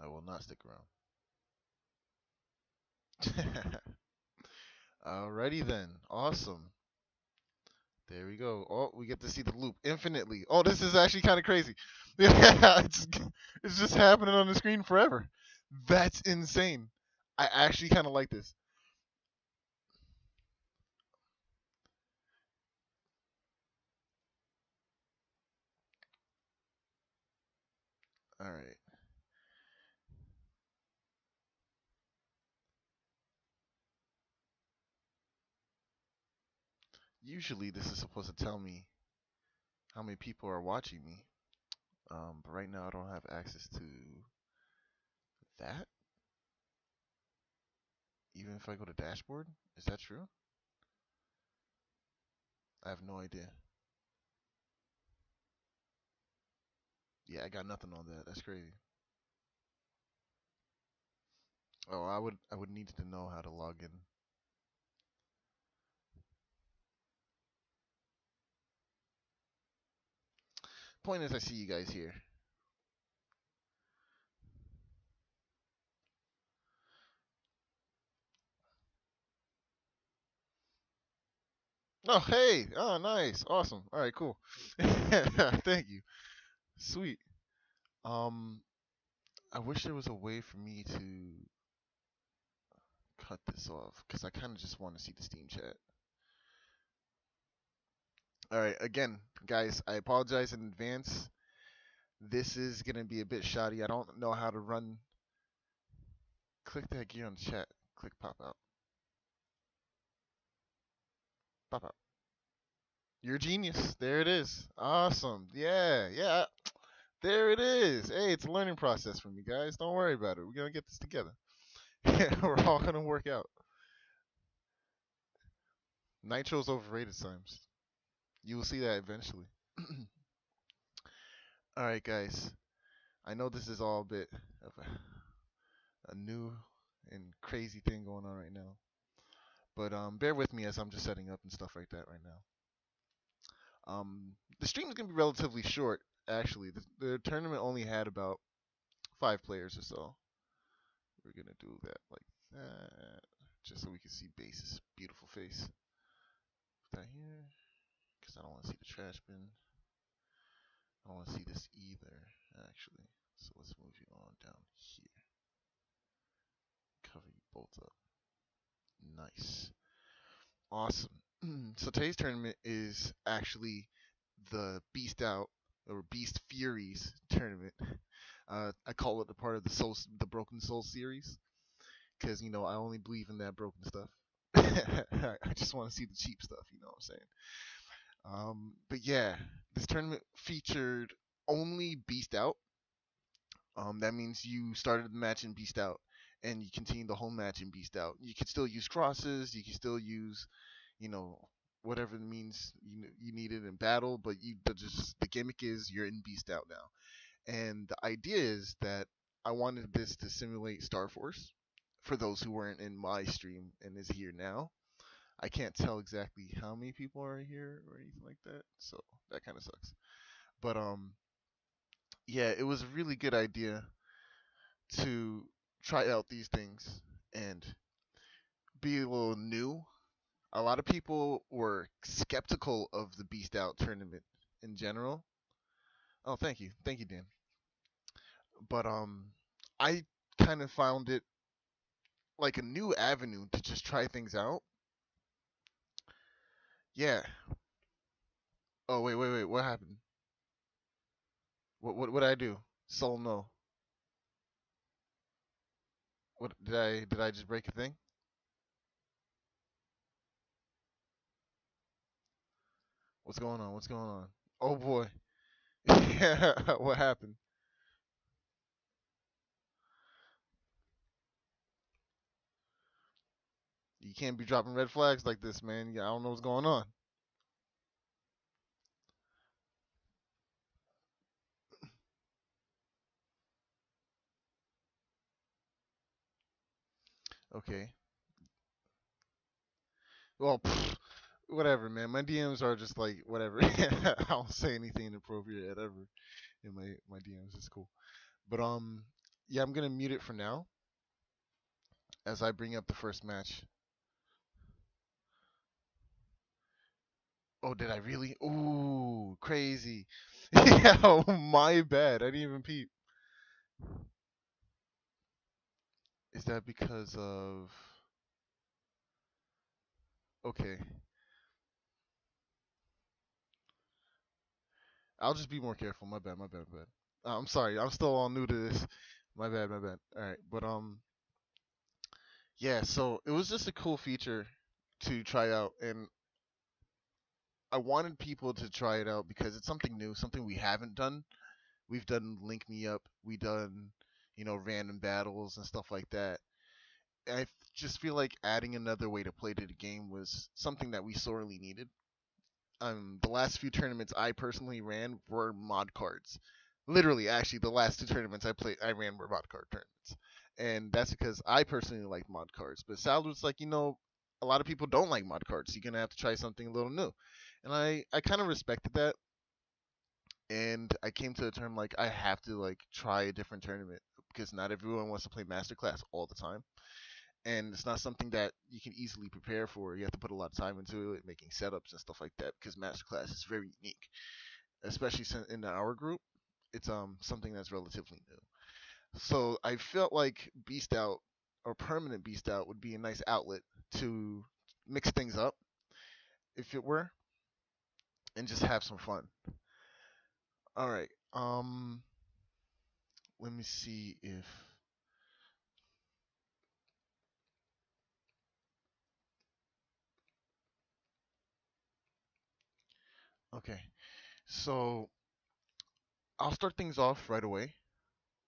I will not stick around. Alrighty then. Awesome. There we go. Oh, we get to see the loop infinitely. Oh, this is actually kind of crazy. Yeah, it's just happening on the screen forever. That's insane. I actually kind of like this. All right. Usually this is supposed to tell me how many people are watching me. But right now I don't have access to that. Even if I go to dashboard, is that true? I have no idea. Yeah, I got nothing on that. That's crazy. Oh, I would need to know how to log in. Point is, I see you guys here. Oh, hey. Oh, nice. Awesome. All right, cool. Thank you. Sweet. Um, I wish there was a way for me to cut this off because I kind of just want to see the Steam chat. All right, again, guys, I apologize in advance. This is gonna be a bit shoddy. I don't know how to run. Click that gear on the chat. Click pop out. Pop out. You're a genius. There it is. Awesome. Yeah, yeah. There it is. Hey, it's a learning process for me, guys. Don't worry about it. We're gonna get this together. We're all gonna work out. Nitro's overrated times. You will see that eventually. All right, guys. I know this is all a bit of a new and crazy thing going on right now, but bear with me as I'm just setting up and stuff like that right now. The stream is gonna be relatively short. Actually, the tournament only had about 5 players or so. We're gonna do that like that, just so we can see Base's beautiful face. Put that here, because I don't want to see the trash bin. I don't want to see this either, actually. So let's move you on down here. Cover you both up. Nice. Awesome. So today's tournament is actually the Beast Out or Beast Furies tournament. I call it a part of the Broken Soul series because I only believe in that broken stuff. I just want to see the cheap stuff. You know what I'm saying? But yeah, this tournament featured only Beast Out. That means you started the match in Beast Out, and you continue the whole match in Beast Out. You can still use crosses. You can still use, you know, whatever means you need it in battle. But the gimmick is you're in Beast Out now. And the idea is that I wanted this to simulate Star Force for those who weren't in my stream and is here now. I can't tell exactly how many people are here or anything like that, so that kind of sucks. But yeah, it was a really good idea to try out these things and be a little new. A lot of people were skeptical of the Beast Out tournament in general. Oh, thank you, Dan. But I kind of found it like a new avenue to just try things out. Yeah. Oh wait. What happened? What did I do? Soul no. What did I just break a thing? What's going on? What's going on? Oh boy. Yeah, what happened? You can't be dropping red flags like this, man. I don't know what's going on. Okay. Well, whatever, man. My DMs are just like whatever. I don't say anything inappropriate ever in my DMs. It's cool. But Yeah, I'm gonna mute it for now as I bring up the first match. Oh, did I really? Ooh, crazy. Yeah, oh, my bad. I didn't even peep. Is that because of? Okay, I'll just be more careful. My bad. My bad. My bad. I'm sorry. I'm still all new to this. My bad. My bad. All right, but yeah. So it was just a cool feature to try out, and I wanted people to try it out because it's something new, something we haven't done. We've done Link Me Up, we done, random battles and stuff like that. I just feel like adding another way to play to the game was something that we sorely needed. The last few tournaments I personally ran were mod cards. Literally, actually, the last two tournaments I ran were mod card tournaments, and that's because I personally like mod cards. But Sal was like, a lot of people don't like mod cards. So you're gonna have to try something a little new, and I kind of respected that. And I came to the term like I have to like try a different tournament because not everyone wants to play Masterclass all the time, and it's not something that you can easily prepare for. You have to put a lot of time into it, making setups and stuff like that because Masterclass is very unique, especially in our group. It's something that's relatively new. So I felt like Beast Out or Permanent Beast Out would be a nice outlet to mix things up, if it were, and just have some fun. All right. Let me see if okay. So I'll start things off right away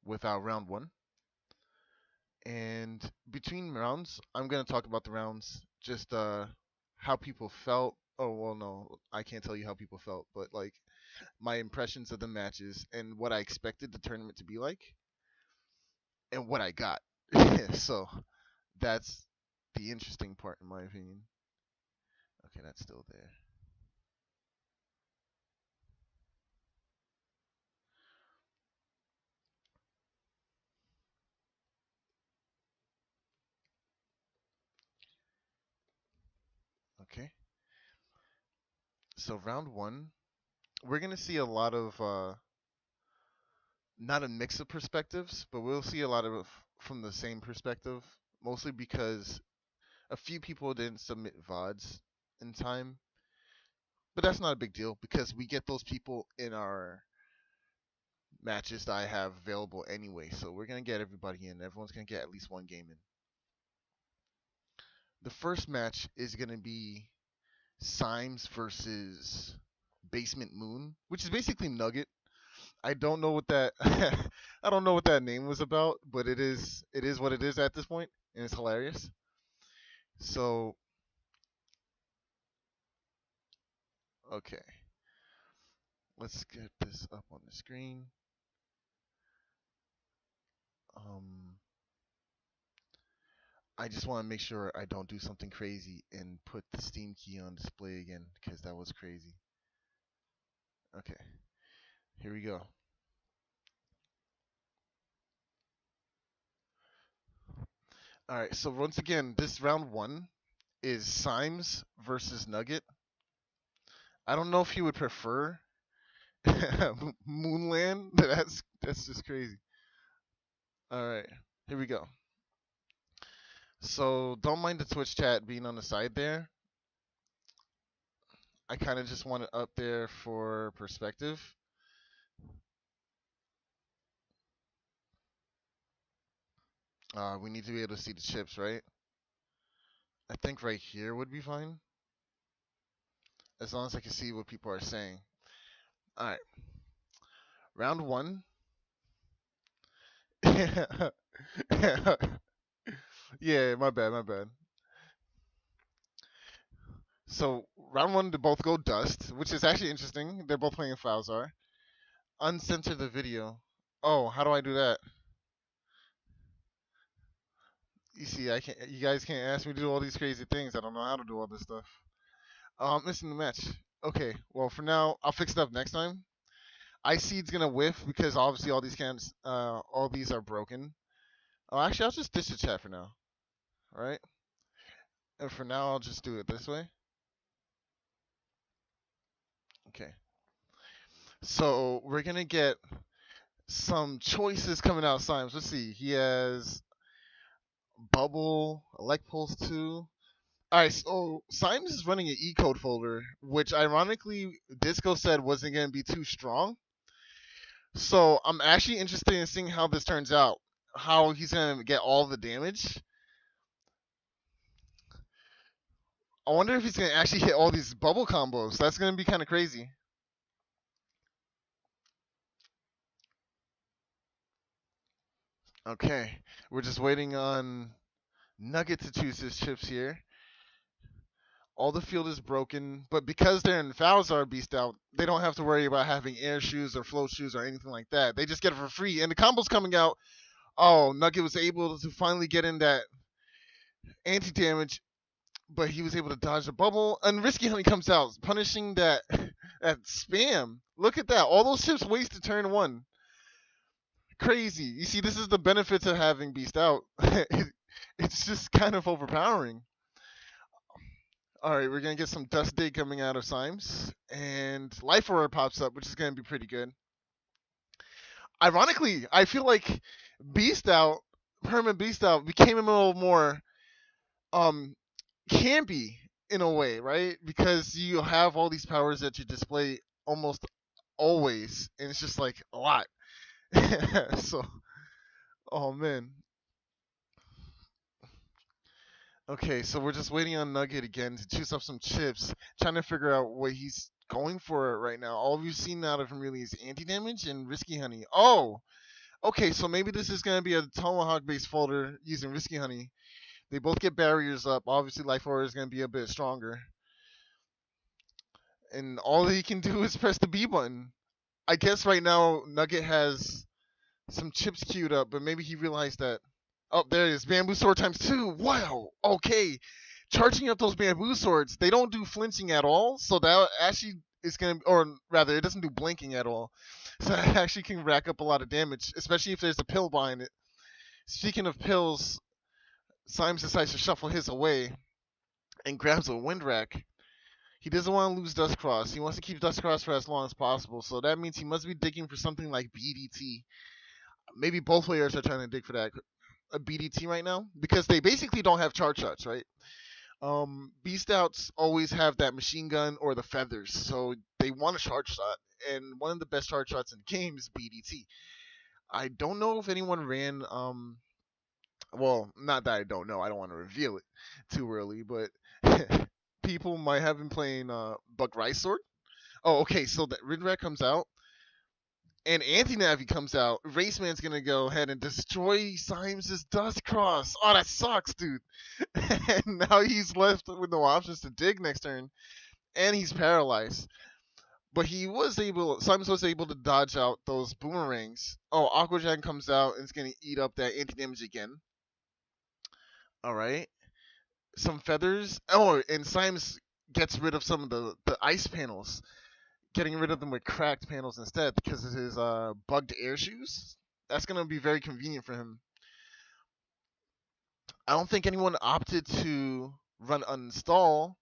with our round one. And between rounds, I'm gonna talk about the rounds, just how people felt. Oh well, no, I can't tell you how people felt, but like my impressions of the matches and what I expected the tournament to be like, and what I got. So that's the interesting part, in my opinion. Okay, that's still there. Okay, so round one, we're gonna see a lot of not a mix of perspectives, but we'll see a lot of from the same perspective, mostly because a few people didn't submit VODs in time, but that's not a big deal because we get those people in our matches that I have available anyway. So we're gonna get everybody in. Everyone's gonna get at least one game in. The first match is gonna be Symes versus Basement Moon, which is basically Nugget. I don't know what that I don't know what that name was about, but it is what it is at this point, and it's hilarious. So okay, let's get this up on the screen. Um, I just want to make sure I don't do something crazy and put the Steam key on display again because that was crazy. Okay, here we go. All right, so once again, this round one is Symes versus Nugget. I don't know if he would prefer Moonland. That's just crazy. All right, here we go. So don't mind the Twitch chat being on the side there. I kind of just want it up there for perspective. We need to be able to see the chips, right? I think right here would be fine, as long as I can see what people are saying. All right, round one. Yeah, my bad, my bad. So round one, they both go dust, which is actually interesting. They're both playing Falzar. Uncensor the video. Oh, how do I do that? You see, I can't. You guys can't ask me to do all these crazy things. I don't know how to do all this stuff. Oh, I'm missing the match. Okay, well for now, I'll fix it up next time. Ice Seed's gonna whiff because obviously all these cans, all these are broken. Oh, actually, I'll just ditch the chat for now. All right. And for now, I'll just do it this way. Okay. So we're gonna get some choices coming out. Symes. Let's see. He has Bubble, Elect Pulse 2. Alright, so Symes is running an E code folder, which ironically Disco said wasn't gonna be too strong. So I'm actually interested in seeing how this turns out. How he's gonna get all the damage. I wonder if he's gonna actually hit all these bubble combos. That's gonna be kind of crazy. Okay, we're just waiting on Nugget to choose his chips here. All the field is broken, but because they're in Falzar Beast out, they don't have to worry about having air shoes or float shoes or anything like that. They just get it for free, and the combo's coming out. Oh, Nugget was able to finally get in that anti-damage, but he was able to dodge the bubble. And Risky Honey comes out, punishing that that spam. Look at that. All those chips wasted turn one. Crazy. You see, this is the benefits of having Beast out. It's just kind of overpowering. All right, we're gonna get some Dust Day coming out of Symes, and Life Aurora pops up, which is gonna be pretty good. Ironically, I feel like Beast Out, Permanent Beast Out, became a little more um campy in a way, right? Because you have all these powers that you display almost always, and it's just like a lot. So, oh man. Okay, so we're just waiting on Nugget again to choose up some chips, trying to figure out what he's going for right now. All we've seen out of him really is anti-damage and Risky Honey. Oh, okay, so maybe this is going to be a Tomahawk-based folder using Risky Honey. They both get barriers up. Obviously, Life Order is going to be a bit stronger. And all he can do is press the B button. I guess right now Nugget has some chips queued up, but maybe he realized that. Oh, there it is. Bamboo Sword times 2. Wow. Okay. Charging up those bamboo swords, they don't do flinching at all, so that actually is going to, or rather, it doesn't do blinking at all. So that actually can rack up a lot of damage, especially if there's a pill behind it. Speaking of pills, Symes decides to shuffle his away and grabs a wind rack. He doesn't want to lose Dustcross. He wants to keep Dustcross for as long as possible, so that means he must be digging for something like BDT. Maybe both players are trying to dig for that a BDT right now because they basically don't have charge shots, right? Beast Outs always have that machine gun or the feathers, so they want a charge shot, and one of the best charge shots in the game is BDT. I don't know if anyone ran, well, not that I don't know, I don't want to reveal it too early, but people might have been playing Buck Rice Sword. Oh, okay, so that Ridrak comes out, and Anti-Navi comes out. Raceman's gonna go ahead and destroy Symes' Dust Cross. Oh, that sucks, dude. And now he's left with no options to dig next turn, and he's paralyzed. But Symes was able to dodge out those boomerangs. Oh, Aquajan comes out and it's gonna eat up that anti-damage again. Alright. Some feathers. Oh, and Symes gets rid of some of the ice panels, getting rid of them with cracked panels instead because of his bugged air shoes. That's gonna be very convenient for him. I don't think anyone opted to run uninstall,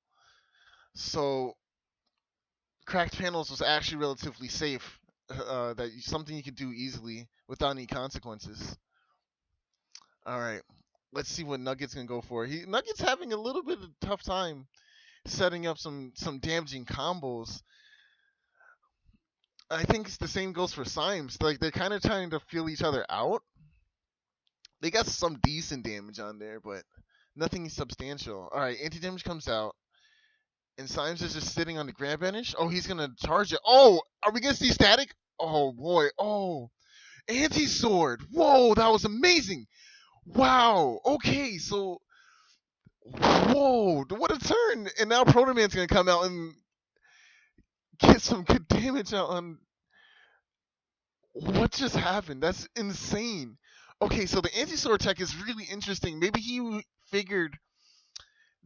so cracked panels was actually relatively safe. Something you could do easily without any consequences. All right, let's see what Nugget's gonna go for. Nugget's having a little bit of a tough time setting up some damaging combos. I think the same goes for Symes. Like they're kind of trying to feel each other out. They got some decent damage on there, but nothing substantial. All right, anti-damage comes out, and Symes is just sitting on the grab banish. Oh, he's gonna charge it. Oh, are we gonna see static? Oh boy. Oh, anti-sword. Whoa, that was amazing. Wow. Okay, so whoa, what a turn! And now Proto Man's gonna come out and get some good damage out on. What just happened? That's insane. Okay, so the anti-sword tech is really interesting. Maybe he figured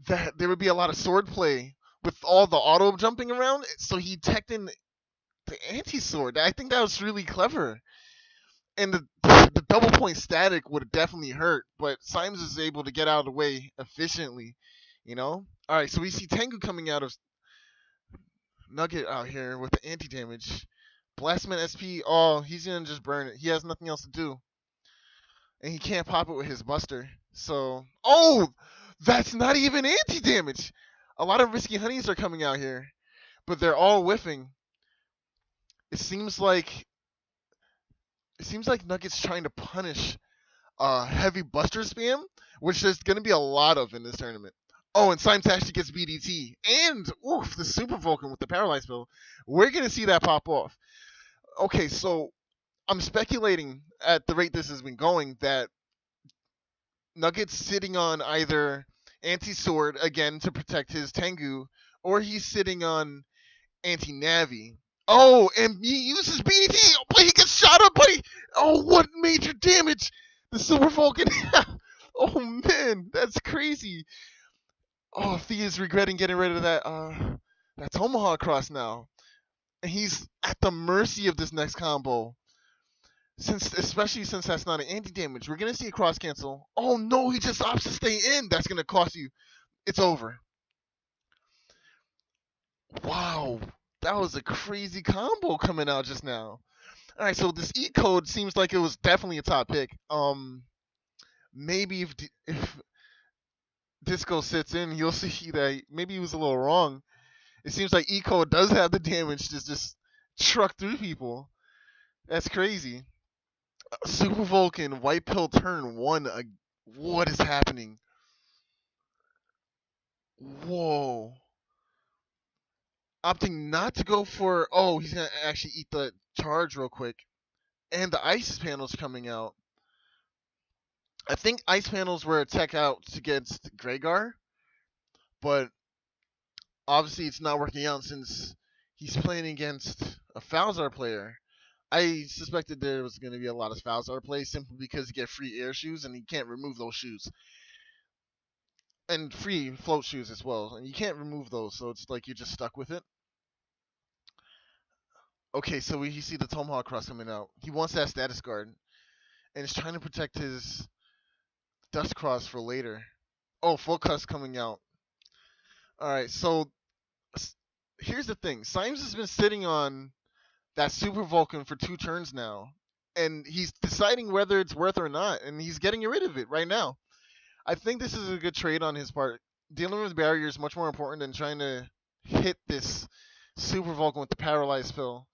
that there would be a lot of sword play with all the auto jumping around, so he teched in the anti-sword. I think that was really clever. And the double point static would definitely hurt, but Symes is able to get out of the way efficiently. You know. All right, so we see Tengu coming out of Nugget out here with the anti damage. Blastman SP. Oh, he's gonna just burn it. He has nothing else to do, and he can't pop it with his Buster. So, oh, that's not even anti damage. A lot of risky honeys are coming out here, but they're all whiffing. It seems like Nugget's trying to punish heavy Buster spam, which there's going to be a lot of in this tournament. Oh, and Symes actually gets BDT. And, oof, the Super Vulcan with the Paralyze Bill. We're going to see that pop off. Okay, so I'm speculating at the rate this has been going that Nugget's sitting on either Anti-Sword, again, to protect his Tengu, or he's sitting on Anti-Navi. Oh, and he uses BDT, but he gets shot up, buddy. Oh, what major damage! The Super Vulcan. Oh man, that's crazy. Oh, Thea's regretting getting rid of that Tomahawk cross now, and he's at the mercy of this next combo. Especially since that's not an anti-damage, we're gonna see a cross cancel. Oh no, he just opts to stay in. That's gonna cost you. It's over. Wow, that was a crazy combo coming out just now. All right, so this E code seems like it was definitely a top pick. Maybe if Disco sits in, you'll see that maybe he was a little wrong. It seems like E code does have the damage to just truck through people. That's crazy. Super Vulcan, White Pill turn one. What is happening? Whoa. Opting not to go for. Oh, he's gonna actually eat the charge real quick. And the ice panel's coming out. I think ice panels were a tech out against Gregar, but obviously it's not working out since he's playing against a Falzar player. I suspected there was going to be a lot of Falzar plays simply because you get free air shoes and you can't remove those shoes. And free float shoes as well. And you can't remove those, so it's like you're just stuck with it. Okay, so we see the Tomahawk cross coming out. He wants that status guard. And he's trying to protect his Dust Cross for later. Oh, full cuss coming out. Alright, so here's the thing. Symes has been sitting on that Super Vulcan for 2 turns now. And he's deciding whether it's worth or not. And he's getting rid of it right now. I think this is a good trade on his part. Dealing with barriers is much more important than trying to hit this Super Vulcan with the Paralyzed Fill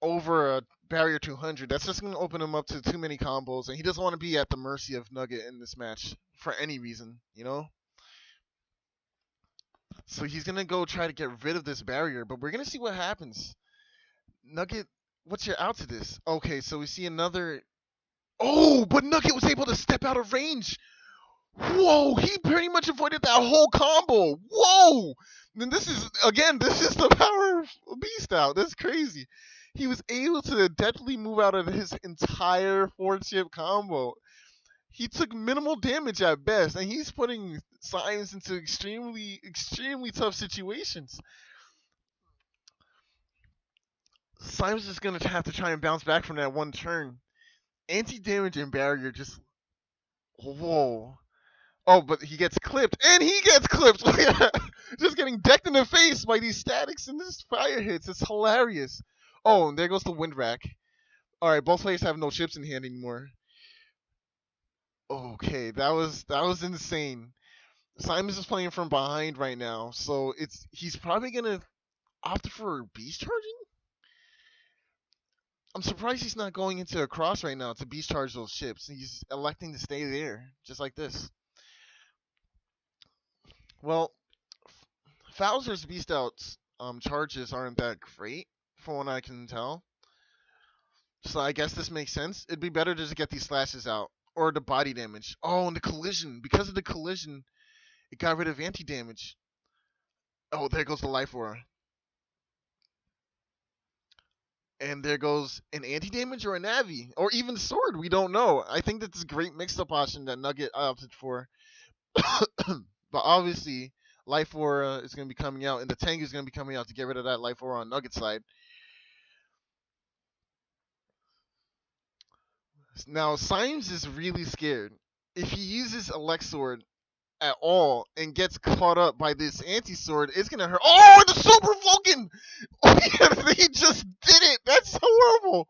over a barrier 200. That's just going to open him up to too many combos, and he doesn't want to be at the mercy of Nugget in this match for any reason, you know? So he's going to go try to get rid of this barrier, but we're going to see what happens. Nugget, what's your out to this? Okay, so we see another. Oh, but Nugget was able to step out of range. Whoa, he pretty much avoided that whole combo. Whoa! And this is the power of Beast out. That's crazy. He was able to deadly move out of his entire 4-chip combo. He took minimal damage at best, and he's putting Symes into extremely, extremely tough situations. Symes is gonna have to try and bounce back from that one turn. Anti-damage and barrier just. Whoa. Oh, but he gets clipped, and he gets clipped. Just getting decked in the face by these statics and this fire hits. It's hilarious. Oh, and there goes the wind rack. All right, both players have no chips in hand anymore. Okay, that was insane. Symes is playing from behind right now, so he's probably gonna opt for beast charging. I'm surprised he's not going into a cross right now to beast charge those chips. He's electing to stay there, just like this. Well, Falzer's beast outs charges aren't that great, from what I can tell. So I guess this makes sense. It'd be better to just get these slashes out. Or the body damage. Oh, and the collision. Because of the collision, it got rid of anti-damage. Oh, there goes the life aura. And there goes an anti-damage or a Navi. Or even sword. We don't know. I think that's a great mixed-up option that Nugget opted for. But obviously, life aura is going to be coming out. And the Tengu is going to be coming out to get rid of that life aura on Nugget side. Now Symes is really scared. If he uses Elect Sword at all and gets caught up by this anti sword, it's gonna hurt. Oh, the Super Vulcan! Oh, yeah, he just did it. That's so horrible.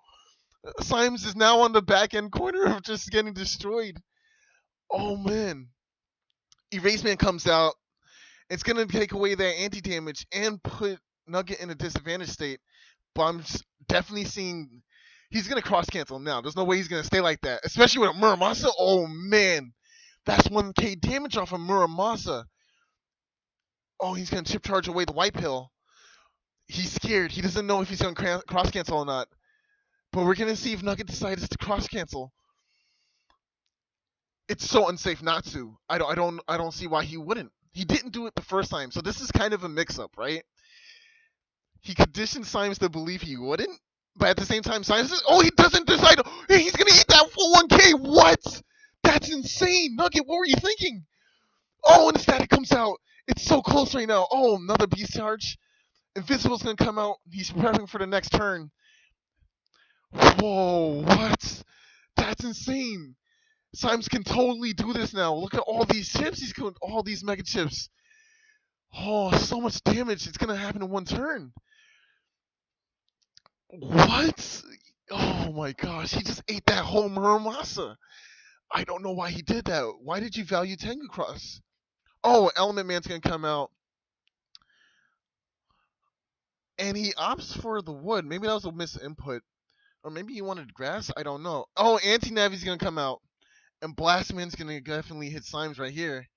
Symes is now on the back end corner of just getting destroyed. Oh man. Erase Man comes out. It's gonna take away that anti damage and put Nugget in a disadvantaged state. But I'm definitely seeing he's gonna cross cancel now. There's no way he's gonna stay like that, especially with Muramasa. Oh man, that's 1k damage off of Muramasa. Oh, he's gonna chip charge away the white pill. He's scared. He doesn't know if he's gonna cross cancel or not. But we're gonna see if Nugget decides to cross cancel. It's so unsafe not to. I don't see why he wouldn't. He didn't do it the first time, so this is kind of a mix-up, right? He conditioned Symes to believe he wouldn't, but at the same time, Symes says, "Oh, he doesn't decide. Hey, he's gonna eat that full 1K. What? That's insane, Nugget. What were you thinking? Oh, and the static comes out. It's so close right now. Oh, another beast charge. Invincible's gonna come out. He's prepping for the next turn. Whoa, what? That's insane. Symes can totally do this now. Look at all these chips. He's got all these mega chips. Oh, so much damage. It's gonna happen in one turn. What? Oh my gosh, he just ate that whole Muramasa. I don't know why he did that. Why did you value Tengu Cross? Oh, Element Man's gonna come out. And he opts for the wood. Maybe that was a misinput. Or maybe he wanted grass? I don't know. Oh, Anti-Navi's gonna come out. And Blastman's gonna definitely hit Slimes right here.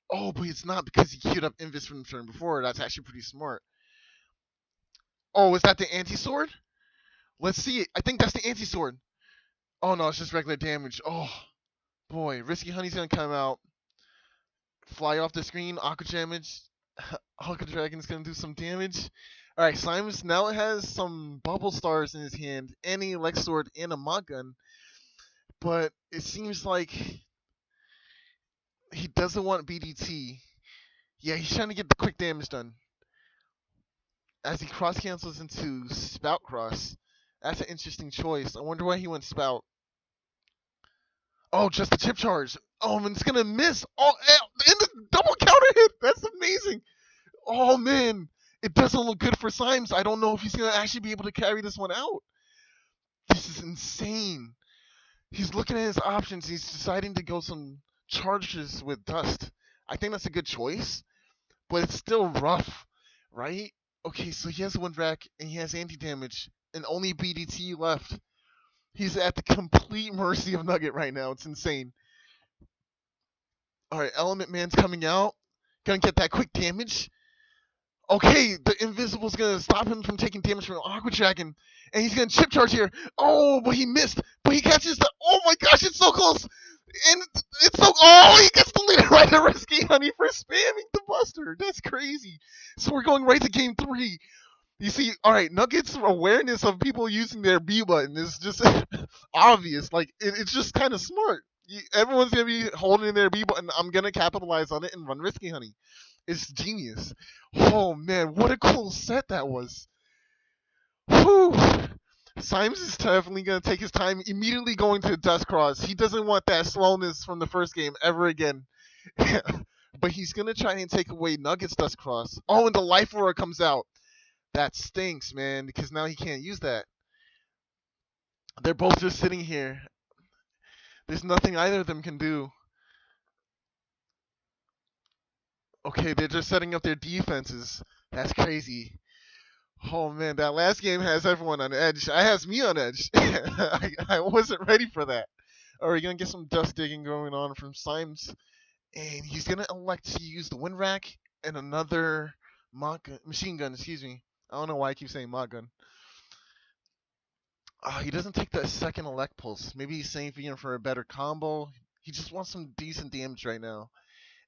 Oh, but it's not because he queued up Invis from the turn before. That's actually pretty smart. Oh, is that the anti-sword? Let's see it. I think that's the anti-sword. Oh no, it's just regular damage. Oh boy, Risky Honey's gonna come out. Fly off the screen, Aqua damage. Aqua Dragon's gonna do some damage. Alright, Slimes now has some bubble stars in his hand, and a Lex Sword and a Mod Gun. But it seems like he doesn't want BDT. Yeah, he's trying to get the quick damage done. As he cross cancels into Spout Cross. That's an interesting choice. I wonder why he went Spout. Oh, just a chip charge. Oh, and it's gonna miss. Oh, and the double counter hit. That's amazing. Oh man, it doesn't look good for Symes. I don't know if he's gonna actually be able to carry this one out. This is insane. He's looking at his options. He's deciding to go some charges with Dust. I think that's a good choice, but it's still rough, right? Okay, so he has Wind Rack and he has anti damage and only BDT left. He's at the complete mercy of Nugget right now. It's insane. Alright, Element Man's coming out. Gonna get that quick damage. Okay, the Invisible's gonna stop him from taking damage from Aqua Dragon. And he's gonna chip charge here. Oh, but he missed. But he catches the. Oh my gosh, it's so close. And it's so. Oh, he gets the lead right at Risky Honey for spamming the Buster. That's crazy. So we're going right to game 3. You see, alright, Nugget's awareness of people using their B button is just obvious. Like, it's just kind of smart. Everyone's going to be holding their B button. I'm going to capitalize on it and run Risky Honey. It's genius. Oh, man, what a cool set that was. Whew. Symes is definitely going to take his time immediately going to Dust Cross. He doesn't want that slowness from the first game ever again. But he's going to try and take away Nugget's Dust Cross. Oh, and the Life Aura comes out. That stinks, man, because now he can't use that. They're both just sitting here. There's nothing either of them can do. Okay, they're just setting up their defenses. That's crazy. Oh man, that last game has everyone on edge. It has me on edge. I wasn't ready for that. Are we gonna get some dust digging going on from Symes? And he's gonna elect to use the Wind Rack and another machine gun, excuse me. I don't know why I keep saying mod gun. He doesn't take that second elect pulse. Maybe he's saving him for a better combo. He just wants some decent damage right now.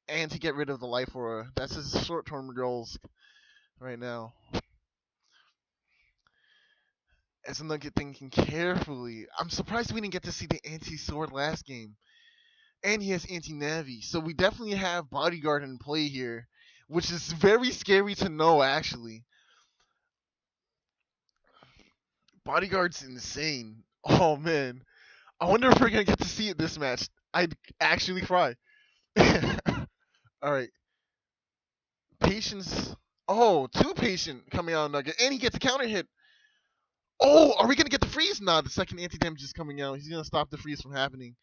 And to get rid of the Life Aura. That's his short-term goals right now. As a Nugget thinking carefully. I'm surprised we didn't get to see the anti-sword last game. And he has anti-navi. So we definitely have Bodyguard in play here. Which is very scary to know, actually. Bodyguard's insane. Oh, man. I wonder if we're gonna get to see it this match. I'd actually cry. All right, patience. Oh, too patient coming out of Nugget, and he gets a counter hit. Oh, are we gonna get the freeze? Nah, the second anti damage is coming out. He's gonna stop the freeze from happening.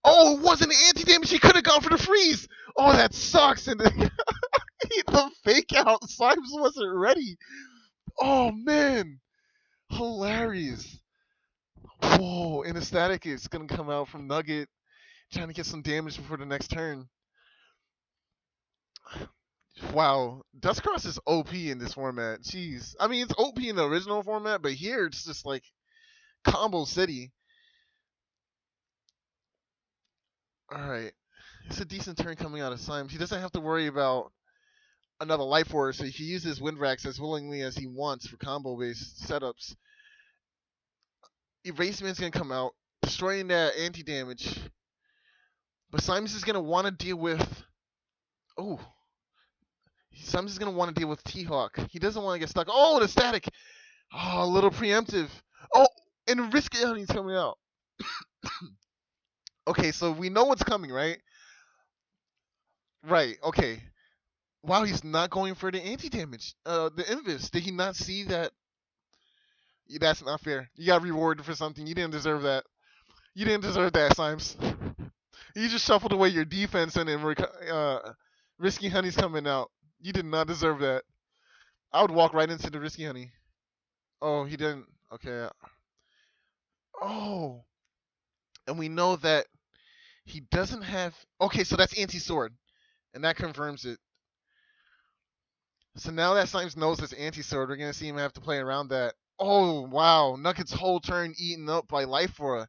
Oh, it wasn't anti damage. He could have gone for the freeze. Oh, that sucks. And then the fake out. Slimes wasn't ready. Oh man, hilarious. Whoa, and the static is gonna come out from Nugget, trying to get some damage before the next turn. Wow, Dustcross is OP in this format. Jeez, I mean it's OP in the original format, but here it's just like combo city. All right, it's a decent turn coming out of Slimes. He doesn't have to worry about another life order, so he can use his wind racks as willingly as he wants for combo based setups. Erase Man's gonna come out, destroying that anti damage. But Slimes is gonna want to deal with. Oh, Slimes is gonna want to deal with T-Hawk. He doesn't want to get stuck. Oh, the static. Oh, a little preemptive. Oh, and Risky Honey's coming out. Okay, so we know what's coming, right? Right. Okay. Wow, he's not going for the anti damage. The Invis. Did he not see that? That's not fair. You got rewarded for something. You didn't deserve that. You didn't deserve that, Slimes. You just shuffled away your defense and then Risky Honey's coming out. You did not deserve that. I would walk right into the Risky Honey. Oh, he didn't. Okay. Oh, and we know that he doesn't have. Okay, so that's anti-sword, and that confirms it. So now that Slimes knows it's anti-sword, we're gonna see him have to play around that. Oh wow, Nugget's whole turn eaten up by Life Aura.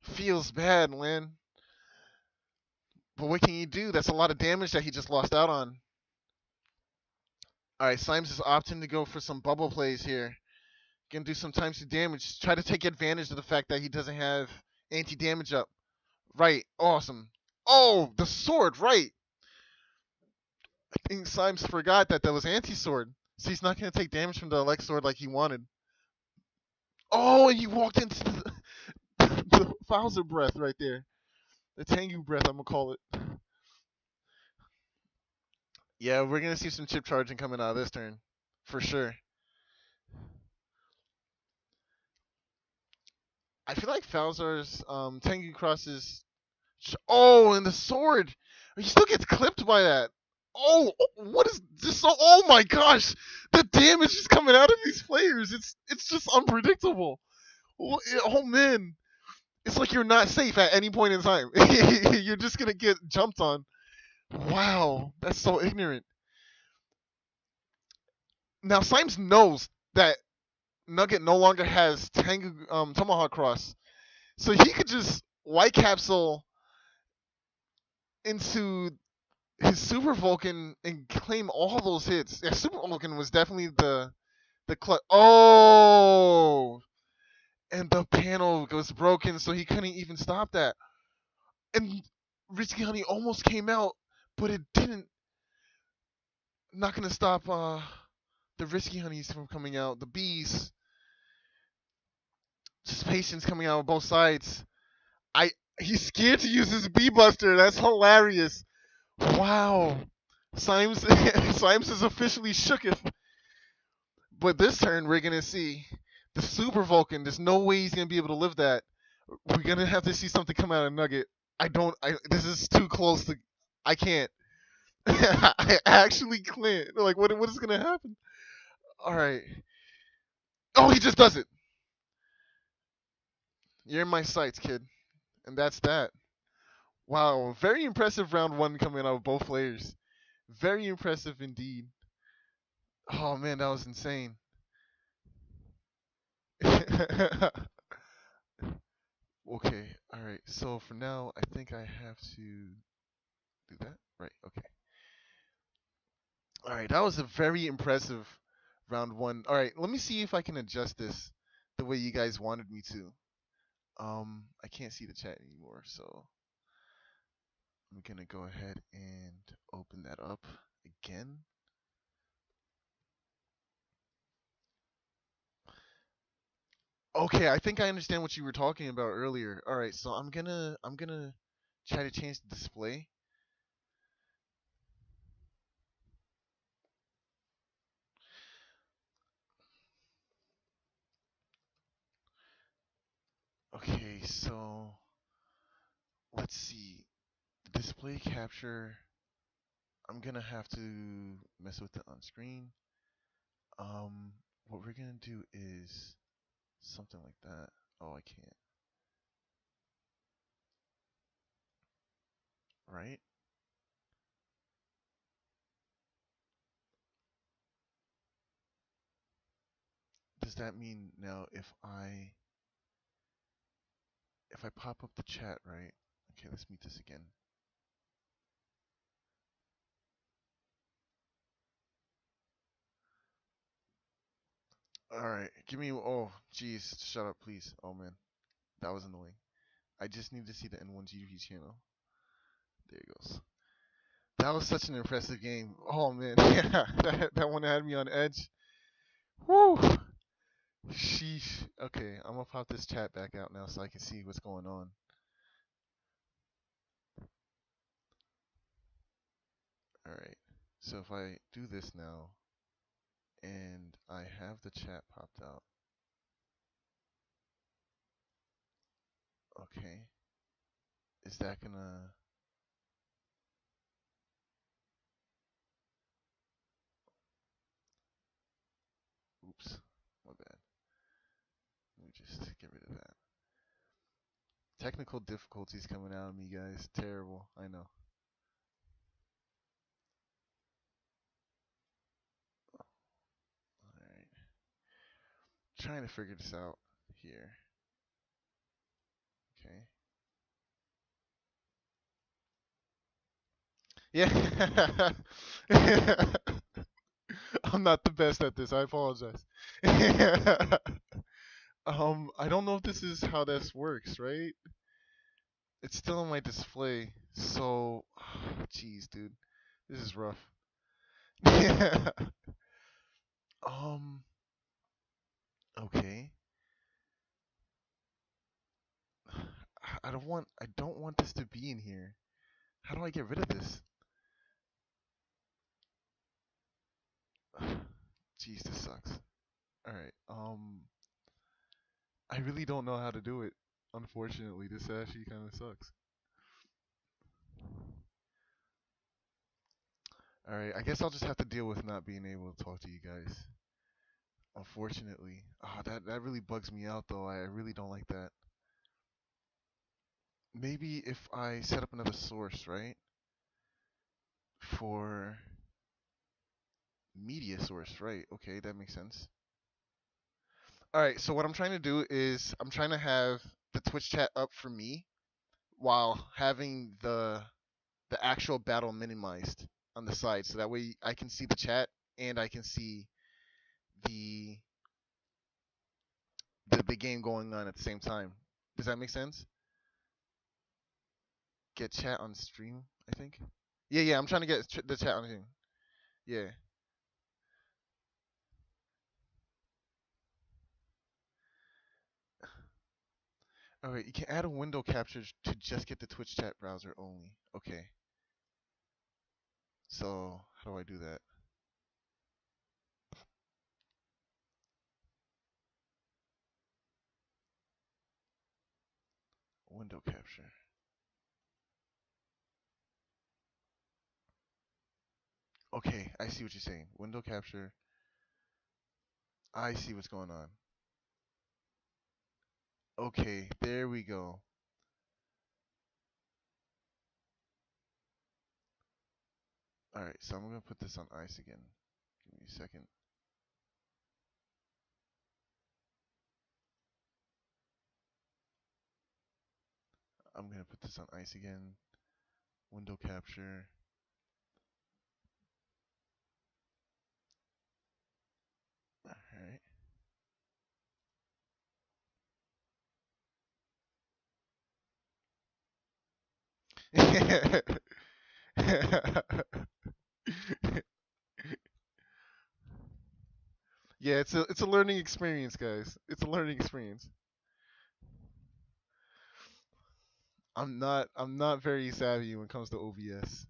Feels bad, man. But what can you do? That's a lot of damage that he just lost out on. Alright, Slimes is opting to go for some bubble plays here. Gonna do some times 2 damage. Try to take advantage of the fact that he doesn't have anti-damage up. Right, awesome. Oh, the sword, right. I think Slimes forgot that was anti-sword. So he's not gonna take damage from the Elect Sword like he wanted. Oh, and he walked into the Bowser breath right there. The Tengu breath, I'm gonna call it. Yeah, we're gonna see some chip charging coming out of this turn. For sure. I feel like Bowser's Tengu crosses. Oh, and the sword! He still gets clipped by that. Oh, what is this? So, oh my gosh! The damage is coming out of these players. It's just unpredictable. Oh man, it's like you're not safe at any point in time. You're just gonna get jumped on. Wow, that's so ignorant. Now Slimes knows that Nugget no longer has Tengu Tomahawk Cross, so he could just White Capsule into his Super Vulcan and claim all those hits. Yeah, Super Vulcan was definitely the clutch. Oh, and the panel was broken, so he couldn't even stop that. And Risky Honey almost came out, but it didn't. Not gonna stop the Risky Honeys from coming out. The bees, just patience coming out on both sides. He's scared to use his bee buster. That's hilarious. Wow. Slimes Slimes is officially shooketh. But this turn we're gonna see the Super Vulcan. There's no way he's gonna be able to live that. We're gonna have to see something come out of Nugget. This is too close to I can't. I actually can't. Like what is gonna happen? Alright. Oh, he just does it. You're in my sights, kid. And that's that. Wow, very impressive round 1 coming out of both players. Very impressive indeed. Oh man, that was insane. Okay, alright. So for now, I think I have to do that. Right, okay. Alright, that was a very impressive round 1. Alright, let me see if I can adjust this the way you guys wanted me to. I can't see the chat anymore, so I'm gonna go ahead and open that up again. Okay, I think I understand what you were talking about earlier. All right, so I'm gonna try to change the display. Okay, so let's see. The display capture. I'm gonna have to mess with it on screen. What we're gonna do is something like that. Oh, I can't. Right? Does that mean now if I pop up the chat, right? Okay, let's meet this again. All right, give me. Oh, jeez, shut up, please. Oh man, that was annoying. I just need to see the N1GP channel. There it goes. That was such an impressive game. Oh man, yeah, that one had me on edge. Woo! Sheesh. Okay, I'm gonna pop this chat back out now so I can see what's going on. All right. So if I do this now and I have the chat popped out, okay, is that gonna? Oops, my bad. Let me just get rid of that. Technical difficulties coming out of me, guys. Terrible. I know. All right. Trying to figure this out here. Okay. Yeah. I'm not the best at this. I apologize. I don't know if this is how this works, right? It's still on my display. So, jeez, dude. This is rough. um, okay. I don't want this to be in here. How do I get rid of this? Jeez, this sucks. All right. I really don't know how to do it. Unfortunately, this actually kind of sucks. All right. I guess I'll just have to deal with not being able to talk to you guys. Unfortunately. That really bugs me out though. I really don't like that. Maybe if I set up another source, right? For media source, right? Okay, that makes sense. All right, so what I'm trying to do is I'm trying to have the Twitch chat up for me while having the actual battle minimized on the side, so that way I can see the chat and I can see the the game going on at the same time. Does that make sense? Get chat on stream, I think. Yeah, yeah, I'm trying to get the chat on stream. Yeah. All right, you can add a window capture to just get the Twitch chat browser only. Okay. So how do I do that? Window capture. Okay, I see what you're saying. Window capture. I see what's going on. Okay, there we go. All right, so I'm gonna put this on ice again. Give me a second. I'm gonna put this on ice again. Window capture. All right. Yeah, it's a learning experience, guys. It's a learning experience. I'm not very savvy when it comes to OBS.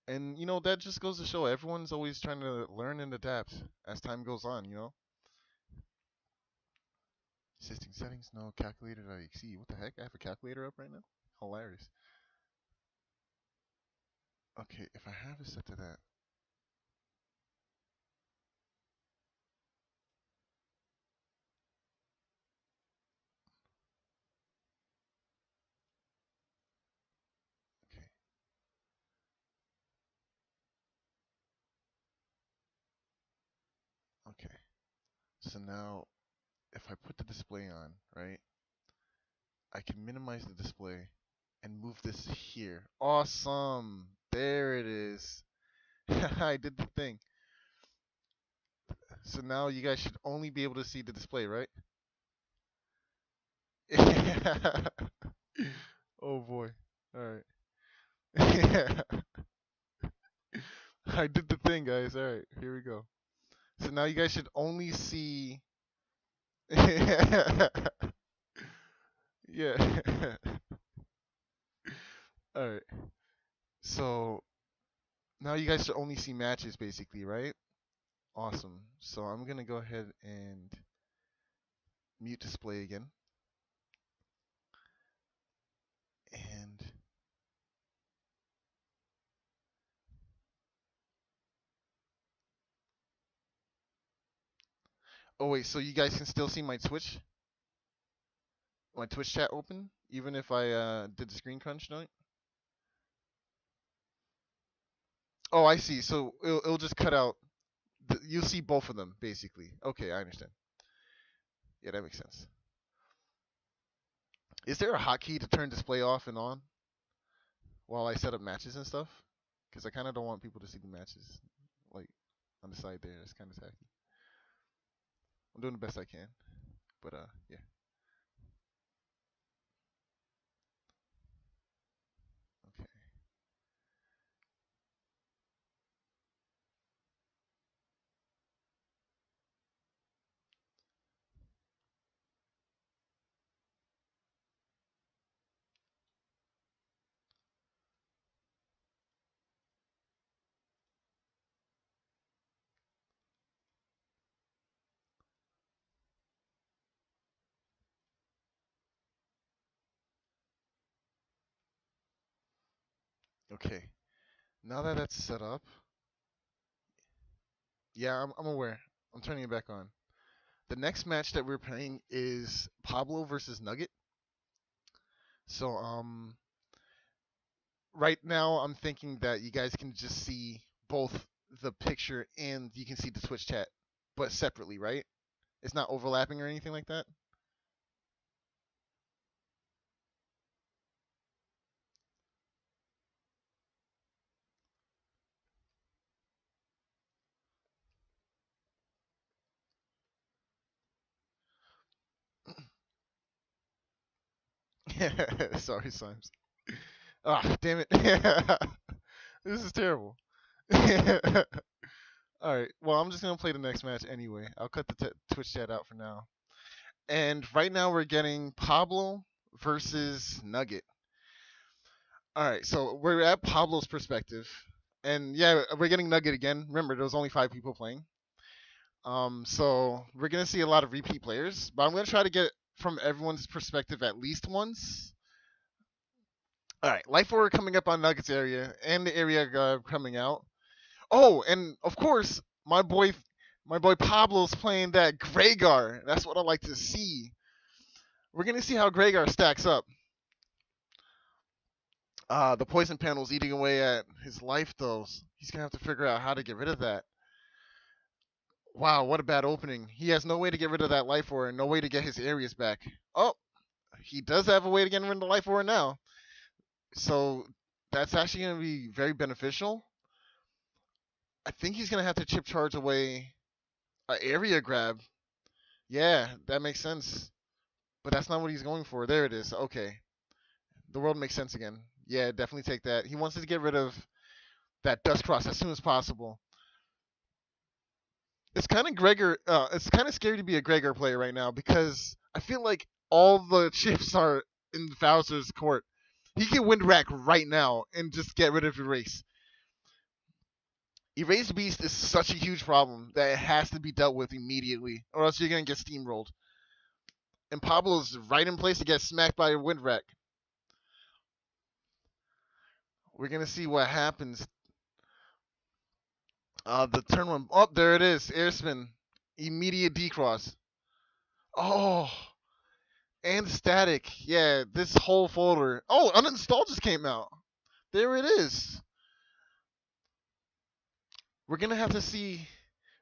And that just goes to show everyone's always trying to learn and adapt as time goes on. Existing settings, no calculator.exe. What the heck? I have a calculator up right now? Hilarious. Okay, if I have it set to that. Okay, okay. So now if I put the display on, right, I can minimize the display and move this here. Awesome. There it is. I did the thing. So now you guys should only be able to see the display, right? Oh boy. All right. I did the thing, guys. All right, here we go. So now you guys should only see. Yeah. All right. So now you guys should only see matches, basically, right? Awesome. So I'm gonna go ahead and mute display again. And oh wait, so you guys can still see my Twitch chat open, even if I did the screen crunch joint? Oh, I see. So it'll just cut out. You'll see both of them basically. Okay, I understand. Yeah, that makes sense. Is there a hotkey to turn display off and on while I set up matches and stuff? Because I kind of don't want people to see the matches like on the side there. It's kind of tacky. I'm doing the best I can, but yeah. Okay. Okay. Now that that's set up, yeah, I'm aware. I'm turning it back on. The next match that we're playing is Pablo versus Nugget. So right now I'm thinking that you guys can just see both the picture and you can see the Twitch chat, but separately, right? It's not overlapping or anything like that. Sorry, Slimes. Ah, damn it. This is terrible. All right. Well, I'm just gonna play the next match anyway. I'll cut the Twitch chat out for now. And right now we're getting Pablo versus Nugget. All right. So we're at Pablo's perspective, and yeah, we're getting Nugget again. Remember, there was only 5 people playing. So we're gonna see a lot of repeat players, but I'm gonna try to get from everyone's perspective at least once. All right, Life Order coming up on Nuggets area and the area coming out. Oh, and of course, my boy Pablo's playing that Gregar. That's what I like to see. We're gonna see how Gregar stacks up. The poison panel's eating away at his life, though. He's gonna have to figure out how to get rid of that. Wow, what a bad opening. He has no way to get rid of that life aura and no way to get his areas back. Oh, he does have a way to get rid of the life aura now. So that's actually going to be very beneficial. I think he's going to have to chip charge away an area grab. Yeah, that makes sense. But that's not what he's going for. There it is. Okay. The world makes sense again. Yeah, definitely take that. He wants to get rid of that dust cross as soon as possible. It's kind of Gregor. It's kind of scary to be a Gregor player right now because I feel like all the chips are in Bowser's court. He can win rack right now and just get rid of Erase. Erase Beast is such a huge problem that it has to be dealt with immediately, or else you're gonna get steamrolled. And Pablo's right in place to get smacked by a wind rack. We're gonna see what happens. The turn one. Oh, there it is. Air spin. Immediate decross. Oh, and static. Yeah, this whole folder. Oh, uninstall just came out. There it is. We're gonna have to see.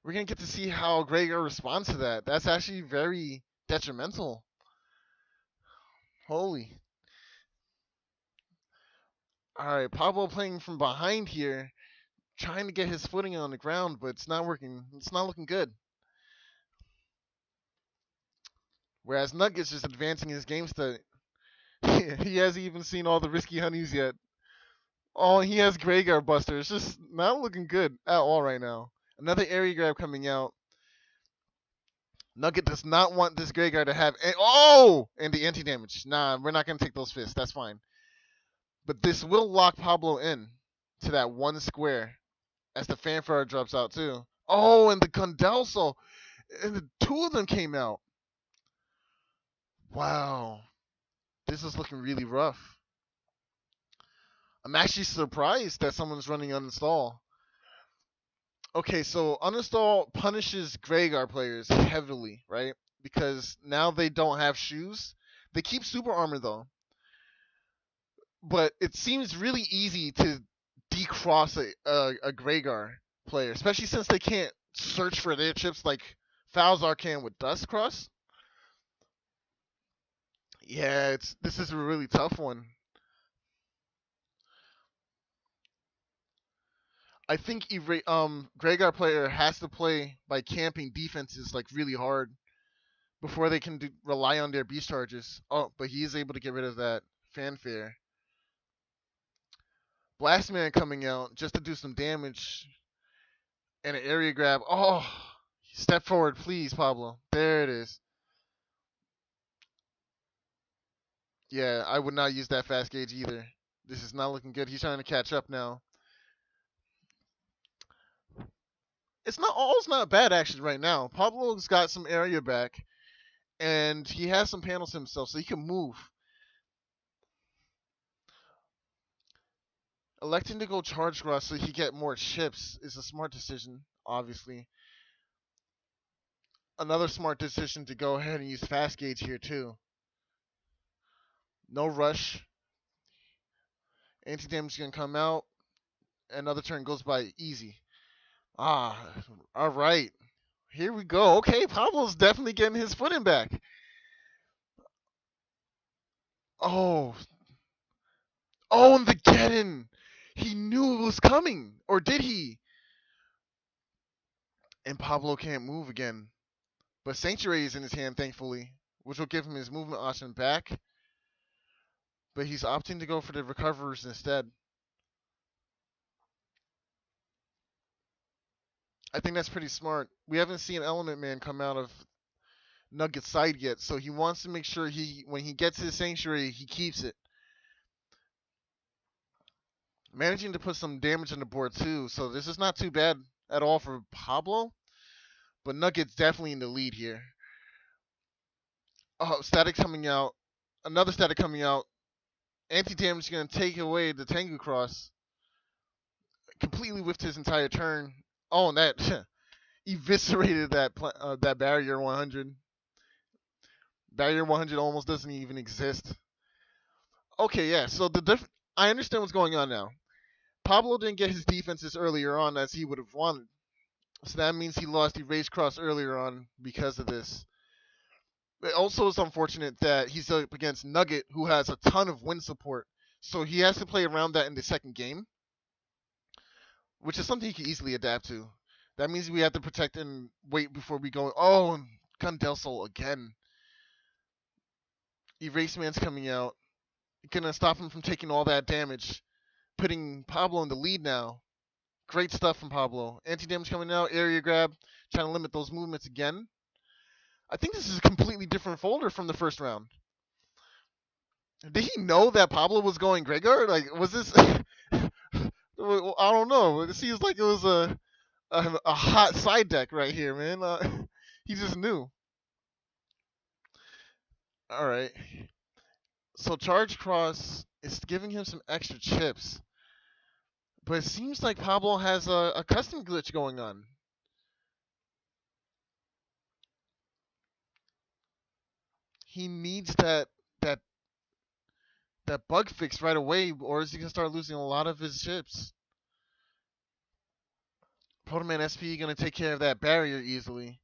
We're gonna get to see how Gregor responds to that. That's actually very detrimental. Holy. All right, Pablo playing from behind here, trying to get his footing on the ground, but it's not working. It's not looking good. Whereas Nugget's just advancing his game state. He hasn't even seen all the risky honeys yet. Oh, he has Gregor Buster. It's just not looking good at all right now. Another area grab coming out. Nugget does not want this Gregor to have. Oh! And the anti damage. Nah, we're not going to take those fists. That's fine. But this will lock Pablo in to that one square as the fanfare drops out, too. Oh, and the Condelso. And the two of them came out. Wow. This is looking really rough. I'm actually surprised that someone's running uninstall. Okay, so uninstall punishes Gregor players heavily, right? Because now they don't have shoes. They keep super armor though, but it seems really easy to decross a Gregor player, especially since they can't search for their chips like Falzar can with Dust Cross. Yeah, this is a really tough one. I think Gregor player has to play by camping defenses like really hard before they can rely on their beast charges. Oh, but he is able to get rid of that fanfare. Blastman coming out just to do some damage and an area grab. Oh, step forward, please, Pablo. There it is. Yeah, I would not use that fast gauge either. This is not looking good. He's trying to catch up now. It's not bad actually right now. Pablo's got some area back, and he has some panels himself, so he can move. Electing to go charge Gross so he get more chips is a smart decision, obviously. Another smart decision to go ahead and use fast gauge here too. No rush. Anti damage gonna come out. Another turn goes by easy. Ah, all right. Here we go. Okay, Pablo's definitely getting his footing back. Oh, oh, and the Geddon. He knew it was coming, or did he? And Pablo can't move again. But Sanctuary is in his hand, thankfully, which will give him his movement option back. But he's opting to go for the recoverers instead. I think that's pretty smart. We haven't seen Element Man come out of Nugget's side yet, so he wants to make sure when he gets his Sanctuary, he keeps it. Managing to put some damage on the board too, so this is not too bad at all for Pablo. But Nugget's definitely in the lead here. Oh, static coming out. Another static coming out. Anti-damage is going to take away the Tengu Cross. Completely whiffed his entire turn. Oh, and that eviscerated that barrier 100. Barrier 100 almost doesn't even exist. Okay, yeah. So I understand what's going on now. Pablo didn't get his defenses earlier on as he would have wanted. So that means he lost the race cross earlier on because of this. It also is unfortunate that he's up against Nugget, who has a ton of wind support. So he has to play around that in the second game, which is something he can easily adapt to. That means we have to protect and wait before we go. Oh, and Condelso again. Erase Man's coming out. Gonna stop him from taking all that damage. Putting Pablo in the lead now. Great stuff from Pablo. Anti-damage coming out, area grab, trying to limit those movements again. I think this is a completely different folder from the first round. Did he know that Pablo was going Gregor? Like, was this? I don't know. It seems like it was a hot side deck right here, man. He just knew. All right. So charge cross is giving him some extra chips, but it seems like Pablo has a custom glitch going on. He needs that that bug fixed right away, or is he gonna start losing a lot of his chips? Protoman SP gonna take care of that barrier easily.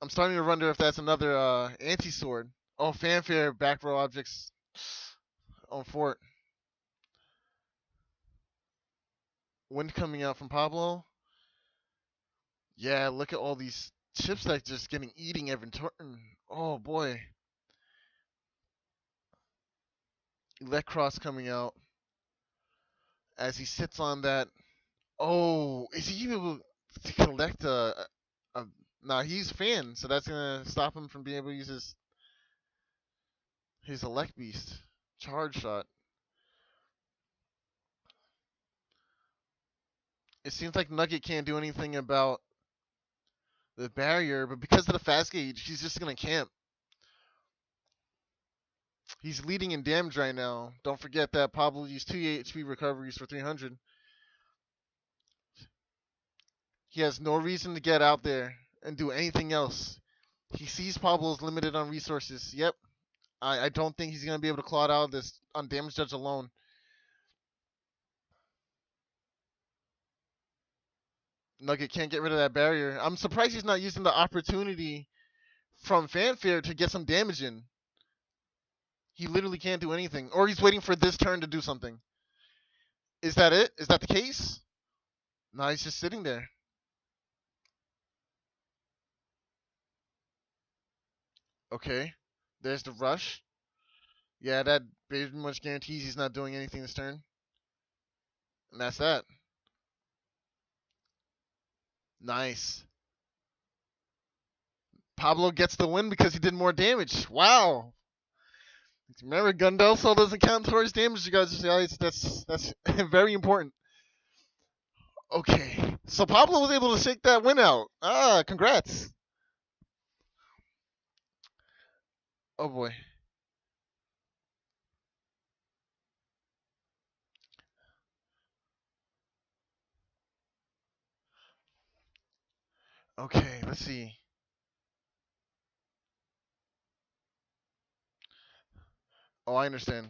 I'm starting to wonder if that's another anti-sword. Oh, fanfare, back row objects on fort. Wind coming out from Pablo. Yeah, look at all these chips that just getting eating every turn. Oh boy. Elect cross coming out as he sits on that. Oh, is he able to collect a nah, he's fan, so that's gonna stop him from being able to use his elect beast charge shot. It seems like Nugget can't do anything about the barrier, but because of the fast gauge, he's just gonna camp. He's leading in damage right now. Don't forget that Pablo used 2 HP recoveries for 300. He has no reason to get out there and do anything else. He sees Pablo's limited on resources. Yep. I don't think he's going to be able to claw it out of this on damage judge alone. Nugget can't get rid of that barrier. I'm surprised he's not using the opportunity from Fanfare to get some damage in. He literally can't do anything. Or he's waiting for this turn to do something. Is that it? Is that the case? No, he's just sitting there. Okay. There's the rush. Yeah, that pretty much guarantees he's not doing anything this turn. And that's that. Nice. Pablo gets the win because he did more damage. Wow. Remember, Gundelso doesn't count towards damage, you guys. That's very important. Okay. So Pablo was able to shake that win out. Ah, congrats. Oh boy. Okay, let's see. Oh, I understand.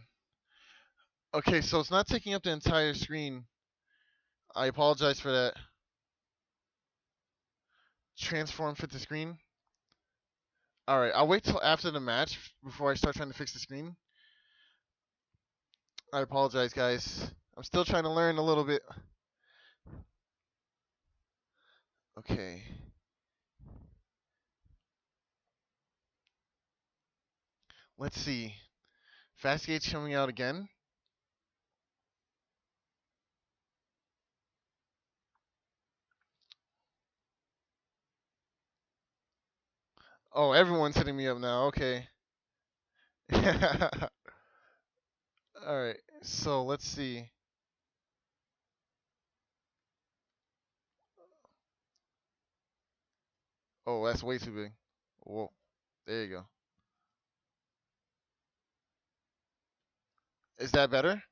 Okay, so it's not taking up the entire screen. I apologize for that. Transform fit the screen. Alright, I'll wait till after the match before I start trying to fix the screen. I apologize, guys. I'm still trying to learn a little bit. Okay. Let's see. Fast gauge coming out again. Oh, everyone's hitting me up now. Okay. Alright, so let's see. Oh, that's way too big. Whoa. There you go. Is that better?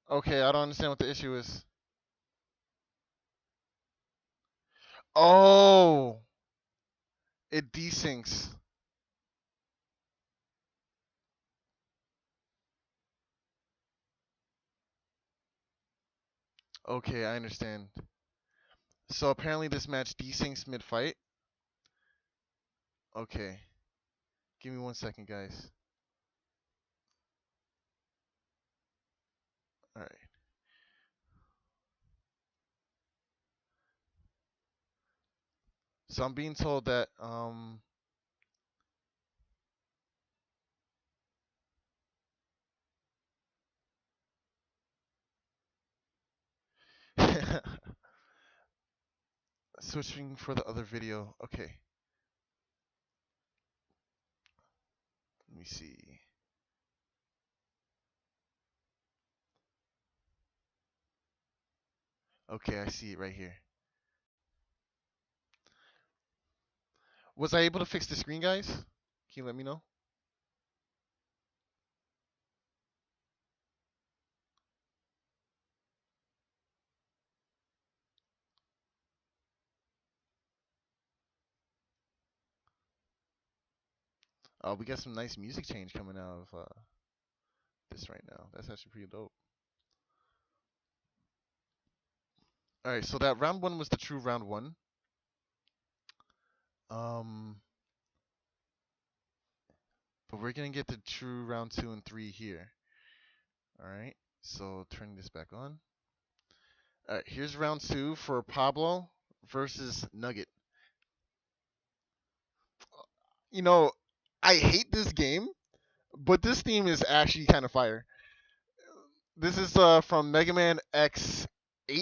Okay, I don't understand what the issue is. Oh, it desyncs. Okay, I understand. So apparently this match desyncs mid-fight. Okay. Give me 1 second, guys. Alright. So I'm being told that Switching for the other video. Okay. Let me see. Okay, I see it right here. Was I able to fix the screen, guys? Can you let me know? Oh, we got some nice music change coming out of this right now. That's actually pretty dope. All right, so that round one was the true round one. Um, but we're gonna get the true round 2 and 3 here. All right, so turning this back on. All right, here's round 2 for Pablo versus Nugget. You know, I hate this game, but this theme is actually kind of fire. This is from Mega Man X8,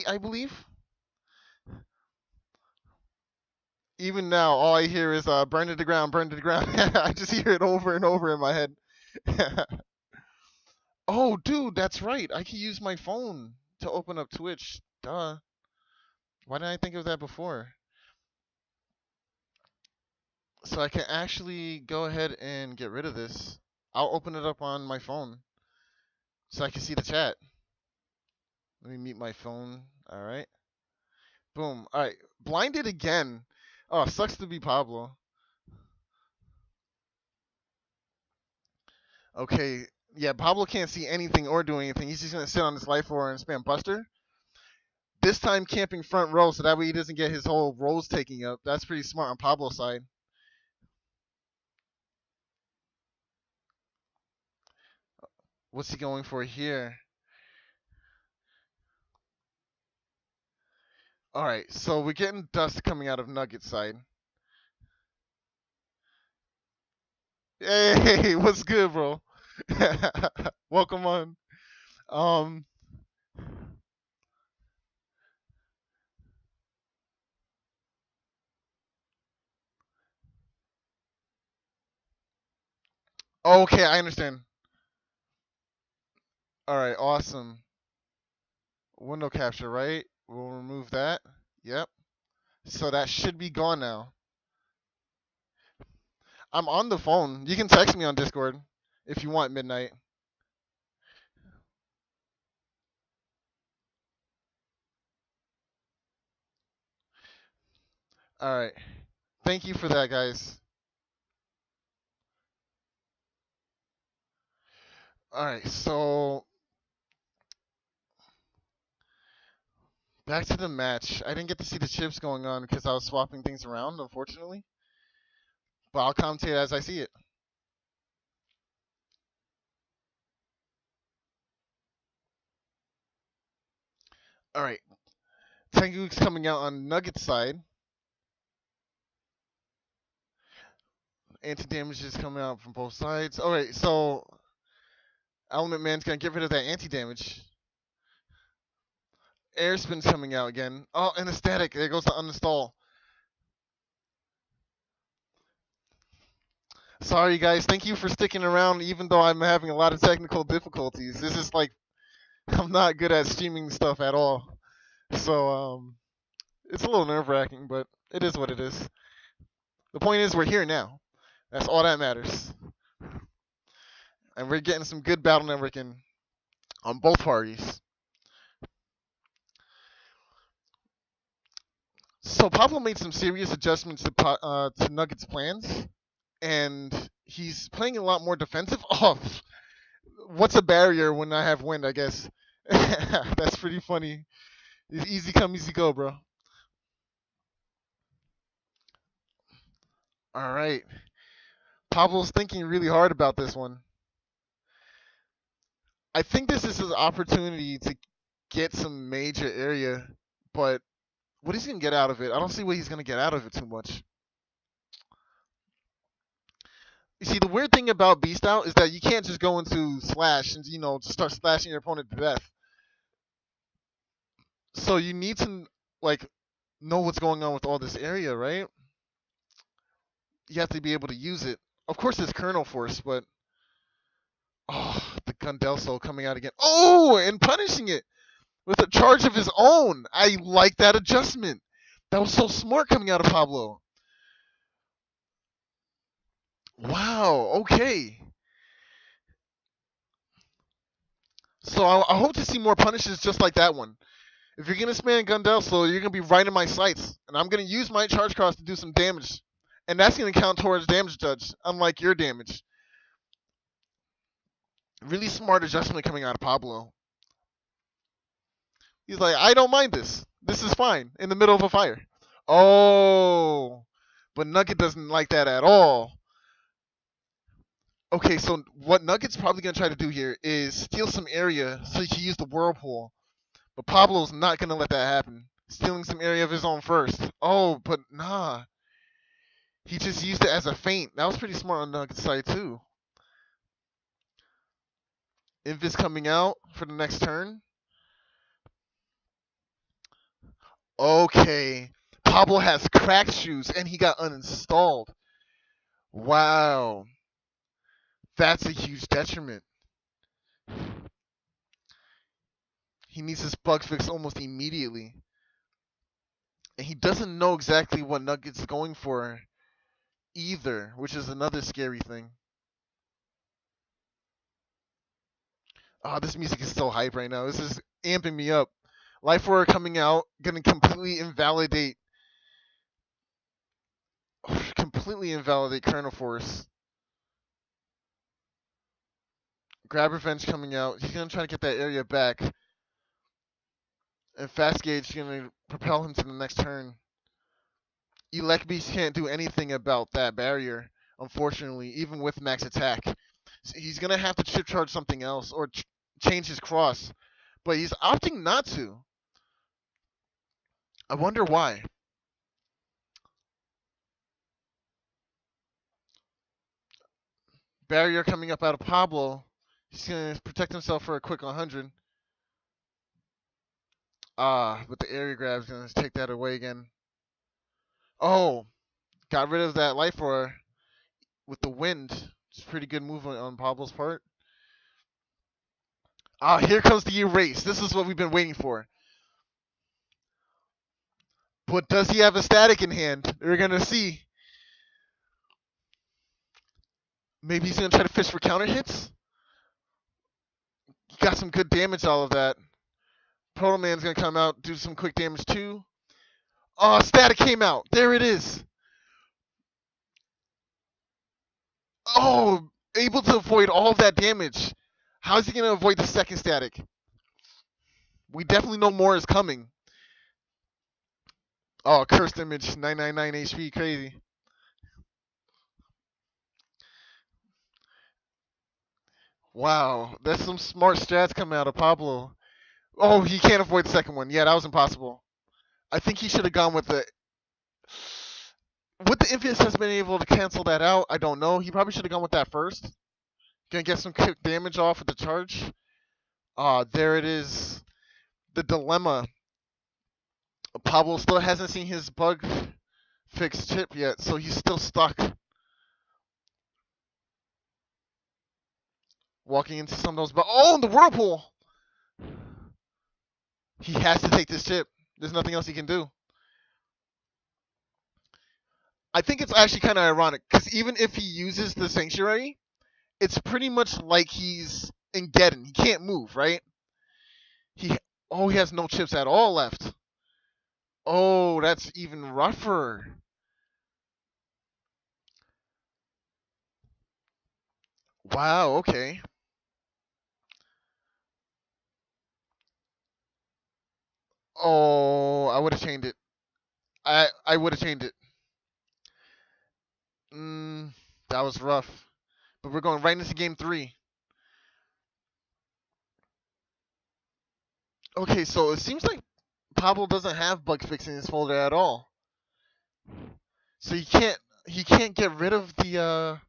I believe. Even now, all I hear is "burn to the ground, burn to the ground." I just hear it over and over in my head. Oh, dude, that's right. I can use my phone to open up Twitch. Duh. Why didn't I think of that before? So I can actually go ahead and get rid of this. I'll open it up on my phone so I can see the chat. Let me mute my phone. All right. Boom. All right. Blinded again. Oh, sucks to be Pablo. Okay. Yeah, Pablo can't see anything or do anything. He's just going to sit on his life or and spam Buster. This time camping front row so that way he doesn't get his whole rows taking up. That's pretty smart on Pablo's side. What's he going for here? All right, so we're getting dust coming out of Nugget's side. Hey, what's good, bro? Welcome on. Um, okay, I understand. All right, awesome. Window capture, right? We'll remove that. Yep. So that should be gone now. I'm on the phone. You can text me on Discord if you want midnight. All right. Thank you for that, guys. All right, so back to the match. I didn't get to see the chips going on because I was swapping things around, unfortunately. But I'll commentate as I see it. All right. Tengu's coming out on Nugget's side. Anti-damage is coming out from both sides. All right, so Element Man's going to get rid of that anti-damage. Air spin's coming out again. Oh, and the static. There goes the uninstall. Sorry, guys. Thank you for sticking around, even though I'm having a lot of technical difficulties. This is like, I'm not good at streaming stuff at all. So, it's a little nerve-wracking, but it is what it is. The point is, we're here now. That's all that matters. And we're getting some good battle networking on both parties. So Pablo made some serious adjustments to Nuggets' plans, and he's playing a lot more defensive. Oh, what's a barrier when I have wind, I guess. That's pretty funny. It's easy come, easy go, bro. All right. Pablo's thinking really hard about this one. I think this is his opportunity to get some major area, but what he's going to get out of it, I don't see what he's going to get out of it too much. You see, the weird thing about Beast Out is that you can't just go into Slash and, just start slashing your opponent to death. So you need to like know what's going on with all this area, right? You have to be able to use it. Of course, it's kernel force, but oh, the Gundelso coming out again. Oh, and punishing it with a charge of his own. I like that adjustment. That was so smart coming out of Pablo. Wow. Okay. So I hope to see more punishes just like that one. If you're gonna spam Gundelso, you're gonna be right in my sights, and I'm gonna use my charge cross to do some damage, and that's gonna count towards damage judge, unlike your damage. Really smart adjustment coming out of Pablo. He's like, I don't mind this. This is fine in the middle of a fire. Oh, but Nugget doesn't like that at all. Okay, so what Nugget's probably gonna try to do here is steal some area so he can use the whirlpool. But Pablo's not gonna let that happen. Stealing some area of his own first. Oh, but nah. He just used it as a feint. That was pretty smart on Nugget's side too. Invis coming out for the next turn. Okay. Pablo has cracked shoes and he got uninstalled. Wow. That's a huge detriment. He needs this bug fixed almost immediately. And he doesn't know exactly what Nugget's going for either, which is another scary thing. Oh, this music is so hype right now. This is amping me up. Life Order coming out, gonna completely invalidate Kernel Force. Grab Revenge coming out. He's gonna try to get that area back. And Fast Gauge gonna propel him to the next turn. Elect Beast can't do anything about that barrier, unfortunately, even with max attack. So he's gonna have to chip charge something else or change his cross, but he's opting not to. I wonder why. Barrier coming up out of Pablo. He's gonna protect himself for a quick 100. But the area grab's gonna take that away again. Oh, got rid of that life roar with the wind. It's pretty good movement on Pablo's part. Here comes the erase. This is what we've been waiting for. But does he have a static in hand? We're gonna see. Maybe he's gonna try to fish for counter hits. He got some good damage out of that. Proto Man's gonna come out, do some quick damage too. Oh, static came out. There it is. Oh, able to avoid all of that damage. How's he gonna avoid the second static? We definitely know more is coming. Oh, cursed image, 999 HP, crazy. Wow, that's some smart strats coming out of Pablo. Oh, he can't avoid the second one. Yeah, that was impossible. I think he should have gone with the. Would the Infius has been able to cancel that out? I don't know. He probably should have gone with that first. Gonna get some quick damage off with the charge. There it is. The dilemma. Pablo still hasn't seen his bug fixed chip yet, so he's still stuck. Walking into some of those. But oh, in the whirlpool! He has to take this chip. There's nothing else he can do. I think it's actually kind of ironic because even if he uses the sanctuary, it's pretty much like he's in Geddon. He can't move, right? He he has no chips at all left. Oh, that's even rougher. Wow. Okay. Oh, I would have changed it. I would have changed it. Mm, that was rough. But we're going right into game 3. Okay, so it seems like Pablo doesn't have bug fixing in his folder at all. So he can't get rid of the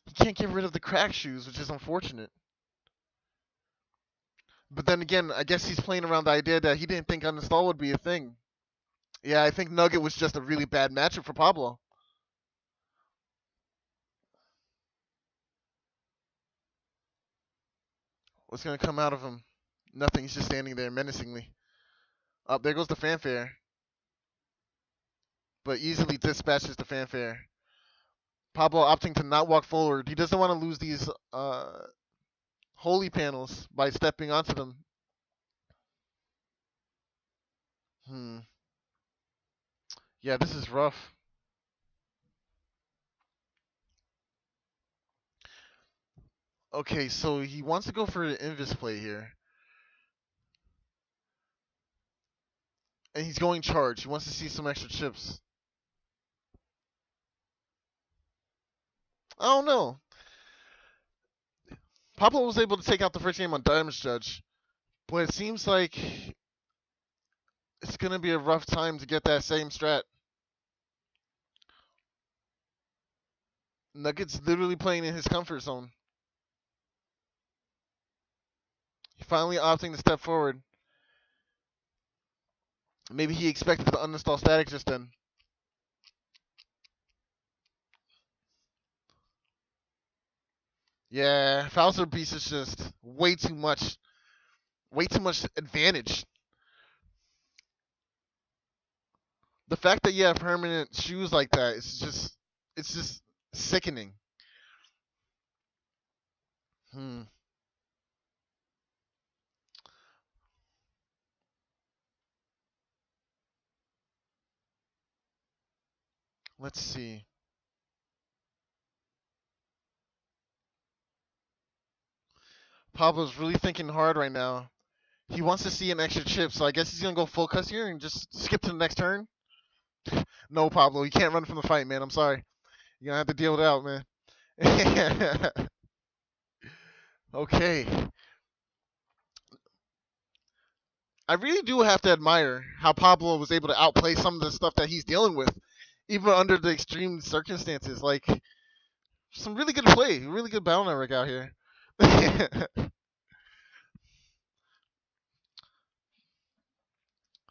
he can't get rid of the crack shoes, which is unfortunate. But then again, I guess he's playing around the idea that he didn't think uninstall would be a thing. Yeah, I think Nugget was just a really bad matchup for Pablo. What's going to come out of him? Nothing. He's just standing there menacingly. Up there goes the fanfare. But easily dispatches the fanfare. Pablo opting to not walk forward. He doesn't want to lose these holy panels by stepping onto them. Yeah, this is rough. Okay, so he wants to go for an invis play here. And he's going charge. He wants to see some extra chips. I don't know. Pablo was able to take out the first game on Damage Judge. But it seems like it's going to be a rough time to get that same strat. Nugget's literally playing in his comfort zone. He finally opting to step forward. Maybe he expected to uninstall static just then. Yeah, Fauser Beast is just way too much advantage. The fact that you have permanent shoes like that is it's just sickening. Let's see. Pablo's really thinking hard right now. He wants to see an extra chip, so I guess he's gonna go full cuss here and just skip to the next turn. No, Pablo, you can't run from the fight, man. I'm sorry. You're gonna have to deal it out, man. Okay. I really do have to admire how Pablo was able to outplay some of the stuff that he's dealing with, even under the extreme circumstances. Like, some really good play, really good battle network out here.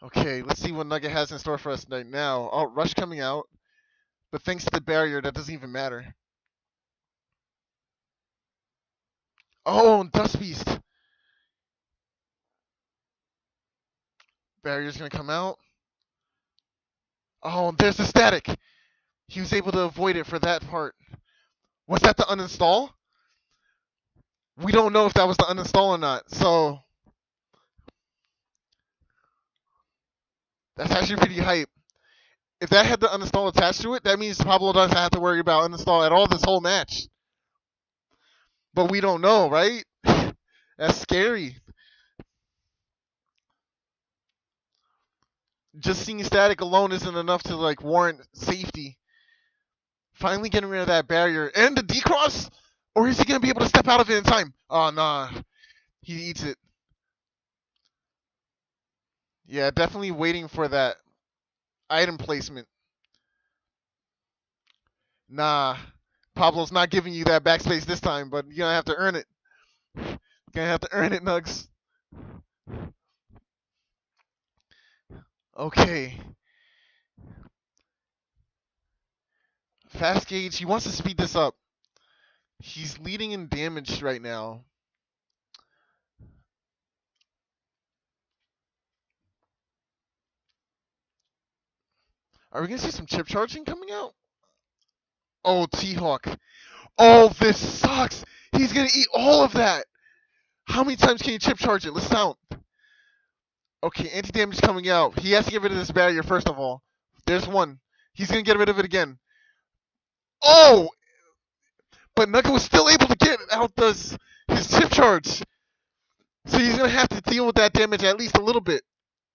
Okay, let's see what Nugget has in store for us right now. Oh, Rush coming out, but thanks to the barrier, that doesn't even matter. Oh, Dust Beast. Barrier's gonna come out. Oh, there's the static. He was able to avoid it for that part. Was that the uninstall? We don't know if that was the uninstall or not, so that's actually pretty hype. If that had the uninstall attached to it, that means Pablo doesn't have to worry about uninstall at all this whole match. But we don't know, right? That's scary. Just seeing static alone isn't enough to like warrant safety. Finally getting rid of that barrier and the decross, or is he gonna be able to step out of it in time? Oh nah, he eats it. Yeah, definitely waiting for that item placement. Nah, Pablo's not giving you that backspace this time, but you're gonna have to earn it. You're gonna have to earn it, Nugs. Okay. Fast gauge, he wants to speed this up. He's leading in damage right now. Are we gonna see some chip charging coming out? Oh, T-Hawk. Oh, this sucks. He's gonna eat all of that. How many times can you chip charge it? Let's count. Okay, anti-damage coming out. He has to get rid of this barrier first of all. There's one. He's gonna get rid of it again. Oh! But Nugget was still able to get out his chip charge. So he's gonna have to deal with that damage at least a little bit.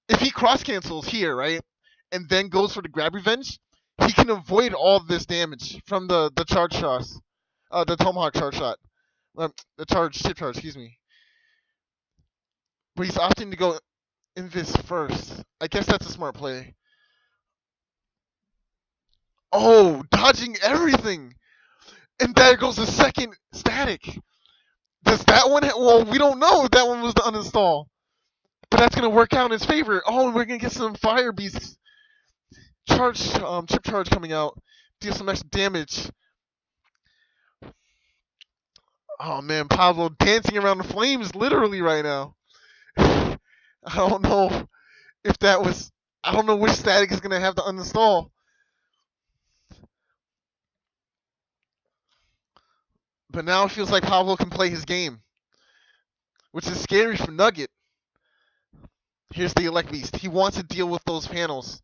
If he cross cancels here, right, and then goes for the grab revenge, he can avoid all this damage from the charge shots. The Tomahawk charge shot. The chip charge, excuse me. But he's opting to go Invis first. I guess that's a smart play. Oh, dodging everything! And there goes the second static. Does that one? Well, we don't know if that one was the uninstall, but that's gonna work out in his favor. Oh, we're gonna get some fire beasts charge, chip charge coming out, deal some extra damage. Oh man, Pablo dancing around the flames literally right now. I don't know if that was. I don't know which static is gonna have to uninstall. But now it feels like Pablo can play his game, which is scary for Nugget. Here's the Elect Beast. He wants to deal with those panels.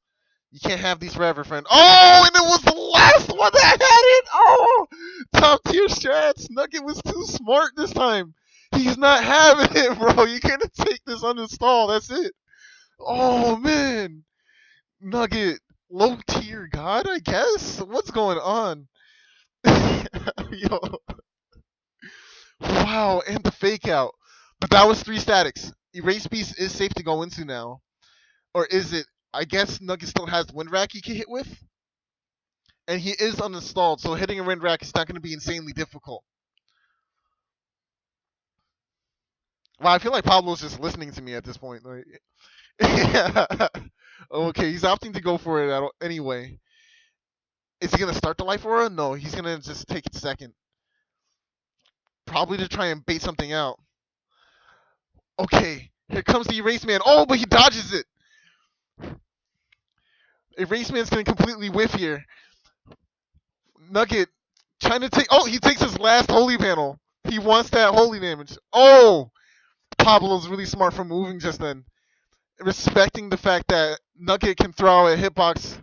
You can't have these forever, friend. Oh, and it was the last one that had it. Oh, top tier strats. Nugget was too smart this time. He's not having it, bro. You're gonna take this uninstall. That's it. Oh man, Nugget, low tier god, I guess. What's going on? Yo, wow, and the fake out. But that was three statics. Erase Beast is safe to go into now. Or is it? I guess Nugget still has Wind Rack he can hit with. And he is uninstalled, so hitting a Wind Rack is not going to be insanely difficult. Wow, I feel like Pablo's just listening to me at this point. Like, yeah. Okay, he's opting to go for it anyway. Is he going to start the Life Aura? No, he's going to just take it second. Probably to try and bait something out. Okay, here comes the Erase Man. Oh, but he dodges it. Erase Man's going to completely whiff here. Nugget trying to take. Oh, he takes his last holy panel. He wants that holy damage. Oh, Pablo's really smart for moving just then. Respecting the fact that Nugget can throw a hitbox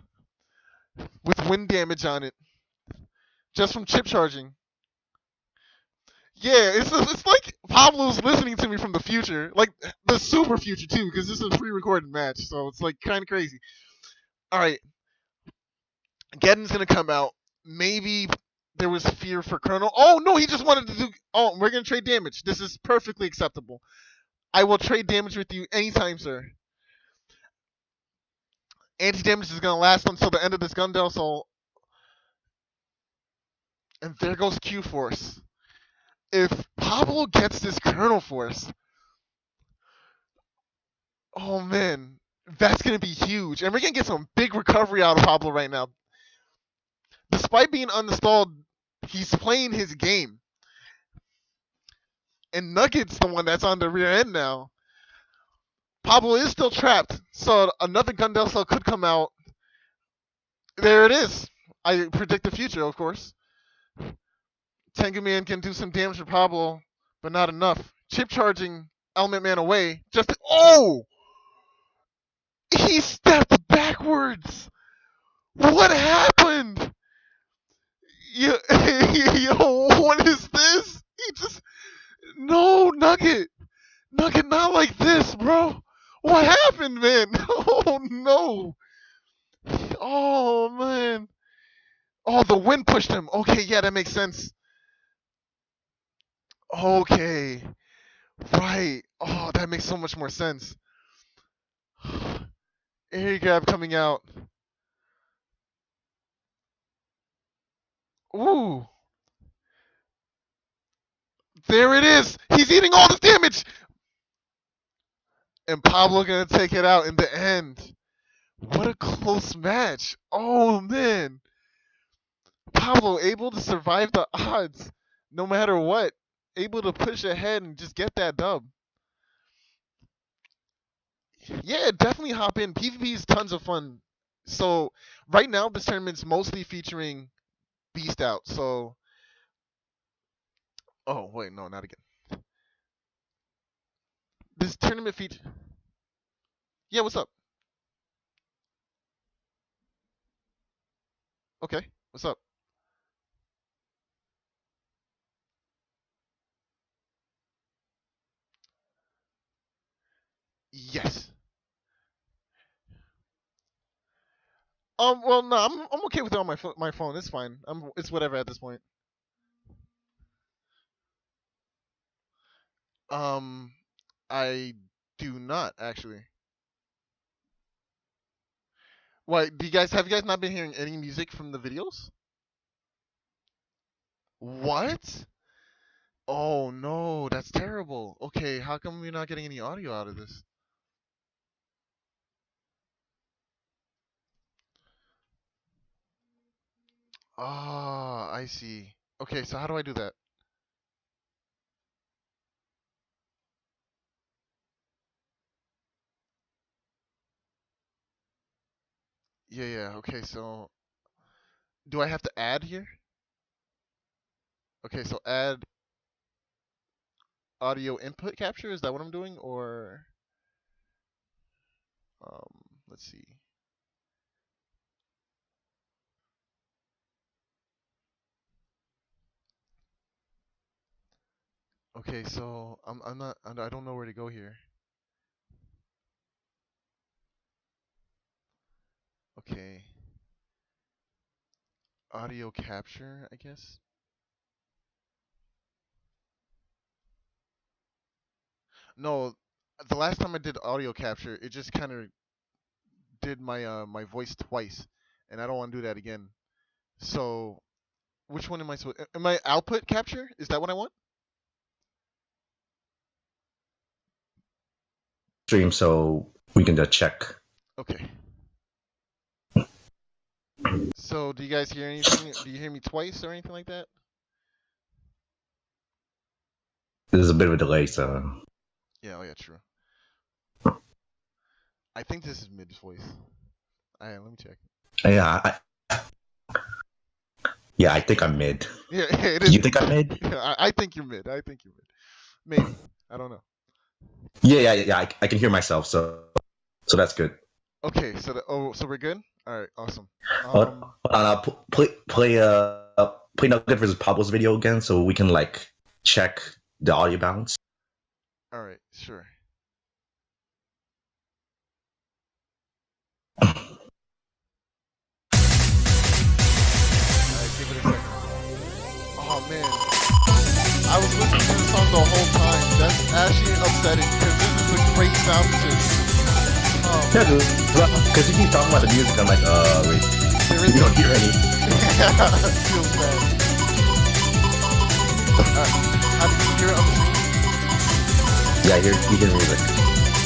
with wind damage on it just from chip charging. Yeah, it's like Pablo's listening to me from the future, like the super future too, because this is a pre-recorded match, so it's like kind of crazy. All right, Geddon's gonna come out. Maybe there was fear for Colonel. Oh no, he just wanted to do. Oh, we're gonna trade damage. This is perfectly acceptable. I will trade damage with you anytime, sir. Anti-damage is gonna last until the end of this Gundel, so. And there goes Q Force. If Pablo gets this Colonel Force, oh man, that's gonna be huge. And we're gonna get some big recovery out of Pablo right now. Despite being uninstalled, he's playing his game. And Nugget's the one that's on the rear end now. Pablo is still trapped, so another Gundel cell could come out. There it is. I predict the future, of course. Tengu Man can do some damage to Pablo, but not enough. Chip charging Element Man away. Oh! He stepped backwards! What happened? Yo, what is this? He just. No, Nugget! Nugget, not like this, bro! What happened, man? Oh, no! Oh, man. Oh, the wind pushed him. Okay, yeah, that makes sense. Okay. Right. Oh, that makes so much more sense. Air grab coming out. Ooh. There it is. He's eating all this damage. And Pablo gonna take it out in the end. What a close match. Oh man. Pablo able to survive the odds no matter what. Able to push ahead and just get that dub. Yeah, definitely hop in. PvP is tons of fun. So right now this tournament's mostly featuring Beast Out. So oh wait, no, not again. This tournament feature. Yeah, what's up? Okay, what's up? Yes. Well, no, I'm okay with it on my phone. It's fine. It's whatever at this point. Um, I do not actually. Why? Do you guys have you guys not been hearing any music from the videos? What? Oh no, that's terrible. Okay, how come we're not getting any audio out of this? Ah, I see. Okay, so how do I do that? Yeah, yeah. Okay, so do I have to add here? Okay, so add audio input capture. Is that what I'm doing? Or let's see. Okay, so I'm not I don't know where to go here. Okay, audio capture, I guess. No, the last time I did audio capture, it just kind of did my voice twice, and I don't want to do that again. So which one am I supposed? Am I output capture? Is that what I want? Stream so we can just check. Okay. So do you guys hear anything? Do you hear me twice or anything like that? There's a bit of a delay, so Yeah. Oh yeah, true. I think this is mid's voice. Alright, let me check. yeah, I think I'm mid. Yeah, it Do is. you think I'm mid? Yeah, I think you're mid. I think you're mid. Maybe. I don't know. Yeah. I can hear myself, so that's good. Okay, so we're good. All right, awesome. Hold on, I'll play Nugget versus Pablo's video again, so we can like check the audio balance. All right, sure. All right, give it a second. Oh man, I was listening to the song the whole time. That's actually upsetting because this is a great sound system. Yeah, dude. Because you keep talking about the music, I'm like, wait, There is you don't hear any. yeah, it feels bad. How do you hear it on the screen? Yeah, you hear music.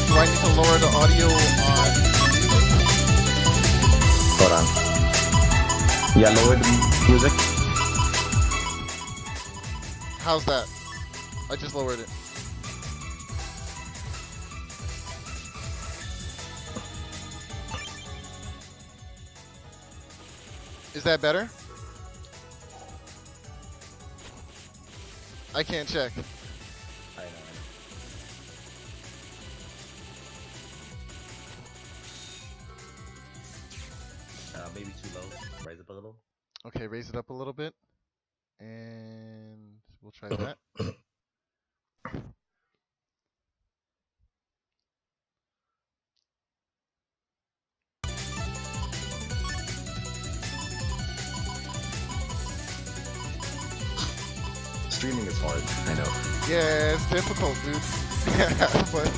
Do I need to lower the audio on? Hold on. Yeah, lower the music. How's that? I just lowered it. Is that better? I can't check. I know. Maybe too low. Raise up a little. Okay, raise it up a little bit. And we'll try that. Streaming is hard. I know. Yeah, it's difficult, dude. But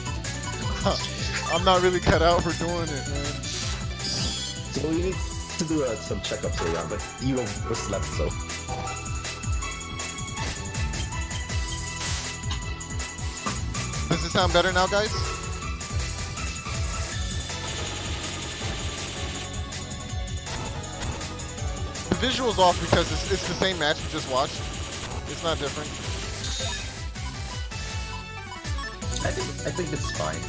I'm not really cut out for doing it, man. So we need to do some checkups later on, but you overslept, so. Does it sound better now, guys? The visual's off because it's the same match we just watched. It's not different. I think this is fine.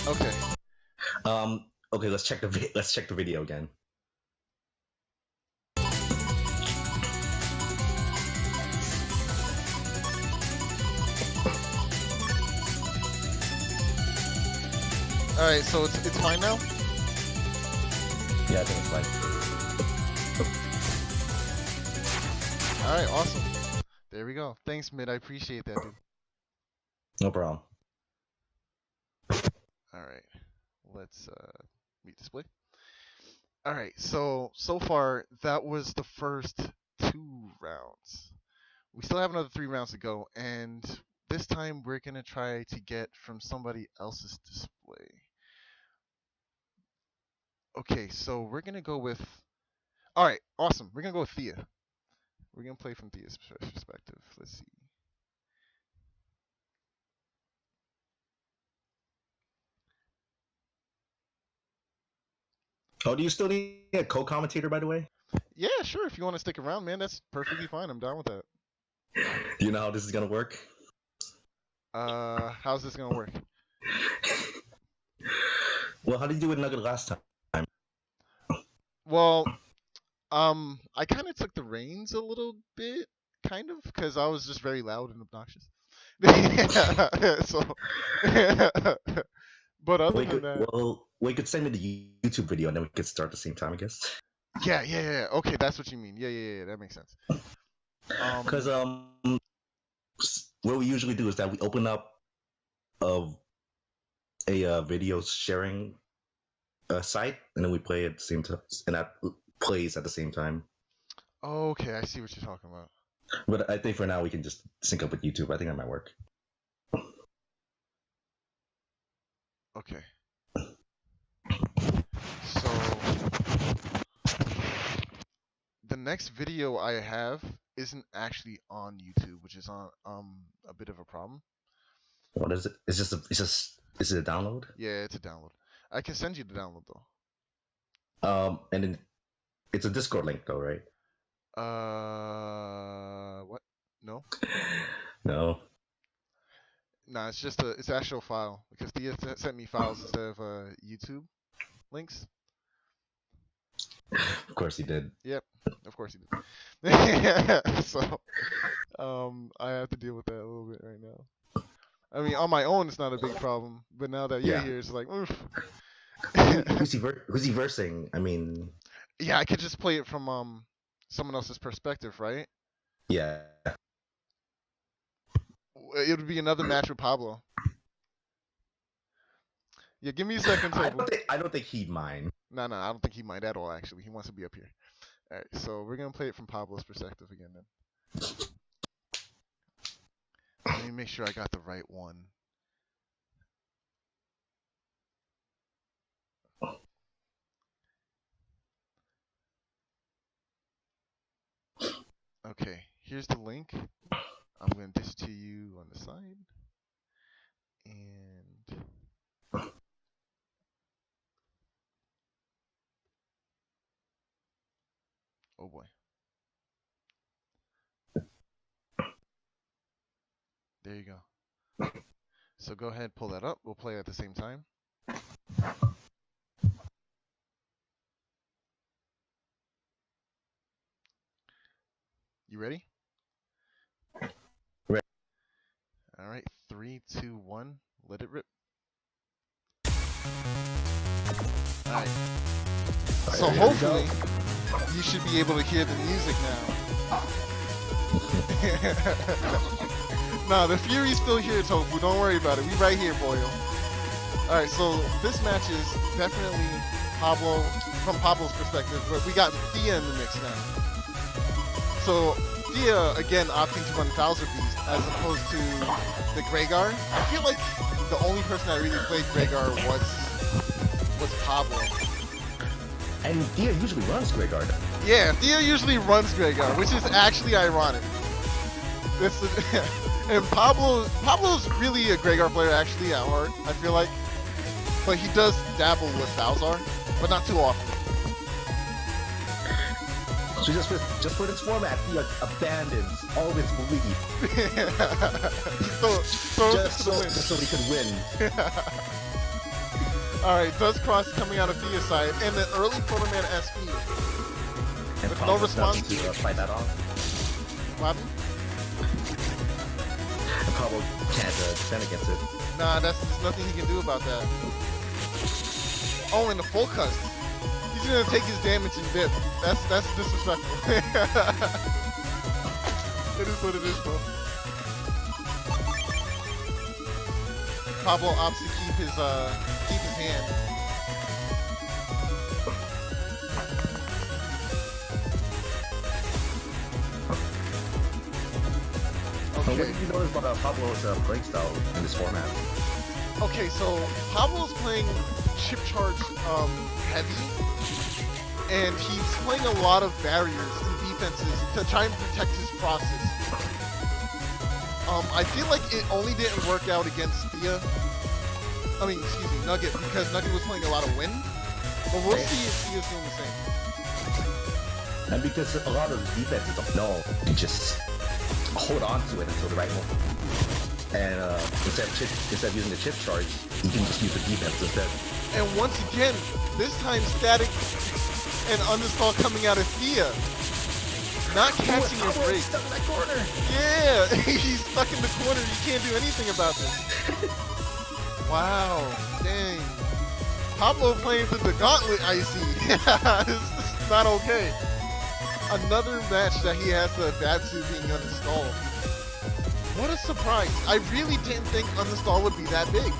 Okay. Okay, let's check the video again. All right, so it's fine now. Yeah, I think it's fine. All right, awesome. There we go. Thanks, Mid. I appreciate that, dude. No problem. All right, let's meet display. All right, so far that was the first 2 rounds. We still have another 3 rounds to go, and this time we're gonna try to get from somebody else's display. Okay, so we're gonna go with. All right, awesome. We're gonna go with Thea. We're gonna play from Thea's perspective. Let's see. Oh, do you still need a co-commentator, by the way? Yeah, sure. If you want to stick around, man, that's perfectly fine. I'm down with that. Do you know how this is gonna work? How's this gonna work? Well, how did you do with Nugget last time? Well, I kind of took the reins a little bit, kind of, because I was just very loud and obnoxious. So, but other than that, We could send me the YouTube video and then we could start at the same time, I guess. yeah. Okay, that's what you mean. Yeah. That makes sense. Because what we usually do is that we open up a video sharing site and then we play at the same time, and that plays at the same time. Okay, I see what you're talking about. But I think for now we can just sync up with YouTube. I think that might work. Okay. So the next video I have isn't actually on YouTube, which is on a bit of a problem. What is it? Is it a download? Yeah, it's a download. I can send you the download though. And then it's a Discord link though, right? What? No. No. Nah, it's just it's an actual file because Thea sent me files instead of YouTube links. Of course he did. Yep, of course he did. So, I have to deal with that a little bit right now. I mean, on my own, it's not a big problem, but now that you're here, it's like, oof. Who's he versing? I mean, yeah, I could just play it from someone else's perspective, right? Yeah. It would be another match with Pablo. Yeah, give me a second. I don't think he'd mind. No, I don't think he might at all. Actually, he wants to be up here. All right, so we're gonna play it from Pablo's perspective again then. Let me make sure I got the right one. Okay, here's the link. I'm going to dish to you on the side. And oh boy. There you go. So go ahead, pull that up. We'll play at the same time. You ready? Ready. All right, 3, 2, 1, let it rip. All right. So hopefully you should be able to hear the music now. Nah, the Fury's still here, Tofu. Don't worry about it. We right here, boyo. All right, so this match is definitely Pablo from Pablo's perspective, but we got Thea in the mix now. So Thea again opting to run Bowser Beast as opposed to the Gregar. I feel like the only person that really played Gregar was Pablo. And Thea usually runs Gregar. Yeah, Thea usually runs Gregar, which is actually ironic. And Pablo's really a Gregar player actually at heart, I feel like. But he does dabble with Bowser, but not too often. So just for this format, he abandons all of his belief. Just so he could win. Alright, Dust Cross coming out of Thea's side, and the early Proto Man SP. And with no response to fight that off. What happened? And Pablo can't defend against it. Nah, there's nothing he can do about that. Oh, and the full cuts. He's gonna take his damage and dip. That's disrespectful. It is what it is, bro. Pablo opts to keep his hand. Okay. What did you notice about Pablo's playing style in this format? Okay, so Pablo's playing chip charge heavy, and he's playing a lot of barriers and defenses to try and protect his process. I feel like it only didn't work out against Thea. I mean, excuse me, Nugget, because Nugget was playing a lot of wind. But we'll see if he is doing the same. And because a lot of defenses don't know, you just hold on to it until the right moment. And instead of using the chip charge, you can just use the defense instead. And once again, this time Static and Understall coming out of Thea. Not catching your break. Stuck in that corner. Yeah, he's stuck in the corner. You can't do anything about this. Wow, dang. Pablo playing through the gauntlet, I see. This is not okay. Another match that he has to adapt to being uninstalled. What a surprise. I really didn't think uninstall would be that big.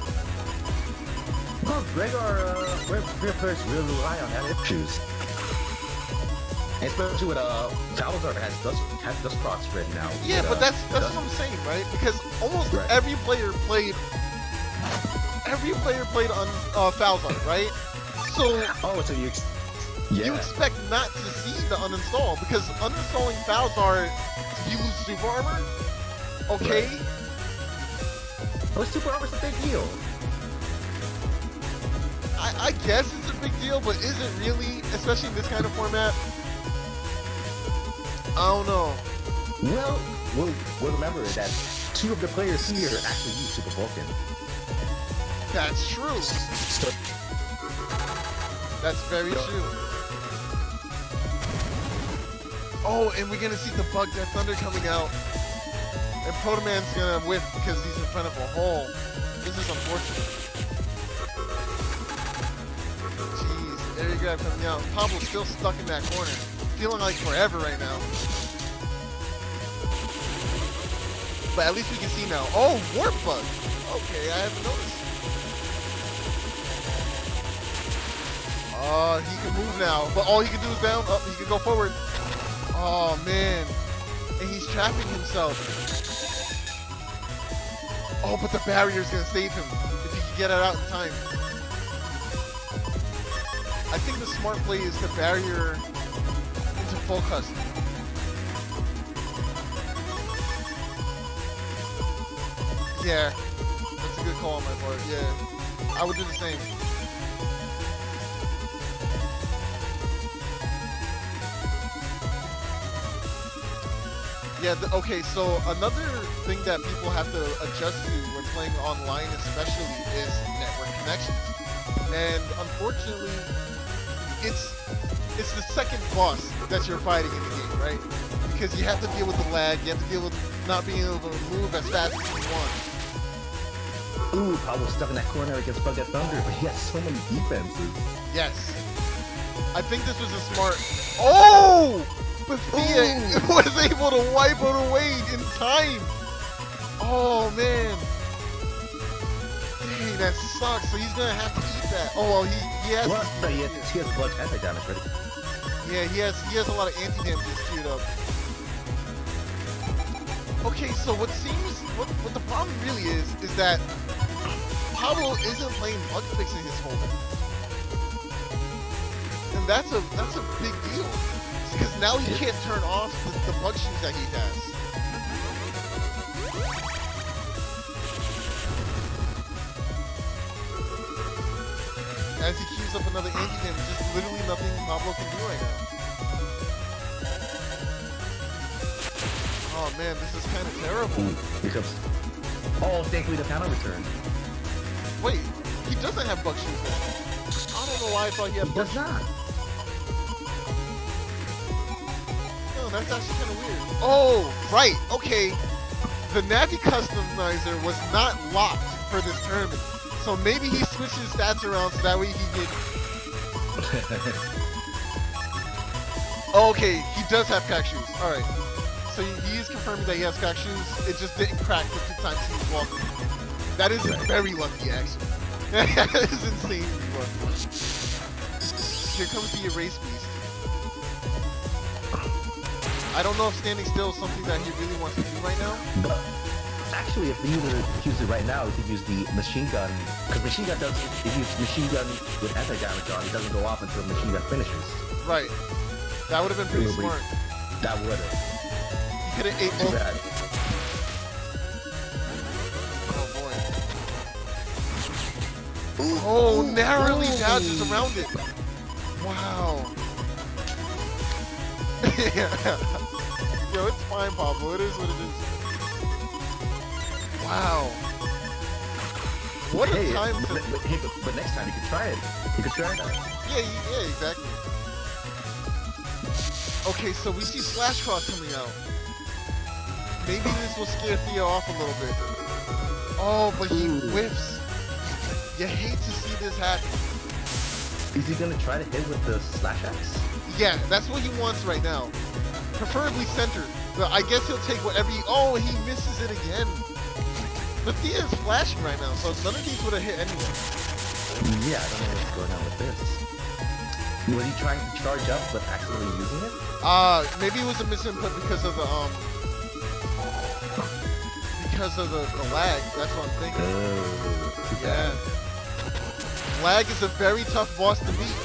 Well, Greg players really rely on that issues. Especially with Salazar has dust proc spread now. Yeah, but that's what I'm saying, right? Because almost every player played on Falzar, right? So so you expect not to see the uninstall because uninstalling Falzar, you lose super armor. Okay. Right. Oh, super armor's a big deal. I guess it's a big deal, but is it really? Especially in this kind of format. I don't know. Well, we'll remember that 2 of the players here actually use Super Vulcan. That's true. That's very true. Oh, and we're gonna see the Bug Death Thunder coming out. And Proto Man's gonna whiff because he's in front of a hole. This is unfortunate. Jeez, there you go coming out. Pablo's still stuck in that corner. Feeling like forever right now. But at least we can see now. Oh, Warp Bug! Okay, I haven't noticed. He can move now, but all he can do is down. Oh, he can go forward. Oh, man. And he's trapping himself. Oh, but the barrier's gonna save him if he can get it out in time. I think the smart play is the barrier into full custom. Yeah, that's a good call on my part. Yeah, I would do the same. Yeah, okay, so another thing that people have to adjust to when playing online especially is network connections. And unfortunately, it's the second boss that you're fighting in the game, right? Because you have to deal with the lag, you have to deal with not being able to move as fast as you want. Ooh, Pablo's stuck in that corner against Bug Death Thunder, but he has so many defenses. Yes. I think this was a smart... Oh! But Thea was able to wipe it away in time. Oh, man. Dang, that sucks. So he's going to have to eat that. Oh, well, he has... Well, no, he has blood anti-damage ready. Yeah, he has a lot of anti-damages queued up. Okay, so what the problem really is that Pablo isn't playing bug fixing his folder. And that's a big deal. Because now he can't turn off the bug shoes that he has. As he queues up another anti-damage, there's literally nothing Pablo can do right now. Oh man, this is kind of terrible. Here comes. Oh, thankfully the counter returned. Wait, he doesn't have bug shoes now. I don't know why I thought he had bug shoes. He does not. That's actually kind of weird. Oh, right. Okay. The Navi Customizer was not locked for this tournament. So maybe he switched his stats around so that way he can... Oh, okay, he does have crack shoes. Alright. So he is confirming that he has crack shoes. It just didn't crack the 2 times he was walking. That is very lucky, actually. That is insanely lucky. Here comes the Erase Beast. I don't know if standing still is something that he really wants to do right now. But actually, if he were to use it right now, he could use the machine gun. Because machine gun does, if you use machine gun with anti-damage on, it doesn't go off until machine gun finishes. Right. That would have been pretty smart. That would have. He could have ate both. Oh boy. Ooh, narrowly dodges around it. Wow. Yo, it's fine, Pablo. It is what it is. Wow. What a Hey, time to... but next time you could try it. You could try that. Yeah, exactly. Okay, so we see Slash Cross coming out. Maybe this will scare Theo off a little bit. Oh, but he whiffs. You hate to see this happen. Is he gonna try to hit with the slash axe? Yeah, that's what he wants right now. Preferably centered. But I guess he'll take whatever he... Oh, he misses it again. But Theo is flashing right now, so none of these would have hit anyway. Yeah, I don't know what's going on with this. Was he trying to charge up but accidentally using it? Maybe it was a misinput because of the lag. That's what I'm thinking. Yeah. Lag is a very tough boss to beat.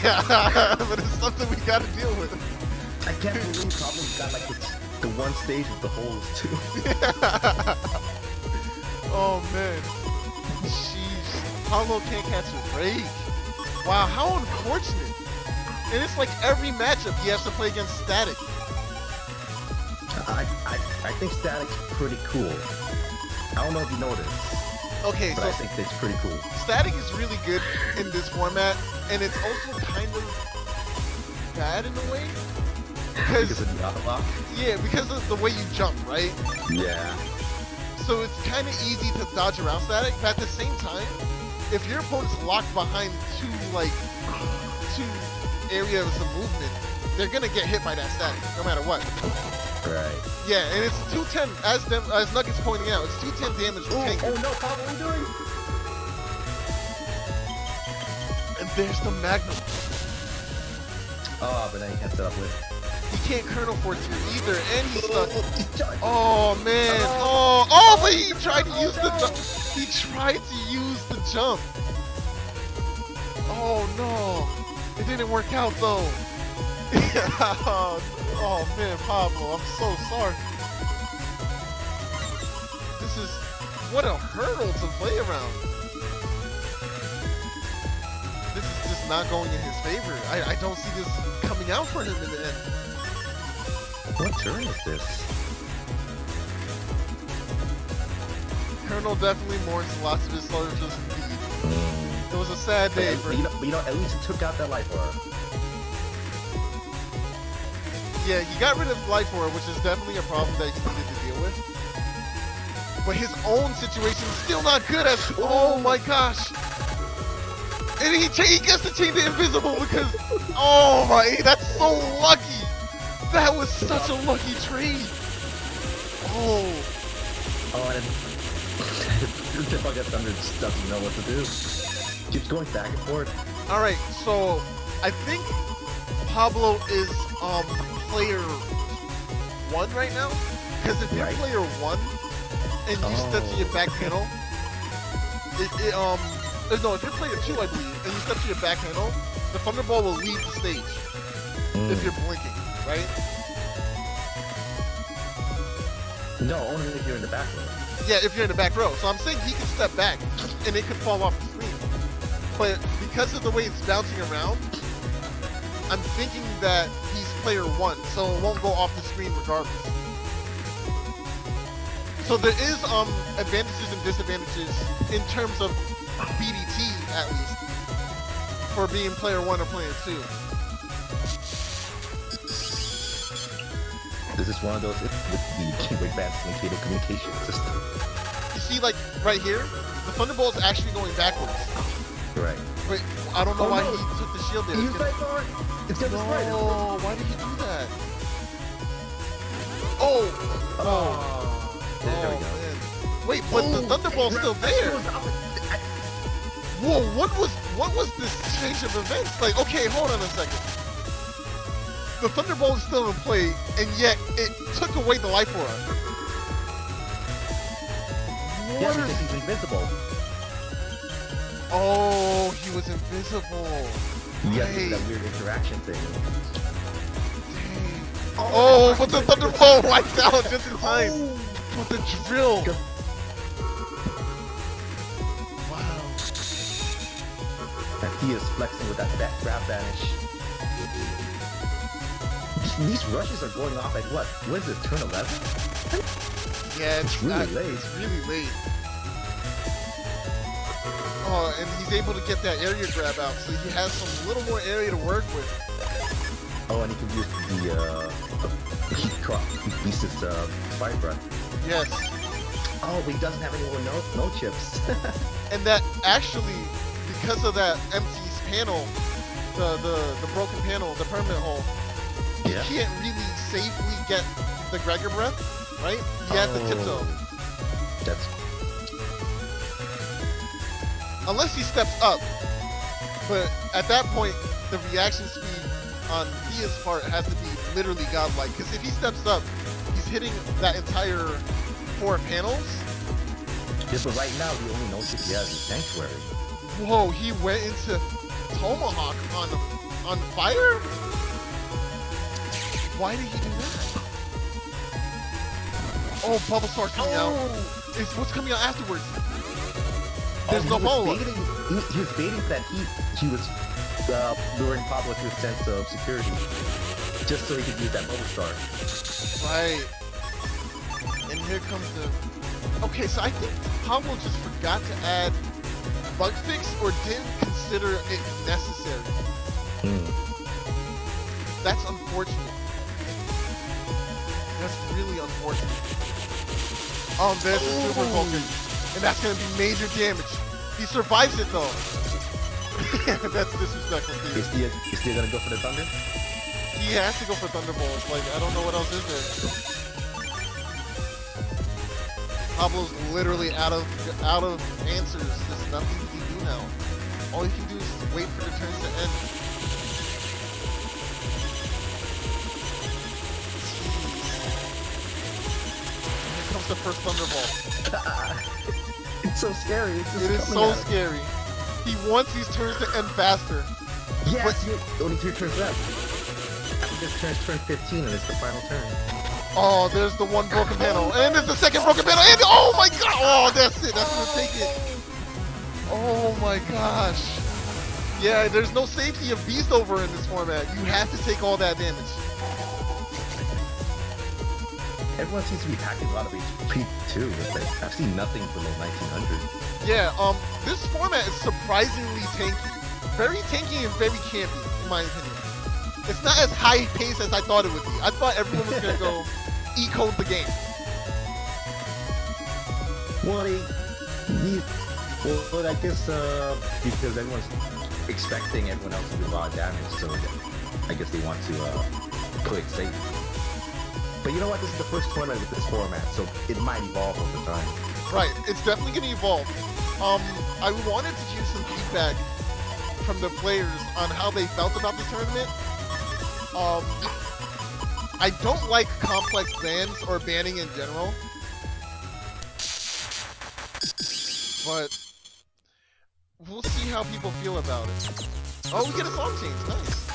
Yeah, but it's something we gotta deal with. I can't believe Pablo's got like the one stage with the holes too. Oh man. Jeez. Pablo can't catch a break. Wow, how unfortunate. And it's like every matchup he has to play against Static. I think Static's pretty cool. I don't know if you know this. Okay, but so I think it's pretty cool. Static is really good in this format, and it's also kind of bad in a way. Because of the auto lock? Yeah, because of the way you jump, right? Yeah. So it's kind of easy to dodge around Static, but at the same time, if your opponent's locked behind two areas of movement, they're gonna get hit by that Static, no matter what. Right. Yeah, and it's 210, as Nugget's pointing out, it's 210 damage for tanking. Oh no, Pablo, what are you doing? And there's the Magnum. Oh, but now you can't set up with it. He can't Kernel Force you either, and he's stuck. Oh man! Oh! But he tried to use the jump. He tried to use the jump. Oh no! It didn't work out though. Oh man, Pablo, I'm so sorry. This is what a hurdle to play around. This is just not going in his favor. I don't see this coming out for him in the end. What turn is this? Colonel definitely mourns the loss of his soldiers indeed. It was a sad day for him. You know, at least it took out that life aura. Yeah, he got rid of life aura, which is definitely a problem that he needed to deal with. But his own situation is still not good as... Oh my gosh! And he gets to change to invisible because... Oh my... That's so lucky! That was such a lucky trade! Oh... Oh, and the Bucket Thunder just doesn't know what to do. Keeps going back and forth. Alright, so... I think Pablo is, player 1 right now? Because if you're player 1, and you step to your back panel, no, if you're player 2, I believe, and you step to your back panel, the Thunderball will leave the stage if you're blinking, right? No, only if you're in the back row. Yeah, if you're in the back row. So I'm saying he can step back, and it could fall off the screen. But because of the way it's bouncing around, I'm thinking that he's player 1, so it won't go off the screen regardless. So there is advantages and disadvantages in terms of BDT, at least, for being player 1 or player 2. This is one of those with the advanced cable communication system. You see, like, right here, the Thunderball is actually going backwards. Right. Wait, I don't know why he took the shield there. It's gonna destroy it. No, why did he do that? Oh! There we go. Man. Wait, but the Thunderball's still there. Whoa, what was this change of events? Like, okay, hold on a second. The Thunderball is still in play, and yet it took away the life aura. Yeah, because he's invisible. Oh, he was invisible. Yeah, that weird interaction thing. Dang. Oh, but the Thunderball wiped out just in time. With the drill. Wow. He is flexing with that grab vanish. These rushes are going off at what? What is it, turn 11? Yeah, it's really late. It's really late. Oh, and he's able to get that area grab out, so he has some little more area to work with. Oh, and he can use the heat crop. He uses fire breath. Yes. Oh, but he doesn't have any more no chips. And that actually, because of that empty panel, the broken panel, the permanent hole, yeah. he can't really safely get the Gregor breath, right? He has to tiptoe. That's... Unless he steps up. But at that point, the reaction speed on Thea's part has to be literally godlike. Because if he steps up, he's hitting that entire 4 panels. Yeah, but right now, the only no chip he has is Sanctuary. Whoa, he went into Tomahawk on fire? Why did he do that? Oh, Bubble Star coming out. It's what's coming out afterwards. There's no follow-up. He was baiting that he was luring Pablo to a sense of security, just so he could use that Bubble Star. Right. And here comes the... Okay, so I think Pablo just forgot to add bug fix or didn't consider it necessary. That's unfortunate. That's really unfortunate. There's a super Vulcan. And that's going to be major damage. He survives it though. That's disrespectful. Is he going to go for the Thunder? He has to go for Thunderbolts. Like, I don't know what else is there. Pablo's literally out of answers. There's nothing he can do now. All he can do is wait for the turns to end. Here comes the first Thunderbolt. It's so scary. It is so scary. He wants these turns to end faster. Yes, only 2 turns left. I think this turn's turn 15 and it's the final turn. Oh, there's the one broken panel. And there's the second broken panel. And oh my god. Oh, that's it. That's gonna take it. Oh my gosh. Yeah, there's no safety of Beast over in this format. You have to take all that damage. Everyone seems to be packing a lot of HP too. Like, I've seen nothing below 1900. Yeah, this format is surprisingly tanky. Very tanky and very campy, in my opinion. It's not as high paced as I thought it would be. I thought everyone was gonna go E-code the game. Well, well, I guess because everyone's expecting everyone else to do a lot of damage, so I guess they want to play it safe. But you know what? This is the first tournament with this format, so it might evolve over time. Right, it's definitely gonna evolve. I wanted to hear some feedback from the players on how they felt about the tournament. I don't like complex bans or banning in general, but we'll see how people feel about it. Oh, we get a song change, nice.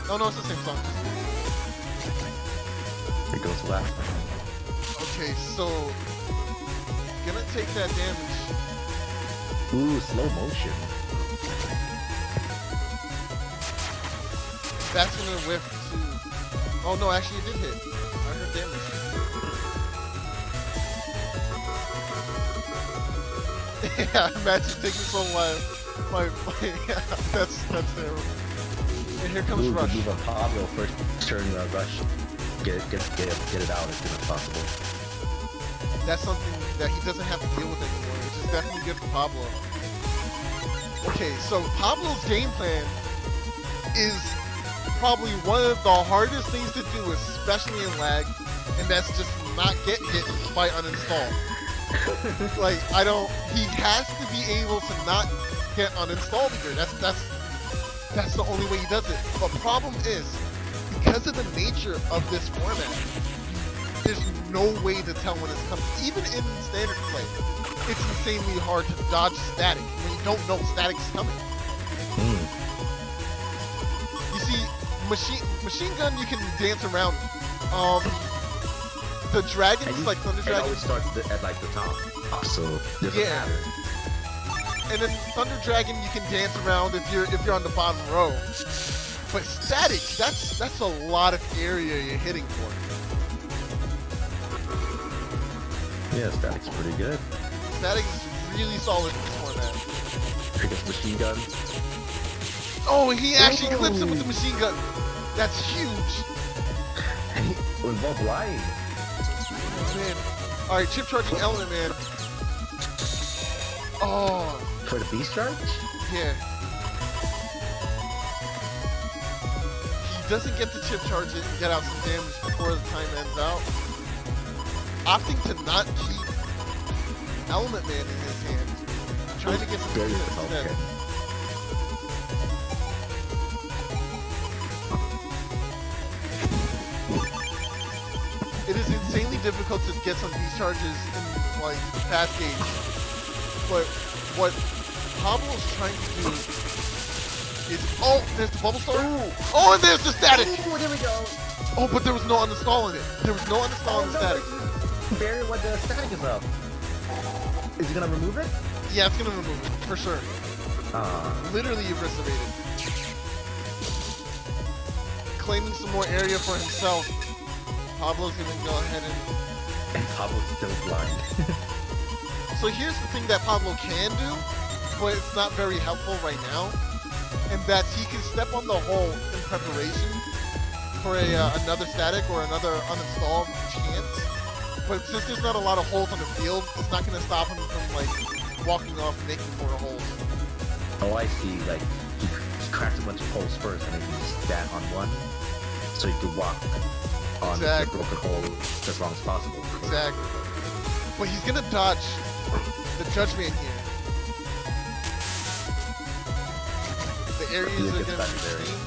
Oh no, it's the same song. Here goes last. Okay, so gonna take that damage. Ooh, slow motion. That's gonna whiff too. Oh no, actually it did hit. I heard damage. Yeah, imagine taking so long. Yeah, that's terrible. And here comes Rush. Move a Pablo first turn Rush. Get it out as soon as possible. That's something that he doesn't have to deal with anymore, which is definitely good for Pablo. Okay, so Pablo's game plan is probably one of the hardest things to do, especially in lag, and that's just not get hit by uninstall. Like, he has to be able to not get uninstalled here. That's the only way he does it. But problem is, because of the nature of this format, there's no way to tell when it's coming. Even in standard play, it's insanely hard to dodge static when you don't know static's coming. You see, machine gun you can dance around. The dragons, like Thunder Dragon, it always starts at like the top, so there's a pattern. And then Thunder Dragon, you can dance around if you're on the bottom row. But Static, that's a lot of area you're hitting for. Yeah, Static's pretty good. Static is really solid in this format. Cricket's machine gun. Oh, he actually clips him with the machine gun. That's huge. With both blind. Man. Alright, chip charging Element Man. Oh. For the beast charge? Yeah. He doesn't get to chip charge it and get out some damage before the time ends out. Opting to not keep Element Man in his hand. Trying to get some damage instead. Okay. It is insanely difficult to get some beast charges in like path gauge. But what Pablo's trying to do is, oh, there's the bubble star. Oh, and there's the static. Oh, there we go. Oh, but there was no uninstall in it. There was no uninstall in the static. Barry, what the static is up. Is he gonna remove it? Yeah, it's gonna remove it for sure. Literally eviscerated. Claiming some more area for himself. Pablo's gonna go ahead And Pablo's still blind. So here's the thing that Pablo can do, but it's not very helpful right now, and that's he can step on the hole in preparation for another static or another uninstall chance. But since there's not a lot of holes on the field, it's not gonna stop him from like walking off and making more holes. Oh, I see. Like he cracks a bunch of holes first, and then he can stand on one, so he can walk on the broken hole as long as possible. Exactly. But he's gonna dodge the Judgment here. The areas are gonna be extreme.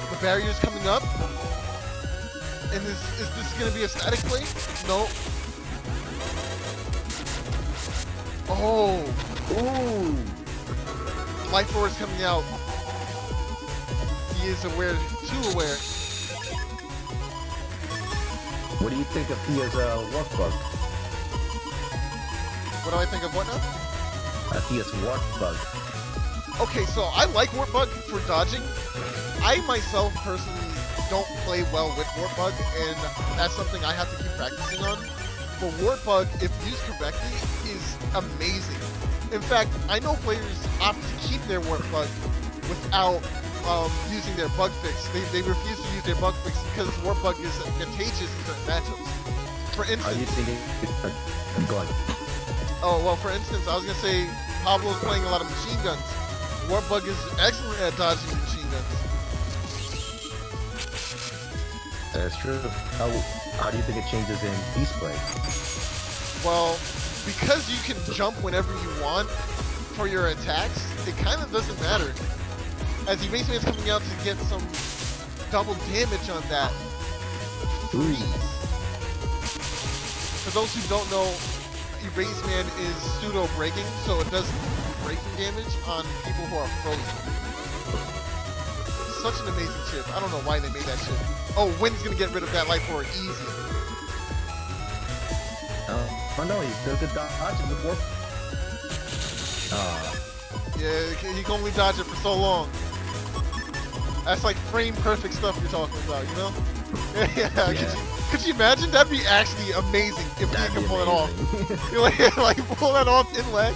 The barrier's coming up. And is this gonna be a static play? No. Oh. Ooh. Life Orb is coming out. He is aware, too aware. What do you think of Thea's warp bug? What do I think of what now? Thea's warp bug. Okay, so I like Warp Bug for dodging. I myself personally don't play well with Warp Bug, and that's something I have to keep practicing on. But Warp Bug, if used correctly, is amazing. In fact, I know players opt to keep their Warp Bug without using their bug fix. They refuse to use their bug fix because Warp Bug is contagious in certain matchups. For instance, How do you think I'm going? Oh, well, for instance, I was going to say Pablo's playing a lot of machine guns. Warp Bug is excellent at dodging machine guns. That's true. How do you think it changes in Beast Play? Well, because you can jump whenever you want for your attacks, it kind of doesn't matter. As Erase Man's coming out to get some double damage on that freeze. For those who don't know, Erase Man is pseudo breaking, so it does breaking damage on people who are frozen. Such an amazing chip. I don't know why they made that chip. Oh, Wind's gonna get rid of that life orb easy. Oh no, he's still good dodging with warp. Yeah, he can only dodge it for so long. That's like frame perfect stuff you're talking about, you know? Yeah. Could you imagine? That'd be actually amazing if he can pull it off. like pull that off in lag.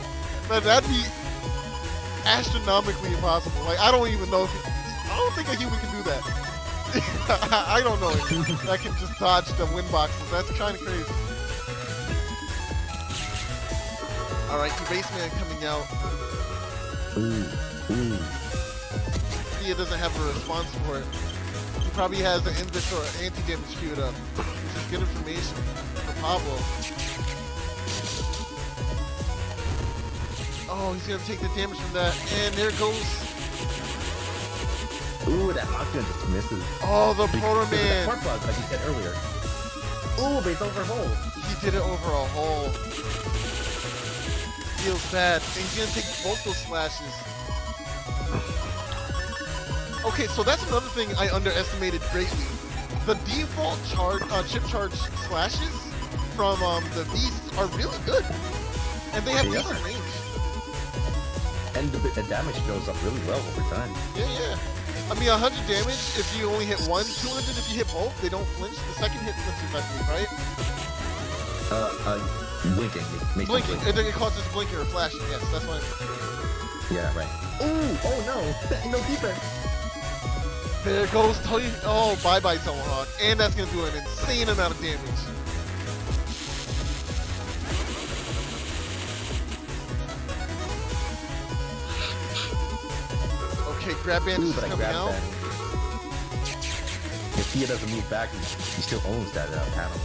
That'd be astronomically impossible. Like I don't even know if I don't think a human can do that. I don't know if I can just dodge the wind boxes. That's kind of crazy. All right, Erase Man coming out. Thea doesn't have a response for it. He probably has an invis or anti-damage queued up, which is good information for Pablo. Oh, he's gonna take the damage from that, and there goes. Ooh, that lockdown just misses. Oh, the Proto Man. Warp bug, like you said earlier. Ooh, but it's over a hole. He did it over a hole. Feels bad. And he's gonna take both those slashes. Okay, so that's another thing I underestimated greatly. The default chip charge slashes from the beasts are really good, and they have They decent are. range. And the damage goes up really well over time. Yeah, yeah. I mean, 100 damage if you only hit one, 200 if you hit both. They don't flinch. The second hit flinches, I believe, right? Blinking. Makes Blinking. them blink. It causes blinking or flashing. Yes, that's what. Yeah, right. Ooh, oh no, no defense. There goes Tony. Oh, bye-bye, Tomahawk. And that's going to do an insane amount of damage. Okay, grab bandage is But I coming grabbed out. that. If Thea doesn't move back, he still owns that panel.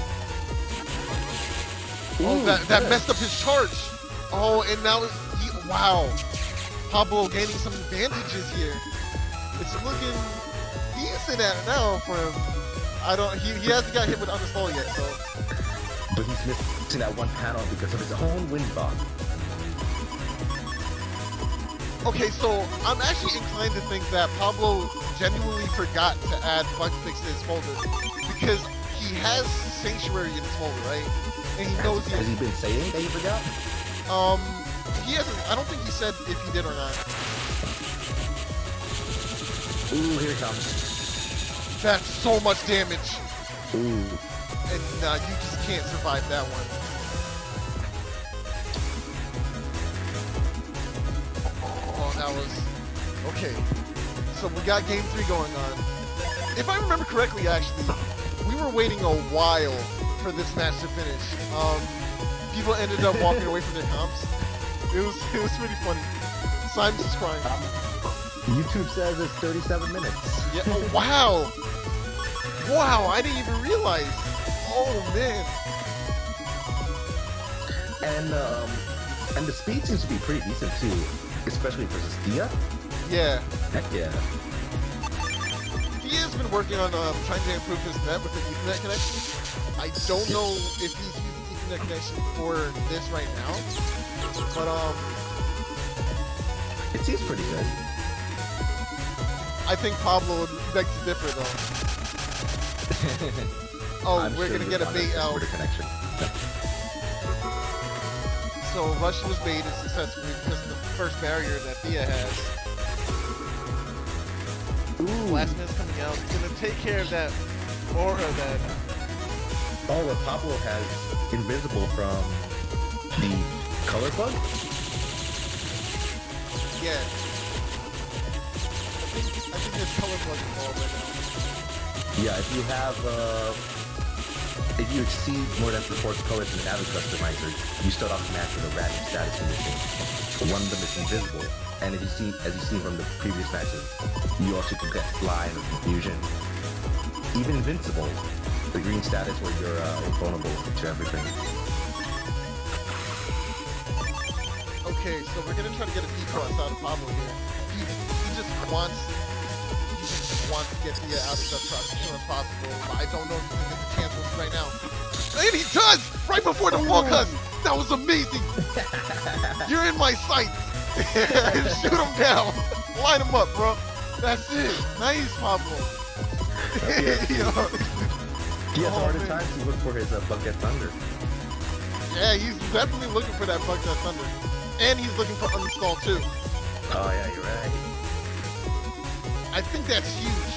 Oh, Ooh, that yes. messed up his charge. Oh, and now wow. Pablo gaining some advantages here. It's looking decent at now for him. He hasn't got hit with Understall yet, so. But he's missing that one panel because of his own wind block. Okay, so I'm actually inclined to think that Pablo genuinely forgot to add bug fix to his folder because he has Sanctuary in his folder, right? And he knows Has he been saying that he forgot? he hasn't. I don't think he said if he did or not. Ooh, here he comes. That's so much damage, Ooh. and you just can't survive that one. Oh, that was okay. So we got game 3 going on. If I remember correctly, actually, we were waiting a while for this match to finish. People ended up walking away from their comps. It was pretty funny. Simon's just crying. YouTube says it's 37 minutes. Yeah. Oh, wow. Wow. I didn't even realize. Oh man. And the speed seems to be pretty decent too, especially versus Thea. Yeah. Heck yeah. He has been working on trying to improve his net with the Ethernet connection. I don't know if he's using Ethernet connection for this right now, but It seems pretty good. I think Pablo would beg to differ though. Oh, I'm we're sure gonna get a on bait out. Twitter connection. So Rush was baited successfully because of the first barrier that Thea has. Ooh. Last minute's coming out. He's gonna take care of that aura that. Oh, but Pablo has invisible from the color bug. Yeah. I think there's color bug involved right now. Yeah, if you exceed more than 4 colors in the navig customizer, you start off the match with a random status condition. One of them is invisible, and if you see, as you've seen from the previous matches, you also can get blind or confusion. Even invincible, the green status where you're invulnerable to everything. Okay, so we're gonna try to get a D-cross out of Pablo here. He just wants to get Thea out of Death Cross as soon as possible. I don't know if he can get the chance with it right now. And he does! Right before the full cuss! That was amazing! You're in my sights! Shoot him down! Line him up, bro! That's it! Nice, Pablo! He has a harder man. time to look for his Bucket Thunder. Yeah, he's definitely looking for that Bug That Thunder. And he's looking for Uninstall too. Oh yeah, you're right. I think that's huge.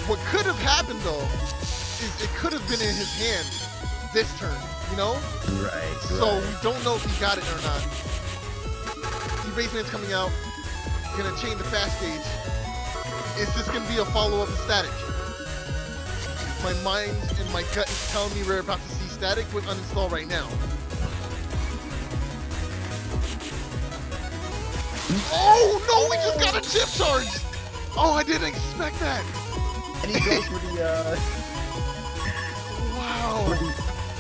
What could have happened though, is it could have been in his hand this turn, you know? Right, So we don't know if he got it or not. Erasement's coming out. Gonna chain the fast stage. Is this gonna be a follow-up of Static? My mind and my gut is telling me we're about to see Static with Uninstall right now. Oh no, we just got a chip charge! Oh, I didn't expect that! And he goes for the Wow!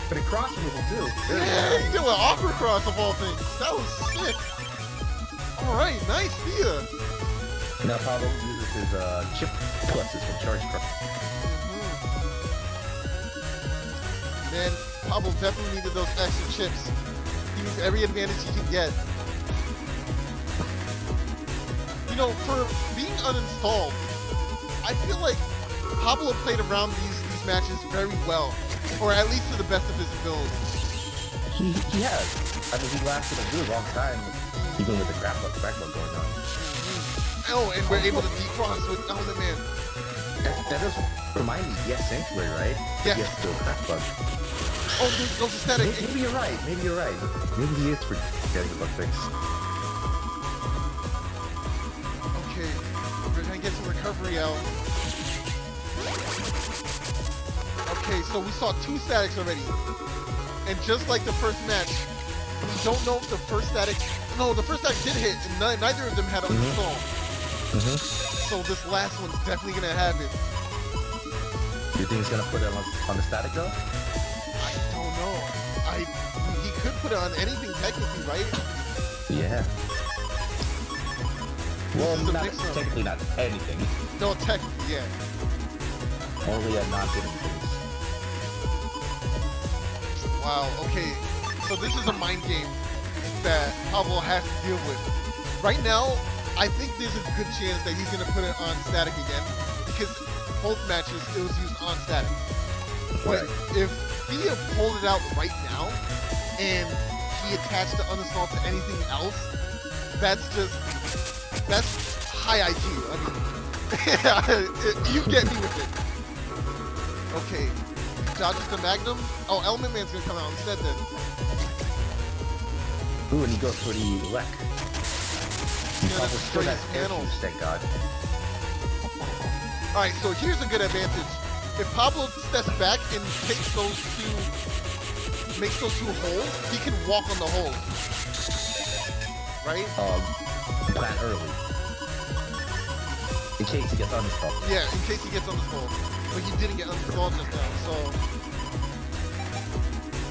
for the cross removal too. Yeah, he did an awkward cross of all things. That was sick. Alright, nice, Thea. Now Pablo uses his chip pluses from charge cross. Man, Pablo definitely needed those extra chips. He needs every advantage he can get. You know, for being uninstalled, I feel like Pablo played around these matches very well. Or at least to the best of his ability. He has. I mean, he lasted a really long time, even with the crack bug going on. Oh, and we're able to defrost with Element Man. That does remind me, he has Sanctuary, right? Yeah. He has still crack bug. Oh, those aesthetic. Maybe you're right. Maybe you're right. Maybe he is for getting the bug fix. Okay, we're gonna get some recovery out. Okay, so we saw 2 statics already. And just like the first match, we don't know if the first static... No, the first static did hit, and neither of them had uninstall. So this last one's definitely gonna have it. You think he's gonna put it on the static though? I don't know. He could put it on anything technically, right? Yeah. Well, technically not anything. No, technically, yeah. Only at not getting things. Wow, okay. So this is a mind game that Pablo has to deal with. Right now, I think there's a good chance that he's going to put it on static again, because both matches it was used on static. But if Thea pulled it out right now, and he attached the uninstall to anything else, that's high IQ. I mean, you get me with it. Okay, dodges the Magnum. Oh, Element Man's gonna come out instead then. Ooh, and he goes for the Lek. Yeah, still has panels. Thank God. Alright, so here's a good advantage. If Pablo steps back and takes makes those 2 holes, he can walk on the holes. Right? Plan early. In case he gets uninstalled. Yeah, in case he gets uninstalled. But he didn't get uninstalled just now, so...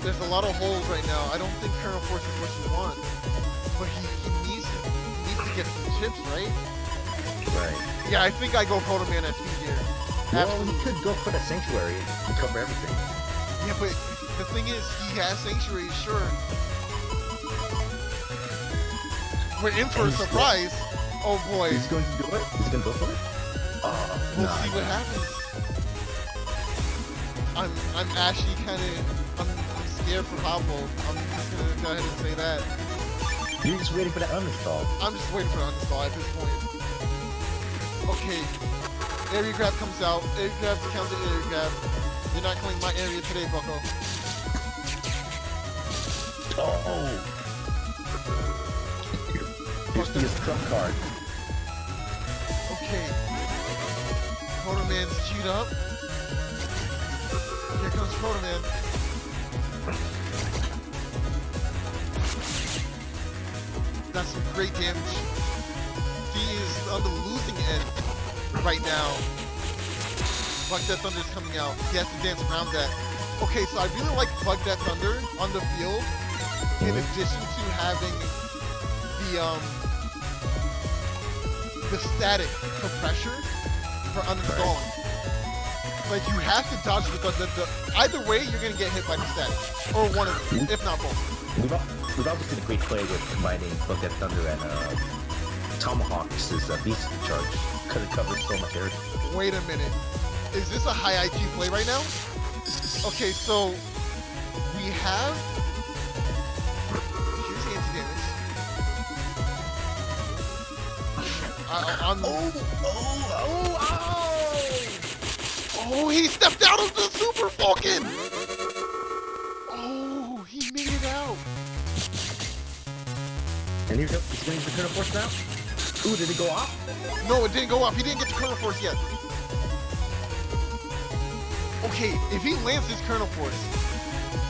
There's a lot of holes right now. I don't think Kernel Force is what you want. But he needs to get some chips, right? Right. Yeah, I think I go Proto Man at speed here. Well, he could go for the Sanctuary and cover everything. Yeah, but the thing is, he has Sanctuary, sure. We're in for a surprise. Oh boy. He's going to do it? He's going to go for it? We'll see what happens. I'm actually kind of... I'm scared for Pablo. I'm just going to go ahead and say that. You're just waiting for that uninstall. I'm just waiting for the uninstall at this point. Okay. Area grab comes out. Area grab counts the area grab. You're not killing my area today, bucko. Oh! Here's the trump card. Okay. Proto Man's queued up. Here comes Proto Man. That's some great damage. He is on the losing end right now. Bug Death Thunder is coming out. He has to dance around that. Okay, so I really like Bug Death Thunder on the field, in addition to having the static for pressure for uninstalling. Like, you have to dodge the either way, you're gonna get hit by the static, or one of them, if not both. We've obviously seen a great play with combining Bug Death Thunder and Tomahawk's Beast Charge, because it covers so much area. Wait a minute. Is this a high IQ play right now? Okay, so we have... Here's the anti-damage. Oh, he stepped out of the Super Falcon! Oh, he made it out. And he's going to the Kernel Force now? Ooh, did it go off? No, it didn't go off. He didn't get the Kernel Force yet. Okay, if he lands his Kernel Force,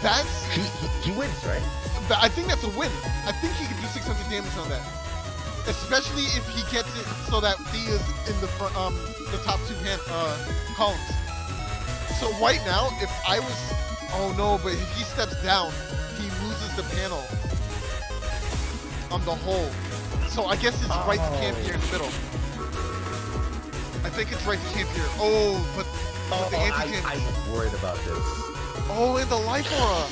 that's... He wins, right? I think that's a win. I think he could do 600 damage on that. Especially if he gets it so that he is in the front, the top 2 columns. So right now, if I was... Oh no, but if he steps down, he loses the panel on the hole. So I guess it's right to camp here in the middle. I think it's right to camp here. Oh, but the anti-camp... I'm worried about this. Oh, and the life aura.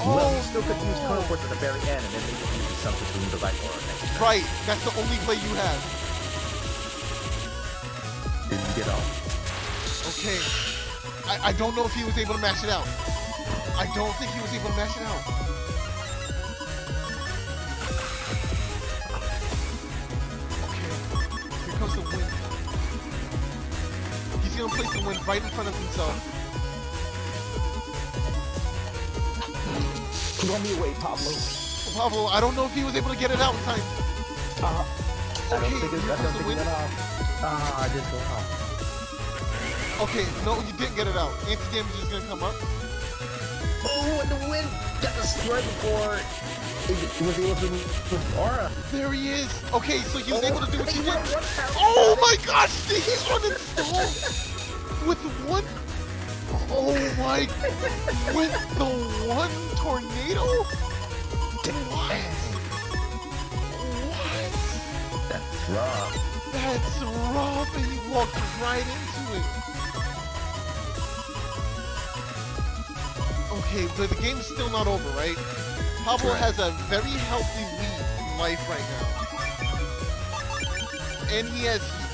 Oh, well, you still could use Kernel Force at the very end, and then maybe use something to the life aura next time. Right, that's the only play you have. Didn't get off. Okay. I don't know if he was able to mash it out. I don't think he was able to mash it out. Okay, here comes the wind. He's gonna place the wind right in front of himself. Throw me away, Pablo. Pablo, I don't know if he was able to get it out in time. I don't Okay, think here it comes the wind. went off. I just go off. Okay, no, you didn't get it out. Anti-damage is gonna come up. Oh, and the wind got destroyed before it was able to move aura. There he is. Okay, so he was able to do what he He did. went 1 pound. Oh my gosh, did he uninstall with one? Oh my, with the one tornado? What? What? That's rough. That's rough, and he walked right into it. Okay, but the game's still not over, right? Pablo has a very healthy lead in life right now. And he has heat.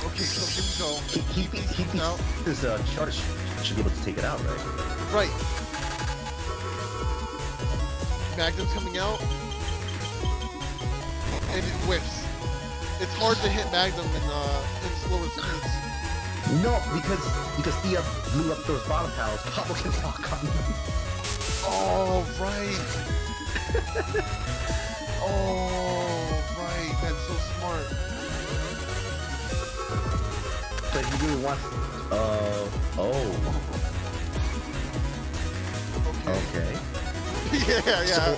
Okay, so here we go. He out. His charge should be able to take it out, right? Right. Magnum's coming out. And it whiffs. It's hard to hit Magnum in slower speeds. No, because Thea blew up those bottom panels. Pablo can walk on them. Oh, right. Oh, right. That's so smart. But he really wants. Okay. Yeah.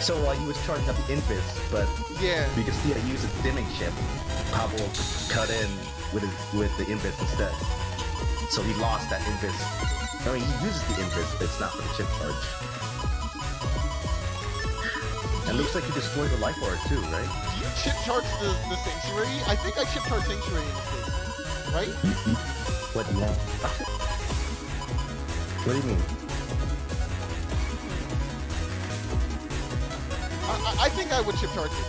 So he was charging up the Invis, but Yeah. because Thea used a dimming chip, Pablo cut in with the Invis instead. So he lost that Invis. I mean, he uses the Invis, but it's not for the chip charge. And it looks like he destroyed the life bar too, right? Do you chip charge the Sanctuary? I think I chip charge Sanctuary in this case. Right? What do you want? What do you mean? I think I would chip charge it.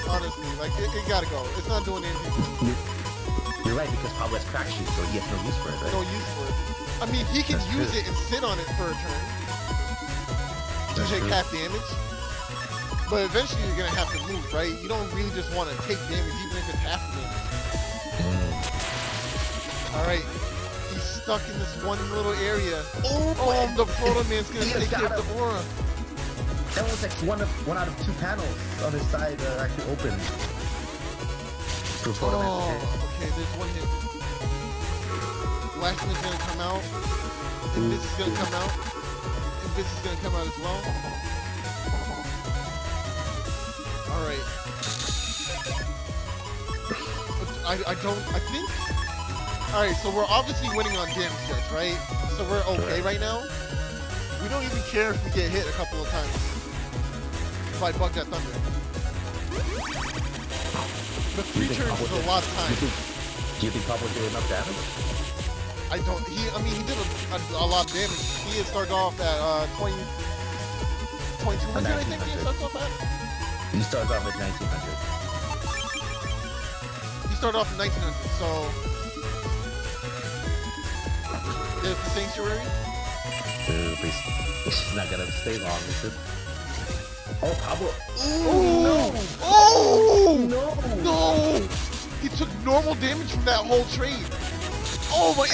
Honestly. Like, it gotta go. It's not doing anything. You're right, because Pablo has crack shoot, so he has no use for it, right? No use for it. I mean, he can That's use true. it and sit on it for a turn. To That's take true. half damage. But eventually you're gonna have to move, right? You don't really just want to take damage, even if it's half the damage. Alright. He's stuck in this one little area. Oh, the Proto Man's gonna take care of the aura. That was like one out of 2 panels on his side actually open. For Proto Man to hit. Okay, there's one hit. Last one's gonna come out. And this is gonna come out. And this is gonna come out as well. Alright. I think... Alright, so we're obviously winning on damage checks, right? So we're okay right now. We don't even care if we get hit a couple of times. If I bug that thunder. The 3 turns is a lot of time. Do you think Pablo did enough damage? I don't. He did a lot of damage. He had started off at 2200, I think he started off at. He started off at 1900. He started off at 1900. So there's the Sanctuary. It's not gonna stay long, is it? Oh, Pablo. Ooh, no! Oh No! no! He took normal damage from that whole trade. Oh my!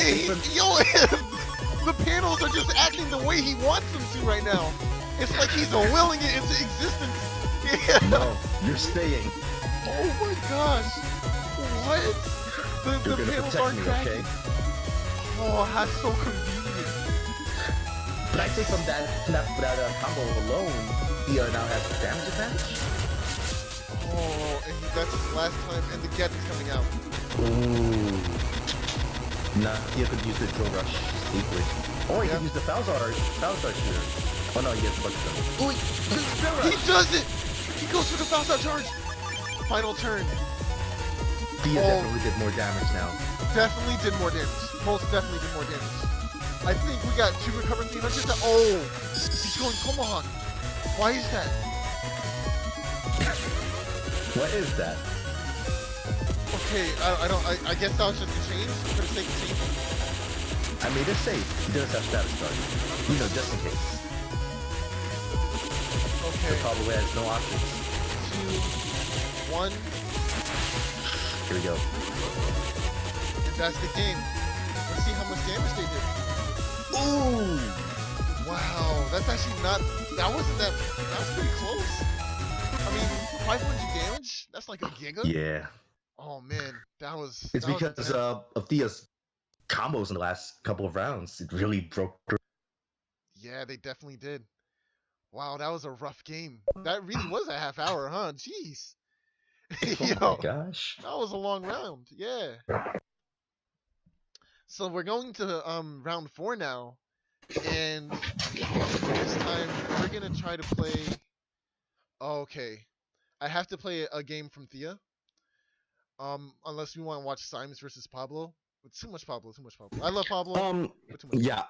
Yo, the panels are just acting the way he wants them to right now. It's like he's willing it into existence. Yeah. No, you're staying. Oh my gosh! What? The You're gonna panels protect aren't me, cracking. okay? Oh, that's so convenient. But I think from that combo alone, he now has damage advantage. Oh, and that's his last time, and the get is coming out. Ooh. Nah, he could use the Drill Rush safely. Or he could use the Falzar shooter. Oh no, he has a bunch of them. Ooh, He does it! He goes for the bounce out charge! Final turn. Thea definitely did more damage now. Definitely did more damage. Most definitely did more damage. I think we got 2 recovered 300. Oh! He's going Tomahawk. Why is that? What is that? Okay, I don't. I guess that was just a change for the sake of changing. I made it safe. He does have status charge. You know, just in case. The Okay, problem has no options. 2, 1. Here we go. And that's the game. Let's see how much damage they did. Ooh! Wow, that's actually not. That wasn't that. That was pretty close. I mean, 500 damage. That's like a giga. Yeah. Oh man, that was It's that was because intense. of Thea's combos in the last couple of rounds. It really broke through. Yeah, they definitely did. Wow, that was a rough game. That really was a half hour, huh? Jeez. Oh my Yo, gosh. that was a long round. Yeah. So we're going to round 4 now, and this time we're gonna try to play. Oh, okay, I have to play a game from Thea. Unless we want to watch Sims versus Pablo. But too much Pablo, too much Pablo. I love Pablo, but too much Pablo. Yeah.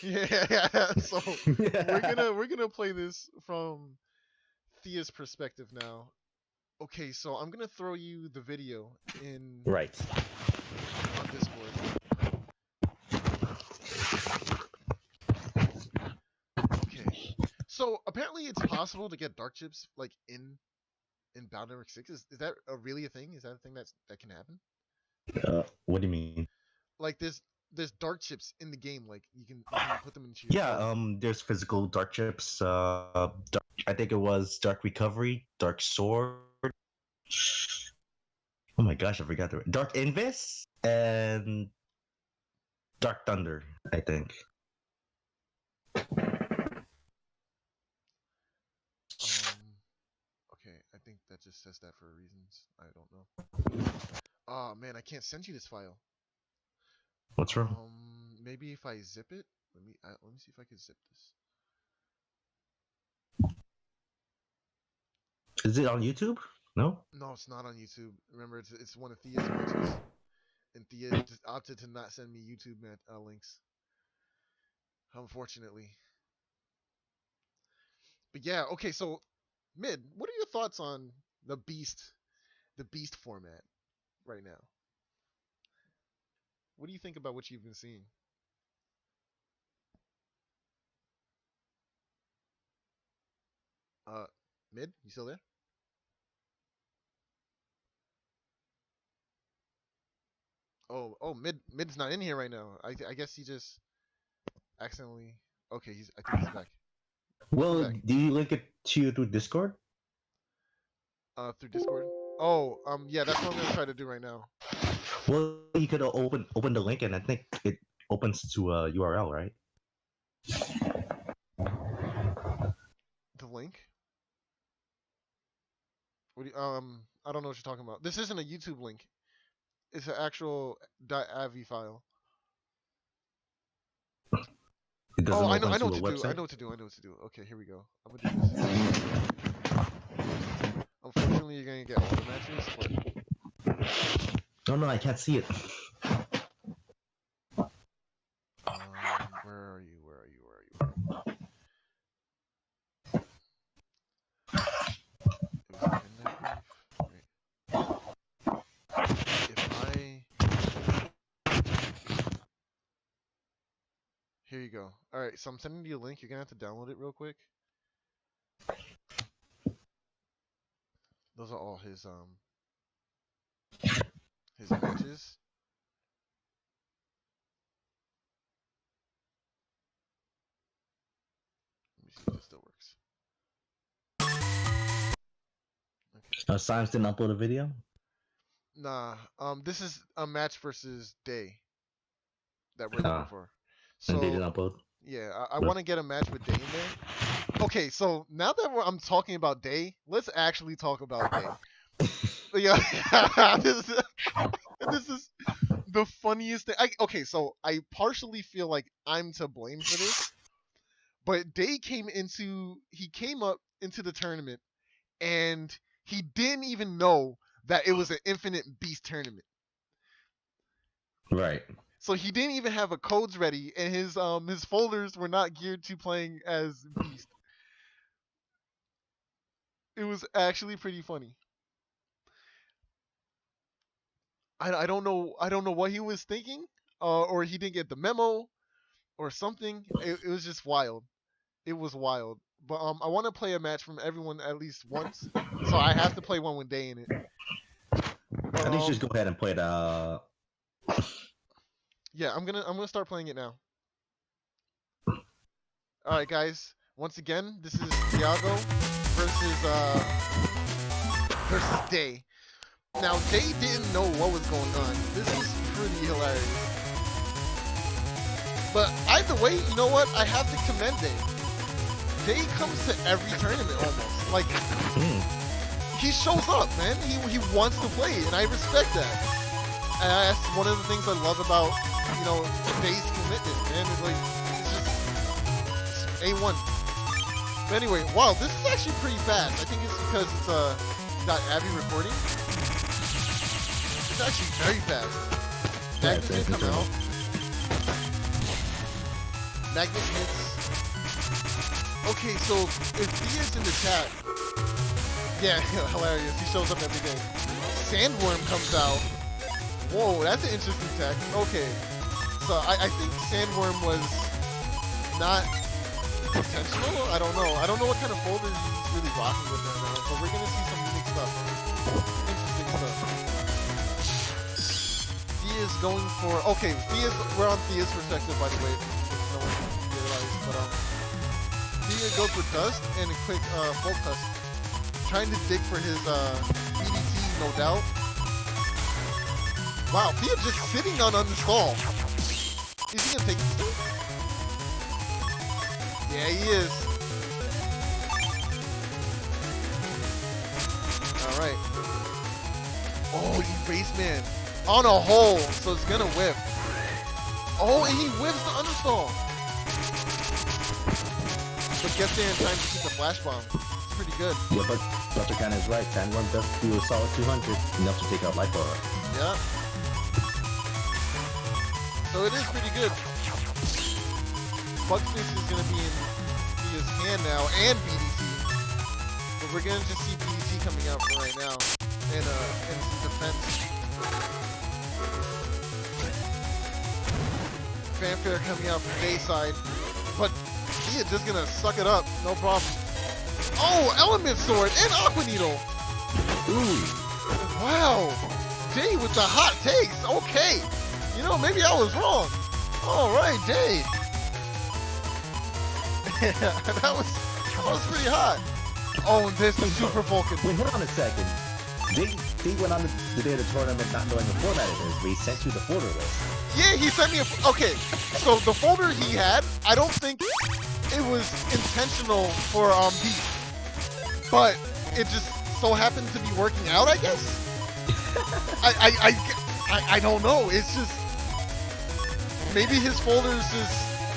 Yeah. So we're gonna play this from Thea's perspective now. Okay, so I'm gonna throw you the video in Right. on Discord. Okay. So apparently it's possible to get dark chips like in Bound.EXE. Is that really a thing? Is that a thing that can happen? What do you mean? Like there's dark chips in the game. Like you can put them into your Yeah, card. there's physical dark chips. I think it was Dark Recovery, Dark Sword. Oh my gosh, I forgot the Dark Invis and Dark Thunder, I think. Okay, I think that just says that for reasons. I don't know. Oh man, I can't send you this file. What's wrong? Maybe if I zip it. Let me see if I can zip this. Is it on YouTube? No? No, it's not on YouTube. Remember, it's one of Thea's matches, and Thea just opted to not send me YouTube links. Unfortunately, but yeah. Okay, so mid, what are your thoughts on the Beast format right now? What do you think about what you've been seeing? Uh, mid, you still there? Oh, mid's not in here right now. I guess he just accidentally. Okay, I think he's back. Welcome Well, back. do you link it to you through Discord? Through Discord. Oh, yeah, that's what I'm gonna try to do right now. Well, you could open the link, and I think it opens to a URL, right? The link. I don't know what you're talking about. This isn't a YouTube link. It's an actual .avi file. It Oh, doesn't I know. open I know to what a to do. I website. know what to do. I know what to do. Okay, here we go. I'm gonna do this. Unfortunately, you're gonna get all the matches, but Oh no, I can't see it. where are you? Where are you? Where are you? Where are you? It was in that brief, right? If I Here you go. All right, so I'm sending you a link. You're gonna have to download it real quick. Those are all his matches. Let me see if this still works. Okay. Science didn't upload a video. Nah. This is a match versus Day that we're looking for. And they So didn't upload. yeah, I want to get a match with Day in there. Okay, so now that I'm talking about Day, let's actually talk about Day. Yeah, this is the funniest thing. Okay, so I partially feel like I'm to blame for this, but Day came up into the tournament and he didn't even know that it was an Infinite Beast tournament. Right. So he didn't even have a codes ready, and his folders were not geared to playing as Beast. It was actually pretty funny. I don't know. I don't know what he was thinking, or he didn't get the memo or something. It was just wild. It was wild. But I want to play a match from everyone at least once, so I have to play one with Day in it. But I think you should just go ahead and play the. Yeah, I'm gonna start playing it now. All right, guys. Once again, this is Thiago versus Day. Now, Day didn't know what was going on. This was pretty hilarious. But either way, you know what? I have to commend Day. Day comes to every tournament almost. Like, he shows up, man. He wants to play, and I respect that. And that's one of the things I love about, you know, Day's commitment, man. It's like, it's A1. But anyway, wow, this is actually pretty fast. I think it's because it's got Abby recording. It's actually very fast. Magnus didn't come out. Magnus hits. Okay, so if Thea's in the chat, yeah, hilarious. He shows up every day. Sandworm comes out. Whoa, that's an interesting tech. Okay, so I think Sandworm was not intentional. I don't know. I don't know what kind of folder he's really rocking with right now, but we're gonna see some unique stuff. Interesting stuff. Thea's going for. Okay, we're on Thea's perspective, by the way. If no one realized, but Thea goes with Dust and a quick full Dust. Trying to dig for his BDT, no doubt. Wow, Thea just sitting on the stall. Is he gonna take it? Yeah, he is. Alright. Oh, Erase Man. On a hole, so it's gonna whip. Oh, and he whips the understall. But gets there in time to keep the flash bomb. It's pretty good. Yeah, but Dr. Cannon is right. Sandworm does do a solid 200, enough to take out Life Aura. Yeah. So it is pretty good. Bugsmith is going to be in his hand now, and BDT. But we're going to just see BDT coming out for right now. And some defense. Fanfare coming out from Dayside. But he is just going to suck it up. No problem. Oh, Element Sword and Aqua Needle. Ooh. Wow. Day with the hot takes. Okay. You know, maybe I was wrong. All right, Day. that was pretty hot. Oh, and there's the Super Vulcan. Wait, hold on a second. They went on the day of the tournament not knowing the format it is, but he sent you the folder list. Yeah, he sent me a... Okay, so the folder he had, I don't think it was intentional for beat. But it just so happened to be working out, I guess? I don't know. It's just... Maybe his folder's just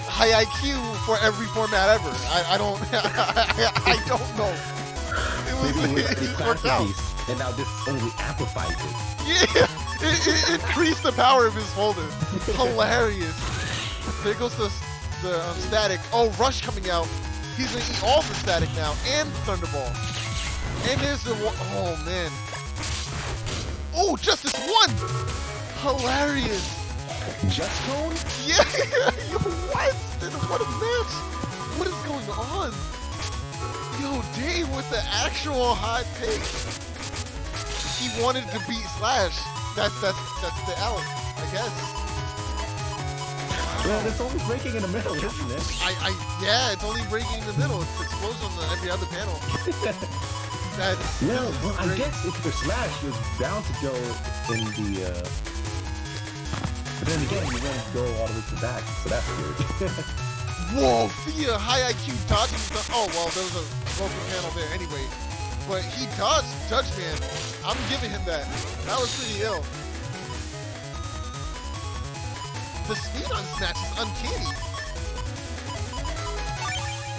high IQ for every format ever. I don't... I don't know. It worked out. And now this only amplifies it. Yeah, it increased the power of his folder. Hilarious. There goes the static. Oh, Rush coming out. He's gonna eat all the static now, and Thunderball. And there's the one. Oh man. Oh, Justice won. Hilarious. Just Cone? Yeah. Yo, what? What a match. What is going on? Yo, Dave with the actual hot take. He wanted to beat Slash. That's the Alex, I guess. Well, it's only breaking in the middle, isn't it? Yeah, it's only breaking in the middle. It's explosion on every other panel. Well, I guess if you're Slash, you're bound to go in the. But then again, you won't go all the way to the back, so that's weird. Whoa, Thea, high IQ dodging stuff. Oh well, there was a broken panel there anyway. But he dodged Judge Man. I'm giving him that. That was pretty ill. The speed on Snatch is uncanny.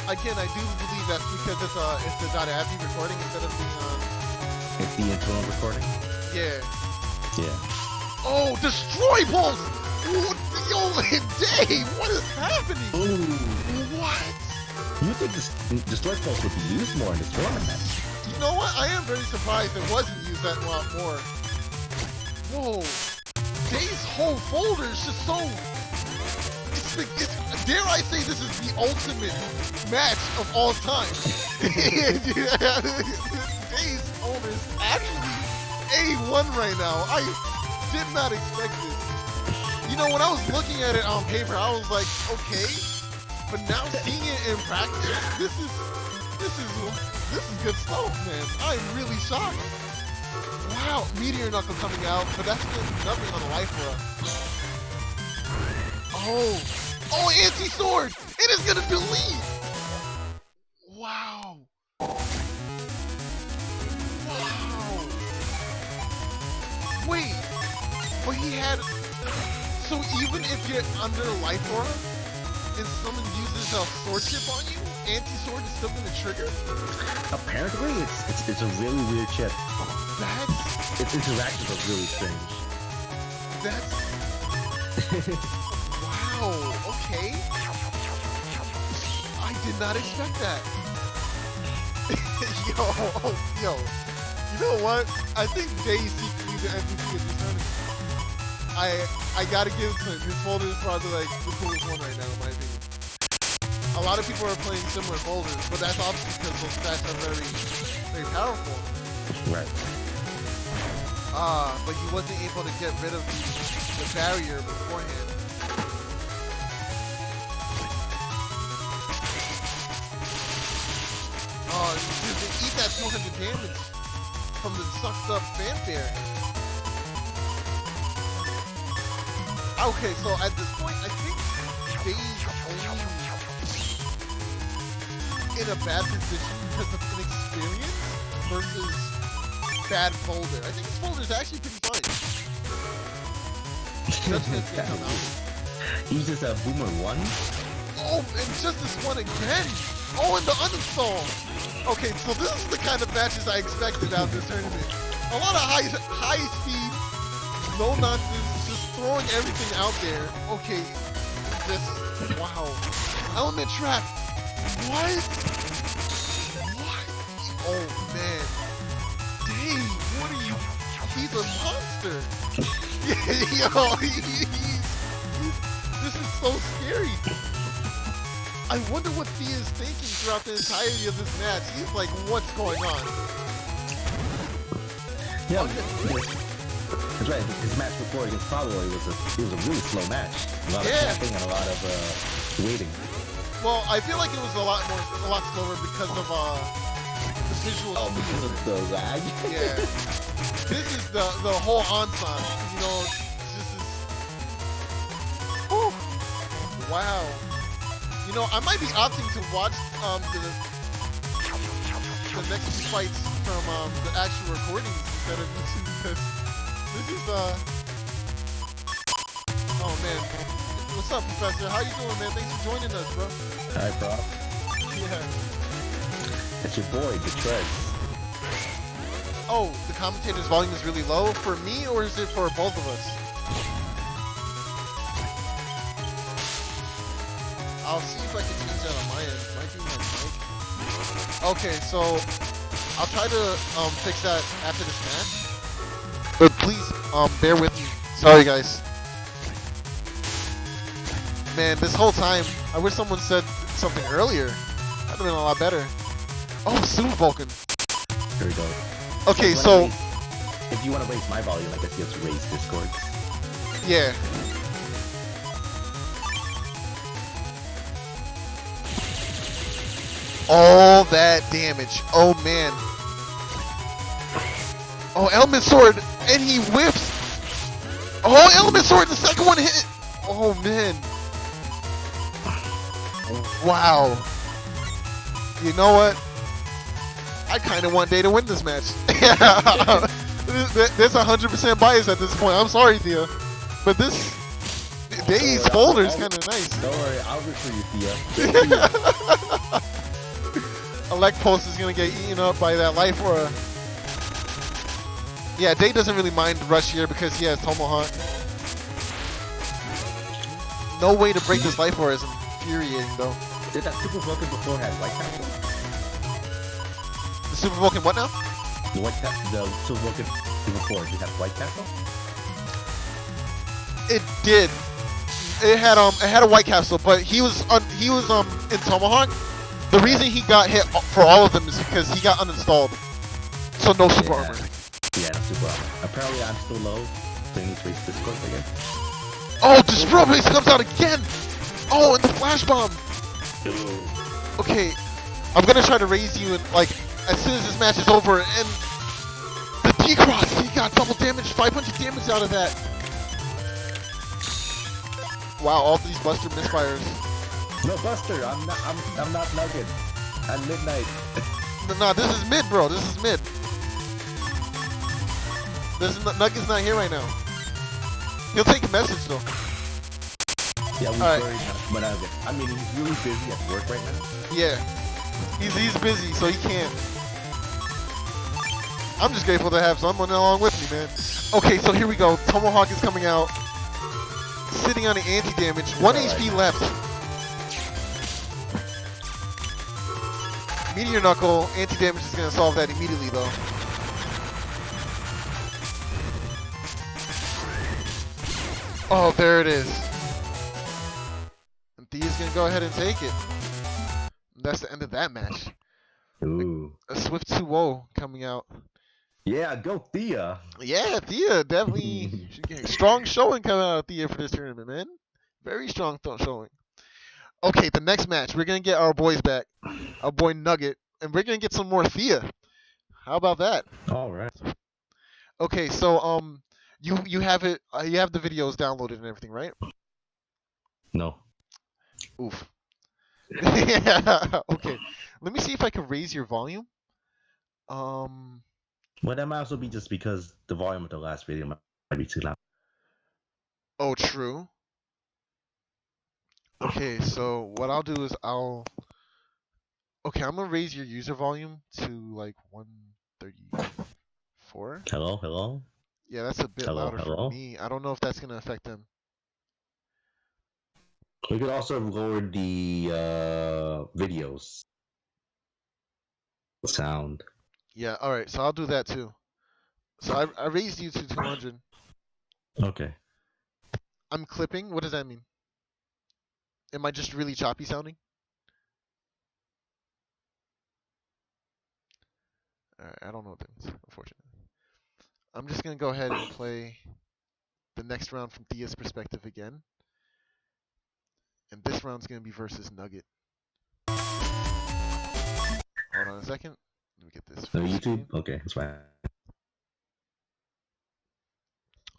Again, I do believe that's because it's the .avi recording instead of the It's the internal recording? Yeah. Yeah. Oh, Destroy Pulse! Ooh, yo, Dave, what is happening? Ooh. What? You think this Destroy Pulse would be used more in this tournament? You know what? I am very surprised it wasn't used that lot more. Whoa. Day's whole folder is just so. Dare I say this is the ultimate match of all time. Day's folder is actually A1 right now. I did not expect this. You know, when I was looking at it on paper, I was like, okay, but now seeing it in practice, this is good stuff, man. I'm really shocked. Wow, Meteor Knuckle coming out, but that's still nothing on the life row. Oh, anti-sword! It is gonna delete! Wow. Wow. Wait, but he had... So even if you're under life aura, and someone uses a sword chip on you, anti-sword is still gonna trigger? Apparently, it's a really weird chip. Its interactions are really strange. Wow, okay. I did not expect that. Yo. You know what? I think Jay is secretly the MVP of this tournament. I gotta give it to him. His folder is probably like the coolest one right now, in my opinion. A lot of people are playing similar folders, but that's obviously because those stats are very, very powerful. Right. But he wasn't able to get rid of the barrier beforehand. Dude, they eat that 200 damage from the sucked up fanfare. Okay, so at this point, I think Jay's only in a bad position because of inexperience versus bad folder. I think his folder is actually pretty fine. He uses a Boomer 1. Oh, and just this one again. Oh, and the uninstall. Okay, so this is the kind of matches I expected out of this tournament. A lot of high speed, no nonsense, just throwing everything out there. Okay, wow. Element trap. What? Oh man. Dang, what are you? He's a monster. Yo, this is so scary. I wonder what Thea is thinking throughout the entirety of this match. He's like, what's going on? Yeah, that's right. His match before against Follower was a really slow match. A lot of tapping and a lot of waiting. Well, I feel like it was a lot slower because of the visual. Oh, because of the lag. Yeah. This is the whole ensemble. You know, this is. Whew. Wow. You know, I might be opting to watch the next few fights from the actual recordings instead of YouTube because this is oh man. What's up, Professor? How you doing, man? Thanks for joining us, bro. Hi, Prof. Yeah. That's your boy, the Treads. Oh, the commentator's volume is really low for me, or is it for both of us? I'll see if I can change that on my end. Might be my mic. Okay, so I'll try to fix that after this match. But please bear with me. Sorry, guys. Man, this whole time, I wish someone said something earlier. That'd have been a lot better. Oh, Super Vulcan. Here we go. Okay, so if you want to raise my volume, I guess you have to raise Discord. Yeah. All that damage. Oh man. Oh, Element Sword, and he whiffs. Oh, Element Sword, the second one hit. Oh man. Wow. You know what? I kind of want Day to win this match. There's 100% bias at this point. I'm sorry, Thea, but this Day's folder is kind of nice. Don't worry, I'll root for you, Thea. Elect Pulse is gonna get eaten up by that life aura. Yeah, Day doesn't really mind Rush here because he has Tomahawk. No way to break this life aura is infuriating though. Did that Super Vulcan before have White Castle? The Super Vulcan what now? The Super Vulcan before, did it have White Castle? It did. It had a White Castle, but he was in Tomahawk. The reason he got hit for all of them is because he got uninstalled. So no super Yeah. armor. Yeah, no super armor. Apparently I'm still low. So you need to reach this course again. Oh, Disrupt Blaze comes out again! Oh, and the Flash Bomb! Okay, I'm gonna try to raise you, and like, as soon as this match is over, and the D-Cross, he got double damage, 500 damage out of that. Wow, all these Buster misfires. No, Buster, I'm not Nugget. At midnight. Nah, this is mid, bro, this is mid. Nugget's not here right now. He'll take a message, though. Yeah, we Alright. but I mean, he's really busy at work right now. Yeah. He's busy, so he can't. I'm just grateful to have someone along with me, man. Okay, so here we go. Tomahawk is coming out. Sitting on the anti-damage. 1 HP left. Meteor Knuckle. Anti-damage is going to solve that immediately, though. Oh, there it is. And Thea's going to go ahead and take it. And that's the end of that match. Ooh. A swift 2-0 coming out. Yeah, go Thea. Yeah, Thea definitely strong showing coming out of Thea for this tournament, man. Very strong showing. Okay, the next match, we're gonna get our boys back, our boy Nugget, and we're gonna get some more Thea. How about that? All right. Okay, so you have it, you have the videos downloaded and everything, right? No. Oof. Yeah. Okay. Let me see if I can raise your volume. Well, that might also be just because the volume of the last video might be too loud. Oh, true. Okay, so what I'll do is okay, I'm gonna raise your user volume to like 134. Hello, hello. Yeah, that's a bit Hello, louder hello? for me. I don't know if that's gonna affect them. We could also lower the videos sound. Yeah, all right. So I'll do that too. So I raised you to 200. Okay. I'm clipping. What does that mean? Am I just really choppy sounding? All right, I don't know what that means, unfortunately. I'm just gonna go ahead and play the next round from Thea's perspective again. And this round's gonna be versus Nugget. Hold on a second. Let me get this. No, full YouTube? screen. Okay, that's fine.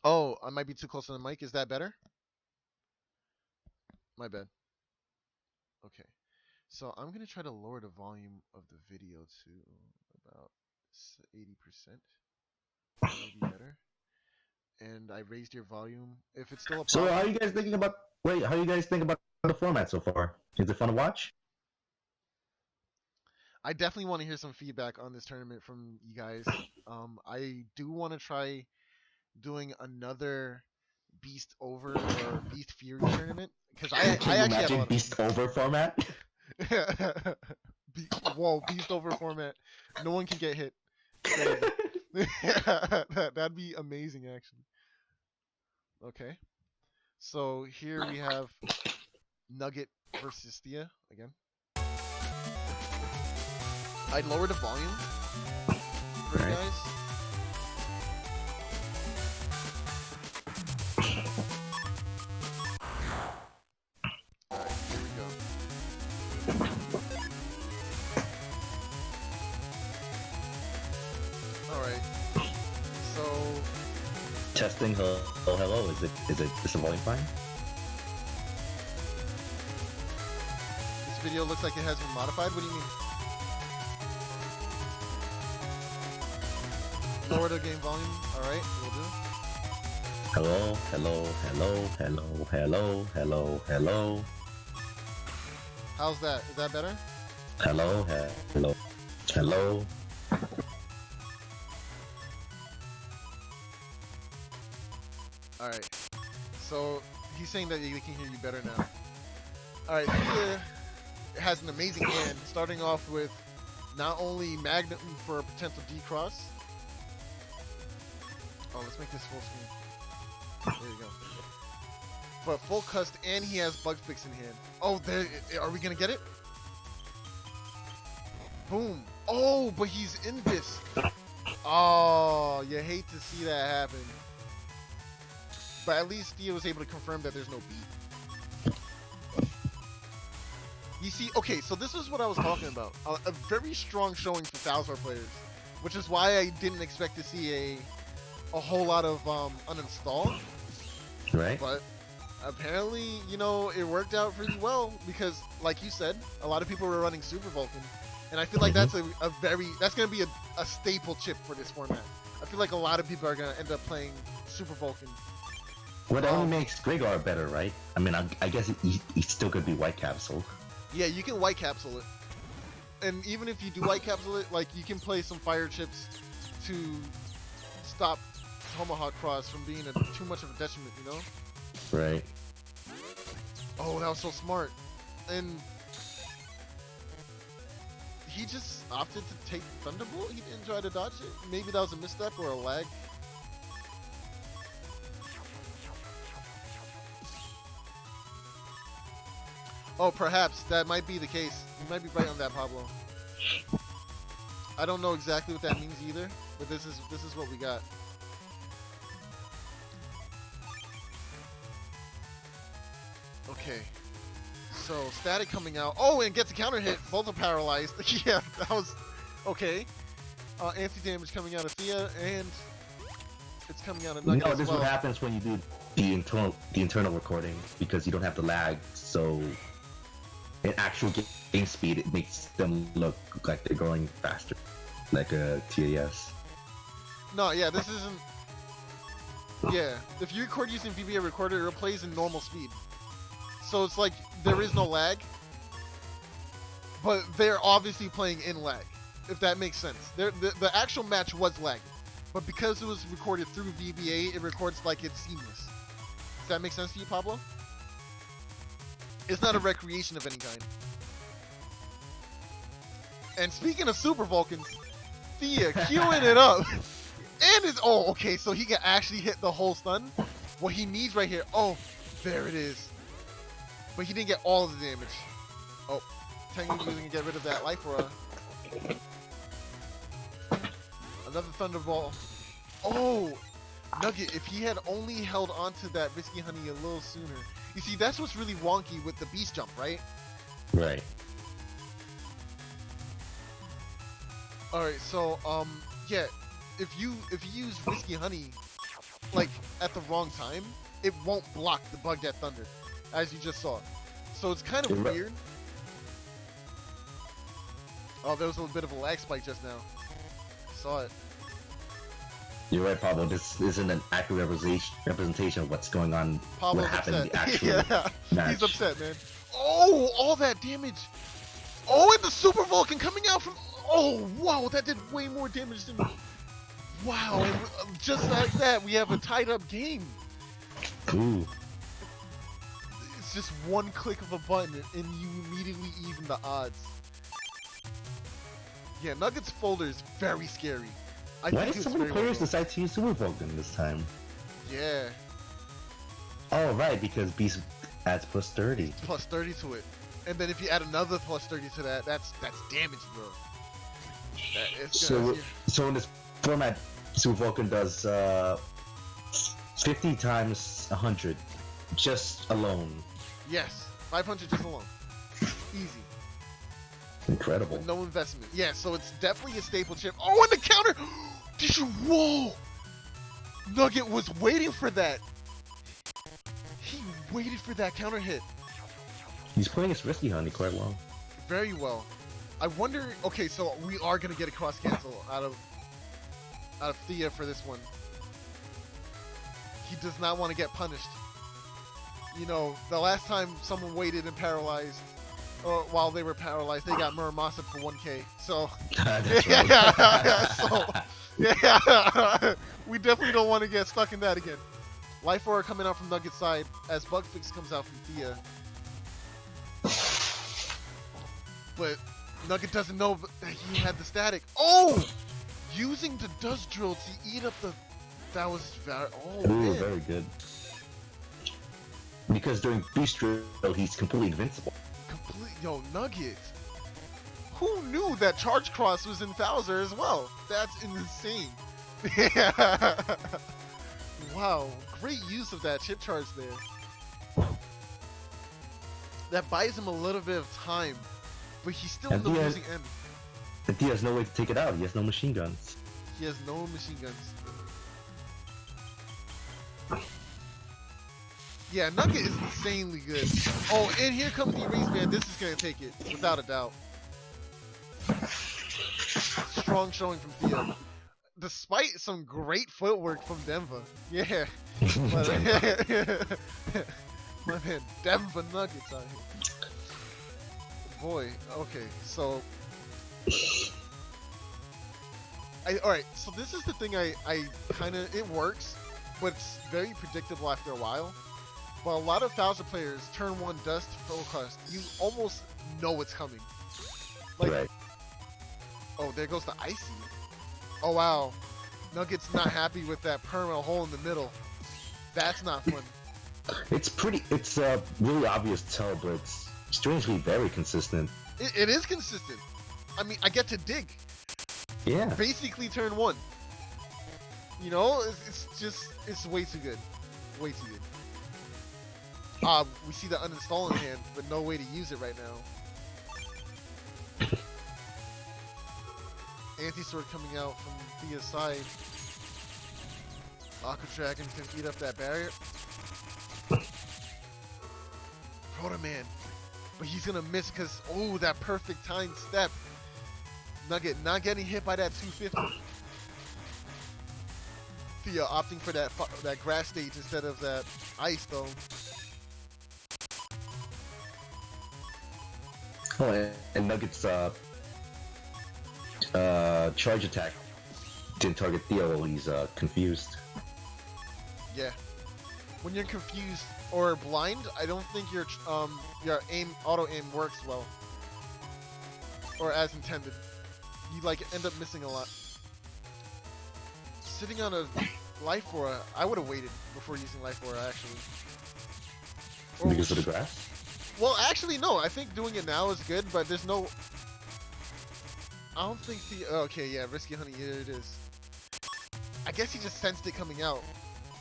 Oh, I might be too close to the mic. Is that better? My bad. Okay. So I'm gonna try to lower the volume of the video to about 80%. Maybe better. And I raised your volume. If it's still a So problem. how are you guys thinking about how you guys think about the format so far? Is it fun to watch? I definitely want to hear some feedback on this tournament from you guys. I do want to try doing another Beast Over or Beast Fury tournament because I actually have a lot of Beast Over format? Whoa, Beast Over format. No one can get hit. That'd be amazing, actually. Okay. So here we have Nugget versus Thea again. I lowered the volume for you guys. Alright, here we go. Alright. So Testing hello. Is the volume fine? this video looks like it has been modified. What do you mean? Lower the game volume. Alright, we'll do. Hello. How's that? Is that better? Hello. Alright. So he's saying that he can hear you better now. Alright, Thea has an amazing hand, starting off with not only Magnum for a potential D-Cross. Oh, let's make this full screen. There you go. but full cust, and he has bug fix in hand. Oh, there. Are we gonna get it? Boom. Oh, but he's in this. Oh, you hate to see that happen. But at least Thea was able to confirm that there's no beat. You see, okay, so this is what I was talking about. A very strong showing for Thousand players, which is why I didn't expect to see a whole lot of uninstall. Right. But apparently, you know, it worked out pretty well because, like you said, a lot of people were running Super Vulcan. And I feel like that's that's going to be a staple chip for this format. I feel like a lot of people are going to end up playing Super Vulcan. What only makes Grigor better, right? I mean, I guess he still could be White Capsule. Yeah, you can White Capsule it. And even if you do White Capsule it, like, you can play some fire chips to stop Tomahawk Cross from being too much of a detriment, you know? Right. Oh, that was so smart. And he just opted to take Thunderbolt? He didn't try to dodge it? Maybe that was a misstep or a lag? Oh, perhaps. That might be the case. You might be right on that, Pablo. I don't know exactly what that means either, but this is what we got. Okay. So, static coming out. Oh, and gets a counter hit. Both are paralyzed. Yeah, that was okay. Anti-damage coming out of Thea, and it's coming out of Nugget as this is well. what happens when you do the internal recording, because you don't have the lag, so in actual game speed, it makes them look like they're going faster, like a TAS. No, yeah, this isn't... Yeah, if you record using VBA Recorder, it plays in normal speed. So it's like, there is no lag, but they're obviously playing in lag, if that makes sense. The actual match was lagging, but because it was recorded through VBA, it records like it's seamless. Does that make sense to you, Pablo? It's not a recreation of any kind. And speaking of Super Vulcans, Thea queuing it up. And it's... Oh, okay, so he can actually hit the whole stun. What he needs right here... Oh, there it is. But he didn't get all of the damage. Oh, technically we can get rid of that life aura. Another Thunderbolt. Oh! Nugget, if he had only held onto that Risky Honey a little sooner. You see, that's what's really wonky with the Beast Jump, right? Right. Alright, so, yeah. If you use Risky Honey, like, at the wrong time, it won't block the Bug That Thunder, as you just saw. So it's kind of weird. Oh, there was a little bit of a lag spike just now. Saw it. You're right, Pablo. This isn't an accurate representation of what's going on. Pablo's what happened upset. in the actual Yeah, match. he's upset, man. Oh, all that damage. Oh, and the Super Vulcan coming out from... Oh, wow, that did way more damage than... Wow, and just like that, we have a tied-up game. Ooh. It's just one click of a button, and you immediately even the odds. Yeah, Nugget's folder is very scary. Why did so many players decide to use Super Vulcan this time? Yeah. Oh, right, because Beast adds plus 30. Plus 30 to it. And then if you add another plus 30 to that, that's damage, bro. So in this format, Super Vulcan does 50 times 100, just alone. Yes, 500 just alone. Easy. Incredible. With no investment. Yeah, so it's definitely a staple chip. Oh, and the counter! Did you... Whoa! Nugget was waiting for that. He waited for that counter hit. He's playing his Risky Honey quite well. Very well. I wonder... Okay, so we are going to get a cross cancel out of Thea for this one. He does not want to get punished. You know, the last time someone waited and paralyzed, or while they were paralyzed, they got Muramasa for 1k. So, yeah, so, yeah, we definitely don't want to get stuck in that again. Life Aura coming out from Nugget's side as Bug Fix comes out from Thea. But Nugget doesn't know that he had the static. Oh! Using the Dust Drill to eat up the... That was very... Oh, Ooh, man. very good. Because during Beast Drill, he's completely invincible. Yo, Nugget. Who knew that Charge Cross was in Bowser as well? That's insane. Yeah. Wow, great use of that chip charge there. That buys him a little bit of time, but he's still in the losing end. And he has no way to take it out. He has no machine guns. He has no machine guns. Yeah, Nugget is insanely good. Oh, and here comes the Erase Man. This is going to take it, without a doubt. Strong showing from Theo. Despite some great footwork from Denver. Yeah. My man, Denver Nuggets out here. Boy, okay, so... Alright, so this is the thing I kind of... It works, but it's very predictable after a while. But a lot of Bowser players, turn 1 dust, focus, you almost know it's coming. Like, right. Oh, there goes the Icy. Oh, wow. Nugget's not happy with that permanent hole in the middle. That's not fun. It's really obvious to tell, but it's strangely very consistent. It is consistent. I mean, I get to dig. Yeah. Basically turn 1. You know, it's way too good. Way too good. We see the uninstall in hand, but no way to use it right now. Anti-sword coming out from Thea's side. Aqua Dragon can eat up that barrier. Proto Man. But he's gonna miss because, oh, that perfect timed step. Nugget not getting hit by that 250. Thea opting for that grass stage instead of that ice though. Oh, and Nugget's charge attack didn't target Theo while he's confused. Yeah. When you're confused or blind, I don't think your auto aim works well. Or as intended. You like end up missing a lot. Sitting on a Life Aura, I would have waited before using Life Aura actually. Or because of the grass? Well, actually, no. I think doing it now is good, but there's no... I don't think the... Okay, yeah, Risky Honey, here it is. I guess he just sensed it coming out.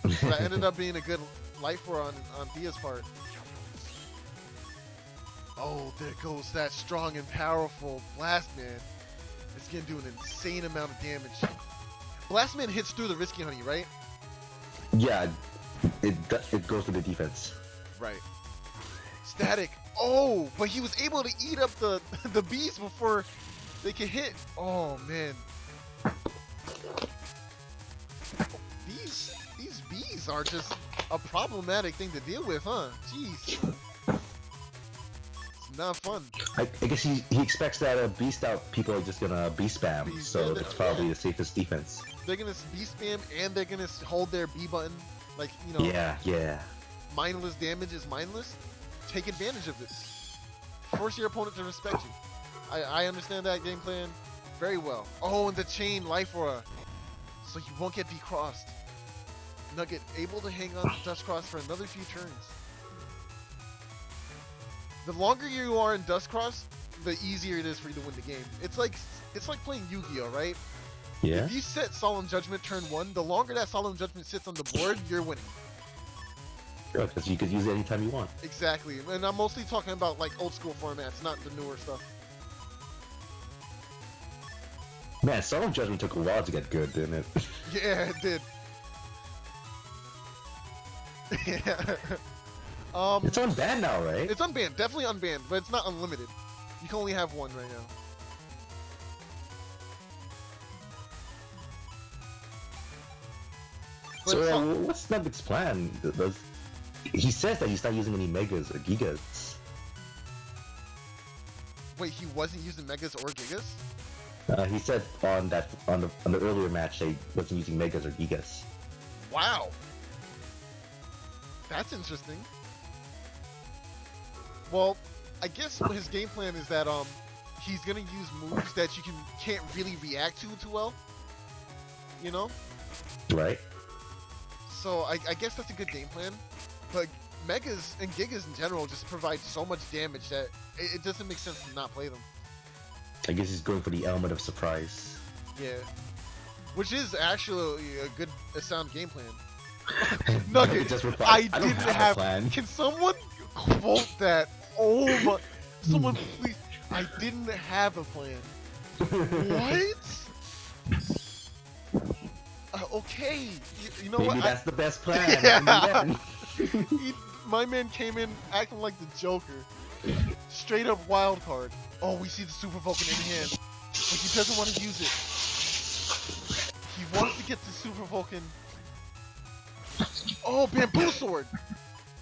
But that ended up being a good Life Aura on Thea's part. Oh, there goes that strong and powerful Blast Man. It's gonna do an insane amount of damage. Blast Man hits through the Risky Honey, right? Yeah, it goes to the defense. Right. Static. Oh, but he was able to eat up the bees before they could hit. Oh man. These bees are just a problematic thing to deal with, huh? Jeez. It's not fun. I guess he expects that beast out people are just gonna beast spam, so that's probably the safest defense. They're gonna beast spam and they're gonna hold their B button, like, you know. Yeah. Mindless damage is mindless. Take advantage of it. Force your opponent to respect you. I understand that game plan very well. Oh, and the chain Life Aura, so you won't get decrossed. Nugget able to hang on to Dust Cross for another few turns. The longer you are in Dust Cross, the easier it is for you to win the game. It's like playing Yu-Gi-Oh, right? Yeah. If you set Solemn Judgment turn 1, the longer that Solemn Judgment sits on the board, you're winning. Sure, because you could use it anytime you want. Exactly, and I'm mostly talking about like old school formats, not the newer stuff. Man, Solemn Judgment took a while to get good, didn't it? Yeah, it did. Yeah. It's unbanned now, right? It's unbanned, definitely unbanned, but it's not unlimited. You can only have one right now. But So what's Nugget's plan? He says that he's not using any Megas or Gigas. wait, he wasn't using Megas or Gigas? He said on the earlier match that he wasn't using Megas or Gigas. Wow. That's interesting. Well, I guess his game plan is that he's gonna use moves that you can't really react to too well. You know? Right. So I guess that's a good game plan. But Megas and Gigas in general just provide so much damage that it doesn't make sense to not play them. I guess he's going for the element of surprise. Yeah. Which is actually a sound game plan. Nugget, just replied, I don't didn't have a plan. Can someone quote that? Oh my. Someone please. I didn't have a plan. What? Okay. You know Maybe what? that's the best plan. Yeah. My man came in acting like the Joker. Straight up wild card. Oh, we see the Super Vulcan in hand. But he doesn't want to use it. He wants to get the Super Vulcan. Oh, Bamboo Sword!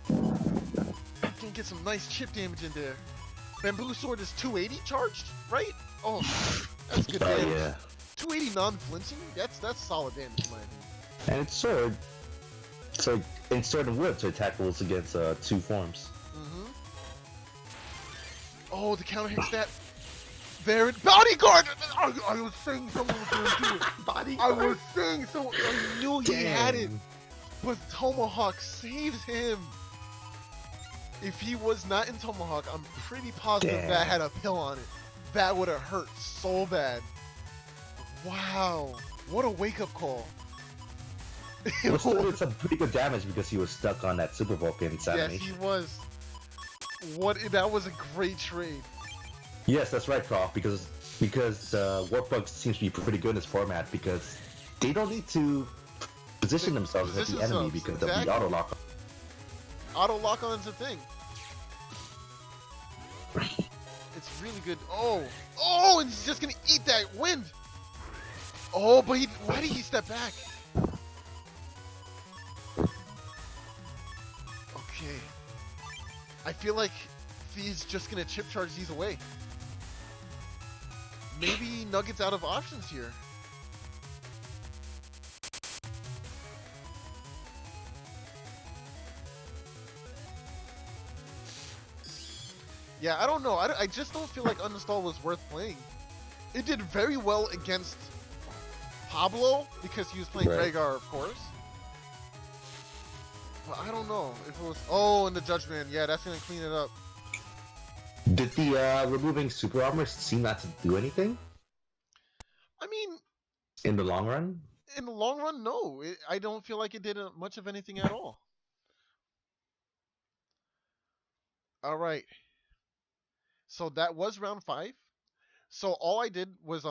Can get some nice chip damage in there. Bamboo Sword is 280 charged, right? Oh, that's good damage. Yeah. 280 non-flinching? That's solid damage in my opinion. And it's sword. So in sword and wood, so it tackles against two forms. Mm-hmm. Oh, the counter hit stat. There it bodyguard! I was saying someone was going to do it. Bodyguard. I was saying so. I knew he had it. But Tomahawk saves him. If he was not in Tomahawk, I'm pretty positive that had a pill on it. That would have hurt so bad. Wow. What a wake-up call. Well, still did some pretty good damage because he was stuck on that Super Vulcan Yes, animation. he was. That was a great trade. Yes, that's right, Croft, because Warp Bug seems to be pretty good in this format because they don't need to position themselves as the enemy because of the auto lock. Auto lock on's a thing. It's really good. Oh, and he's just gonna eat that wind. Oh, but why did he step back? Okay. I feel like he's just gonna chip charge these away. Maybe Nugget's out of options here. Yeah, I don't know. I just don't feel like Uninstall was worth playing. It did very well against Pablo because he was playing Rhaegar, of course. But I don't know if it was... Oh, and the Judgment. Yeah, that's going to clean it up. Did the removing super armor seem not to do anything? I mean... In the long run? In the long run, no. I don't feel like it did much of anything at all. Alright. So that was round 5. So all I did was,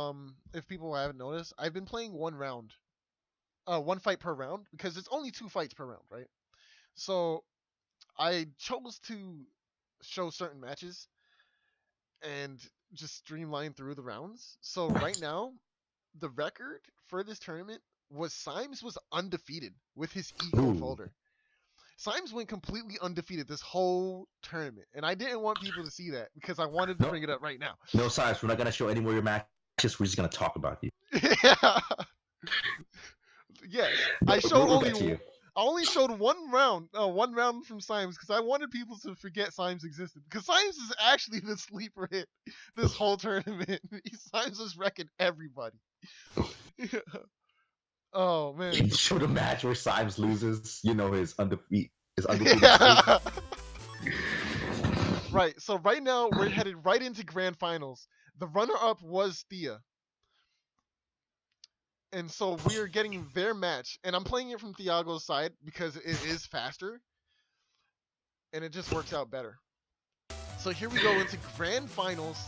if people haven't noticed, I've been playing one round. One fight per round, because it's only 2 fights per round, right? So I chose to show certain matches and just streamline through the rounds. So right now, the record for this tournament was Symes was undefeated with his Eco folder. Symes went completely undefeated this whole tournament, and I didn't want people to see that because I wanted to bring it up right now. No, Symes, we're not gonna show any more of your matches. We're just gonna talk about you. Yeah. Yes, I only showed one round from Symes because I wanted people to forget Symes existed. Because Symes is actually the sleeper hit this whole tournament. Symes was wrecking everybody. Oh man! He showed a match where Symes loses. You know his undefeated. Right. So right now we're headed right into grand finals. The runner-up was Thea. And so we're getting their match, and I'm playing it from Thiago's side because it is faster, and it just works out better. So here we go into grand finals.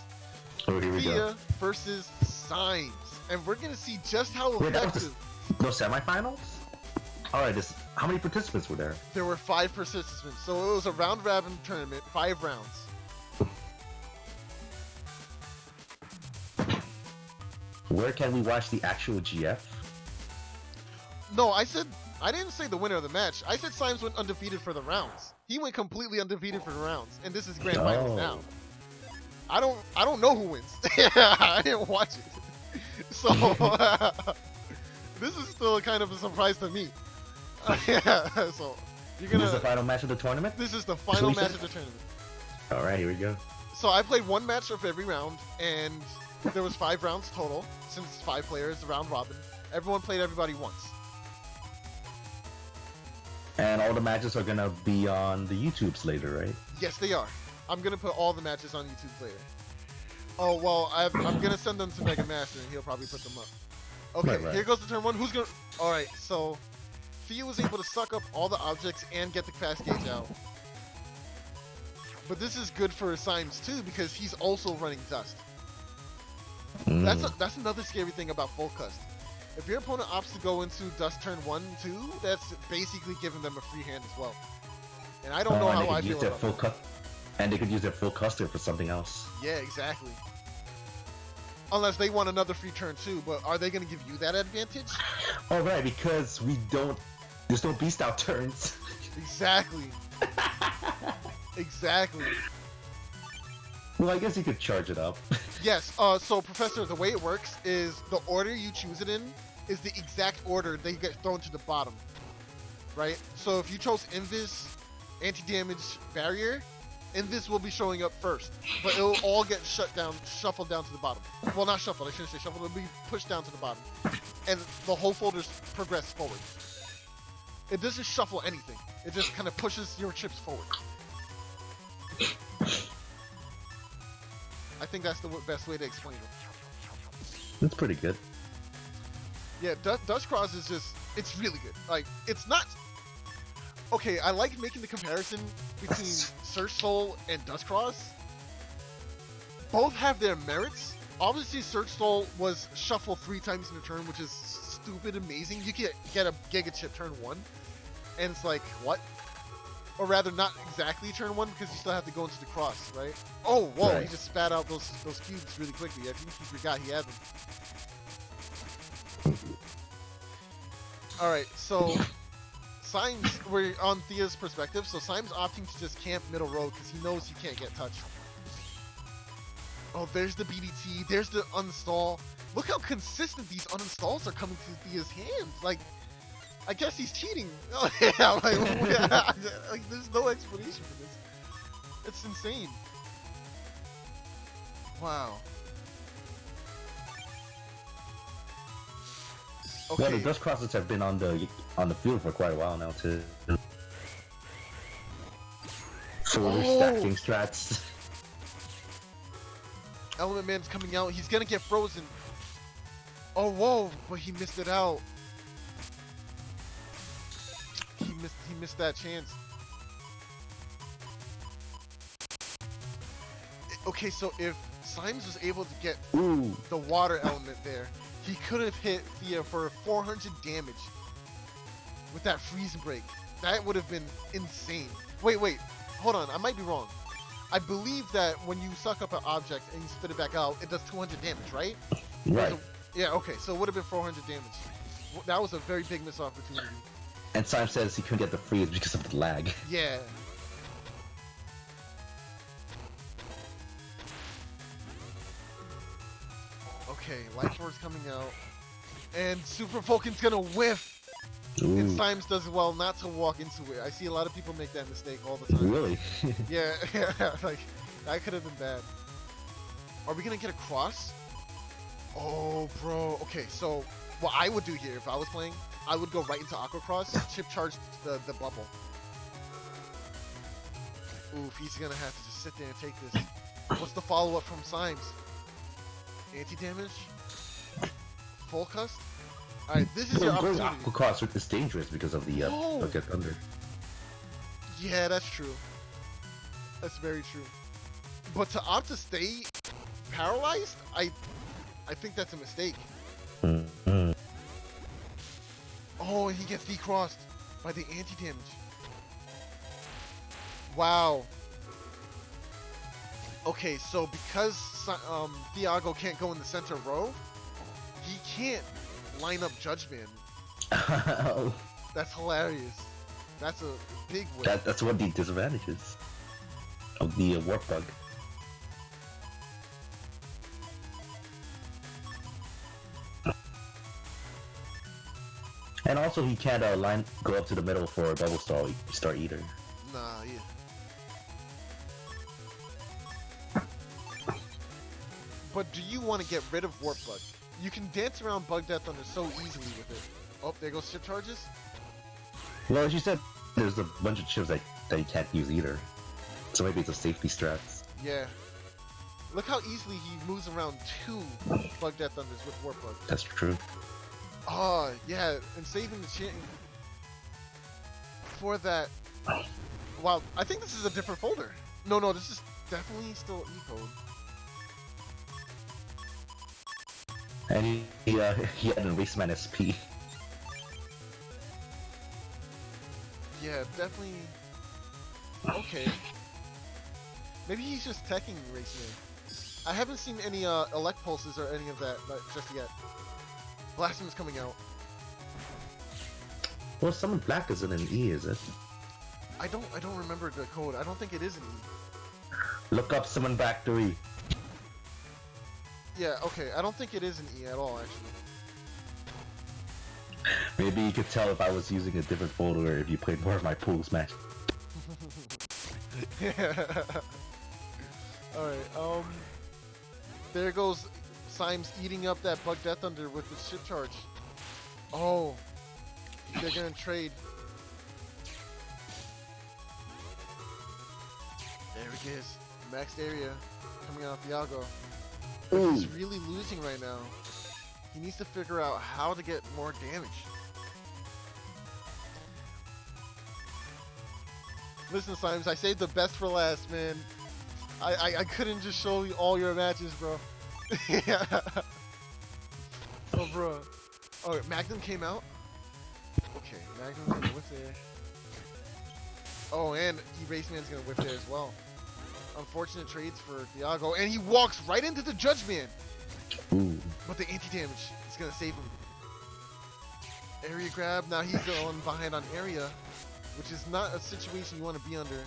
Oh, here we go. Thea versus Symes, and we're gonna see just how effective. No semifinals? Alright, how many participants were there? There were 5 participants, so it was a round-robin tournament, 5 rounds. Where can we watch the actual GF? No, I didn't say the winner of the match. I said Symes went undefeated for the rounds. He went completely undefeated for the rounds, and this is grand finals now. I don't know who wins. I didn't watch it, so this is still kind of a surprise to me. So you're gonna. This is the final match of the tournament. This is the final match of the tournament. All right, here we go. So I played one match of every round, and there was 5 rounds total since 5 players, round robin. Everyone played everybody once. And all the matches are gonna be on the YouTubes later, right? Yes, they are. I'm gonna put all the matches on YouTube later. Oh well, I'm gonna send them to Mega Master, and he'll probably put them up. Okay, Right. here goes the turn one. Who's gonna? All right, so Thea was able to suck up all the objects and get the fast gauge out. But this is good for Symes too because he's also running Dust. That's another scary thing about full cust. If your opponent opts to go into Dust turn 1, 2, that's basically giving them a free hand as well. And I don't know how I feel about that. And they could use their full custer for something else. Yeah, exactly. Unless they want another free turn too, but are they going to give you that advantage? Oh right, because there's no beast out turns. Exactly. Exactly. Well, I guess you could charge it up. Yes, so Professor, the way it works is the order you choose it in is the exact order they get thrown to the bottom, right? So if you chose Invis, Anti-Damage, Barrier, Invis will be showing up first, but it'll all get shuffled down to the bottom. Well, not shuffled, I shouldn't say shuffled, it'll be pushed down to the bottom. And the whole folders progress forward. It doesn't shuffle anything, it just kind of pushes your chips forward. I think that's the best way to explain it. That's pretty good. Yeah, Dust Cross is just, it's really good. Like, it's not... Okay, I like making the comparison between Search Soul and Dust Cross. Both have their merits. Obviously, Search Soul was shuffle 3 times in a turn, which is stupid amazing. You can get a Giga Chip turn 1, and it's like, what? Or rather, not exactly turn 1, because you still have to go into the cross, right? Oh, whoa, right. He just spat out those cubes really quickly. I think he forgot he had them. Alright, so Symes, we're on Thea's perspective, so Symes opting to just camp middle road because he knows he can't get touched. Oh, there's the BDT, there's the uninstall. Look how consistent these uninstalls are coming to Thea's hands. Like, I guess he's cheating. Oh, yeah, like, there's no explanation for this. It's insane. Wow. Okay. Well, the Dust Crosses have been on the field for quite a while now too. Further stacking strats. Element Man's coming out. He's gonna get frozen. Oh, whoa! But he missed it out. He missed that chance. Okay, so if Symes was able to get the water element there, he could have hit Thea for 400 damage with that freeze break. That would have been insane. Wait, hold on, I might be wrong. I believe that when you suck up an object and you spit it back out, it does 200 damage, right? Right. Yeah, okay, so it would have been 400 damage. That was a very big missed opportunity. And Symes says he couldn't get the freeze because of the lag. Yeah. Okay, Life Force coming out. And Super Vulcan's gonna whiff! Ooh. And Symes does well not to walk into it. I see a lot of people make that mistake all the time. Really? Yeah, like, that could have been bad. Are we gonna get a cross? Oh, bro. Okay, so what I would do here if I was playing, I would go right into Aqua Cross, chip charge the bubble. Oof, he's gonna have to just sit there and take this. What's the follow-up from Symes? Anti-damage? Full cust? Alright, this is your opportunity. Aqua Cross is dangerous because of the Bucket Thunder. Yeah, that's true. That's very true. But to opt to stay paralyzed, I think that's a mistake. Mm-hmm. Oh, and he gets decrossed by the anti-damage. Wow. Okay, so because Thiago can't go in the center row, he can't line up Judge Man. That's hilarious. That's a big win. That's one of the disadvantages of the warp bug. And also, he can't go up to the middle for a bubble star either. Nah, yeah. But do you want to get rid of Warp Bug? You can dance around Bug Death Thunder so easily with it. Oh, there goes ship charges. Well, as you said, there's a bunch of chips that you can't use either. So maybe it's a safety strat. Yeah. Look how easily he moves around 2 Bug Death Thunders with Warp Bug. That's true. Oh, yeah, and saving the chain for that. Wow, I think this is a different folder. No, this is definitely still E-code. And he had an Raceman SP. Yeah, definitely. Okay. Maybe he's just teching Raceman. I haven't seen any elect pulses or any of that just yet. Blasphemous coming out. Well, Summon Black isn't an E, is it? I don't remember the code. I don't think it is an E. Look up Summon Black 3. Yeah, okay. I don't think it is an E at all, actually. Maybe you could tell if I was using a different folder if you played more of my pools match. Alright, there goes Symes eating up that Bug Death Thunder with the ship charge. Oh, they're gonna trade. There it is. Maxed area coming out of Thiago. But he's really losing right now. He needs to figure out how to get more damage. Listen, Symes, I saved the best for last, man. I couldn't just show you all your matches, bro. Yeah. Oh, bro. Oh, Magnum came out? Okay, Magnum's gonna whiff there. Oh, and E-Raceman's gonna whiff there as well. Unfortunate trades for Thiago, and he walks right into the Judge Man. Ooh. But the anti-damage is gonna save him. Area grab, now he's going behind on area, which is not a situation you want to be under.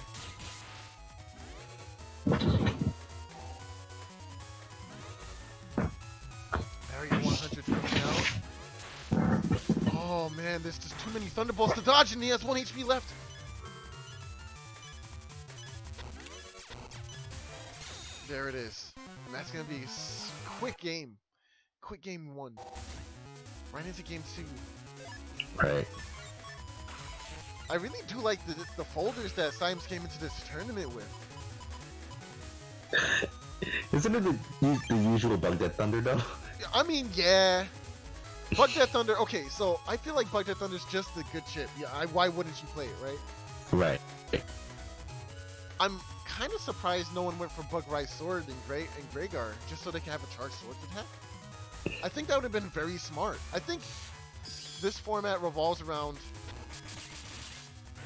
Area 100 coming out. Oh man, there's just too many Thunderbolts to dodge, and he has 1 HP left. There it is. And that's going to be a quick game. Quick game 1. Right into game 2. Right. I really do like the folders that Symes came into this tournament with. Isn't it the usual Bug Death Thunder though? I mean, yeah. Bug Death Thunder, okay, so I feel like Bug Death Thunder is just a good chip. Yeah, why wouldn't you play it, right? Right. I'm kind of surprised no one went for Bug Rise Sword and Greygar just so they can have a charged swords attack. I think that would have been very smart. I think this format revolves around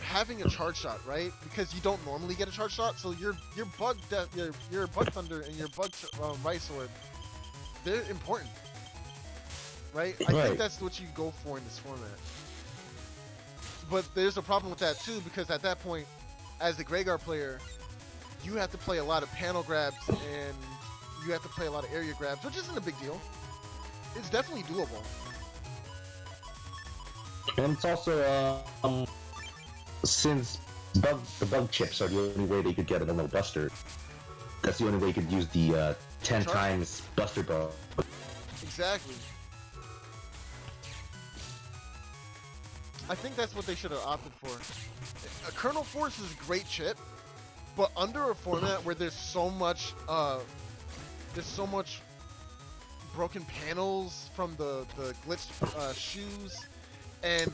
having a charge shot, right? Because you don't normally get a charge shot, so your Bug Thunder and your Bug Rise Sword, they're important, right? I think that's what you go for in this format. But there's a problem with that too, because at that point, as the Greygar player, you have to play a lot of panel grabs and you have to play a lot of area grabs, which isn't a big deal. It's definitely doable. And it's also, since the bug chips are the only way they could get a normal buster, that's the only way you could use the 10 times buster bug. Exactly. I think that's what they should have opted for. Colonel Force is a great chip, but under a format where there's so much broken panels from the glitched shoes, and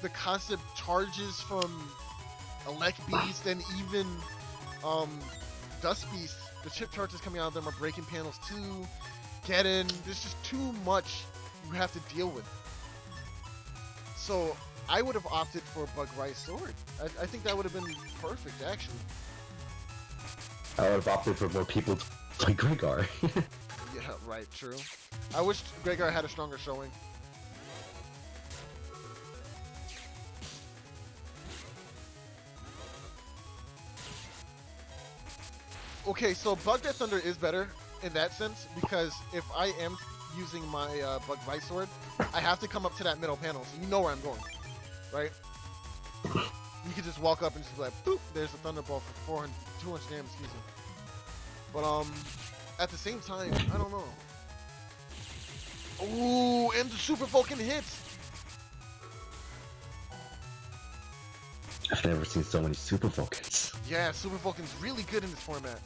the constant charges from Elect Beast and even Dust Beast, the chip charges coming out of them are breaking panels too. There's just too much you have to deal with. So I would have opted for Bug Rise Sword. I think that would have been perfect, actually. I would have opted for more people to play Greygar. Yeah, right, true. I wish Greygar had a stronger showing. Okay, so Bug Death Thunder is better in that sense, because if I am using my Bug Rise Sword, I have to come up to that middle panel, so you know where I'm going, right? You could just walk up and just be like, boop, there's a Thunderbolt for 200 damage, excuse me. But, at the same time, I don't know. Ooh, and the Super Vulcan hits! I've never seen so many Super Vulcans. Yeah, Super Vulcan's really good in this format.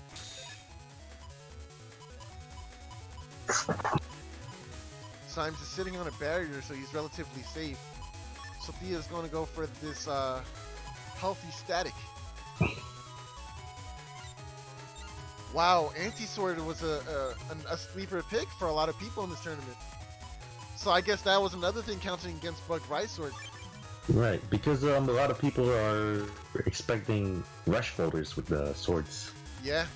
Symes is sitting on a barrier, so he's relatively safe. Sophia's going to go for this healthy static. Wow, Anti-Sword was a sleeper pick for a lot of people in this tournament. So I guess that was another thing counting against Bugged Rice Sword. Right, because a lot of people are expecting rush folders with the swords. Yeah.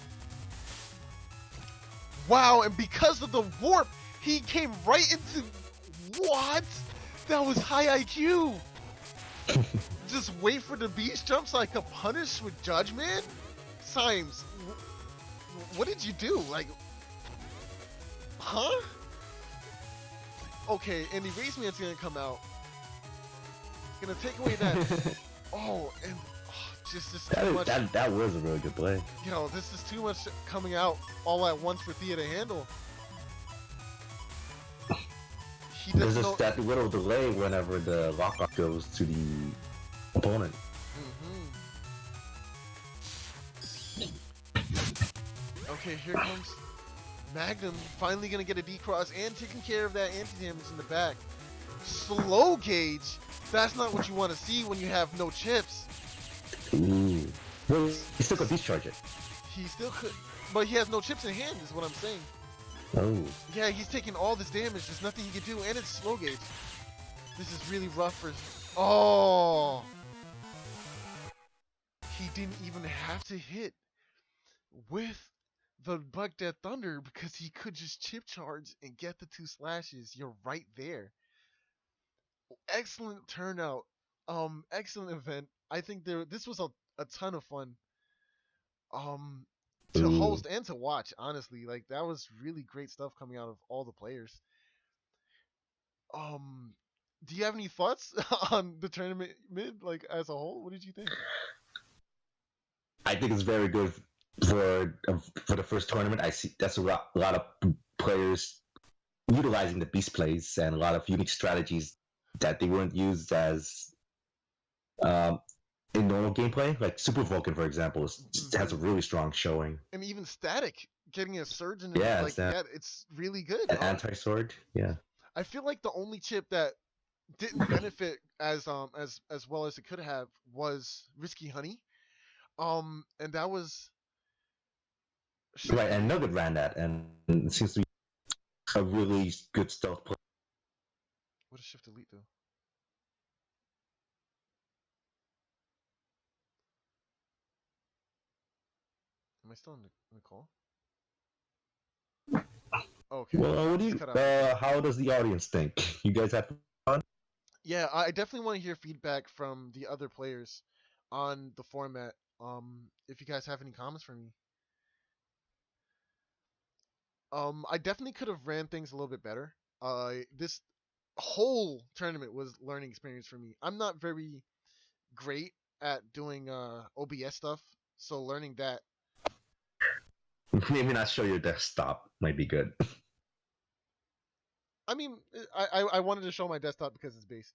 Wow, and because of the warp, he came right into... What? That was high IQ. Just wait for the beast jump so I could punish with Judgment? Symes, what did you do? Like... Huh? Okay, and Erase Man's gonna come out. Gonna take away that... Oh, and... Just too much. That was a really good play. Yo, this is too much coming out all at once for Thea to handle. He There's doesn't just that little delay whenever the lockout goes to the opponent. Okay, here comes Magnum, finally gonna get a D-Cross and taking care of that anti-damage in the back. Slow gauge? That's not what you want to see when you have no chips. Ooh. Well, he still could discharge it. He still could, but he has no chips in hand is what I'm saying. Oh. Yeah, he's taking all this damage, there's nothing he can do, and it's slow gauge. This is really rough for... Oh! He didn't even have to hit with the Bug Death Thunder because he could just chip charge and get the 2 slashes. You're right there. Excellent turnout. Excellent event. I think this was a ton of fun. To host and to watch, honestly. Like, that was really great stuff coming out of all the players. Do you have any thoughts on the tournament mid, like, as a whole? What did you think? I think it's very good for the first tournament. I see that's a lot of players utilizing the beast plays and a lot of unique strategies that they weren't used as in normal gameplay. Like Super Vulcan, for example, has a really strong showing. And even Static getting a surge in it, yeah, like, yeah, it's really good. An anti-sword, yeah. I feel like the only chip that didn't benefit as well as it could have was Risky Honey. And that was right, and Nugget ran that, and it seems to be a really good stealth play. What does Shift Elite do? Am I still in the call? Okay. Well, what do you? How does the audience think? You guys have fun? Yeah, I definitely want to hear feedback from the other players on the format. If you guys have any comments for me. I definitely could have ran things a little bit better. This whole tournament was learning experience for me. I'm not very great at doing OBS stuff, so learning that. Maybe not show your desktop might be good. I mean, I wanted to show my desktop because it's base.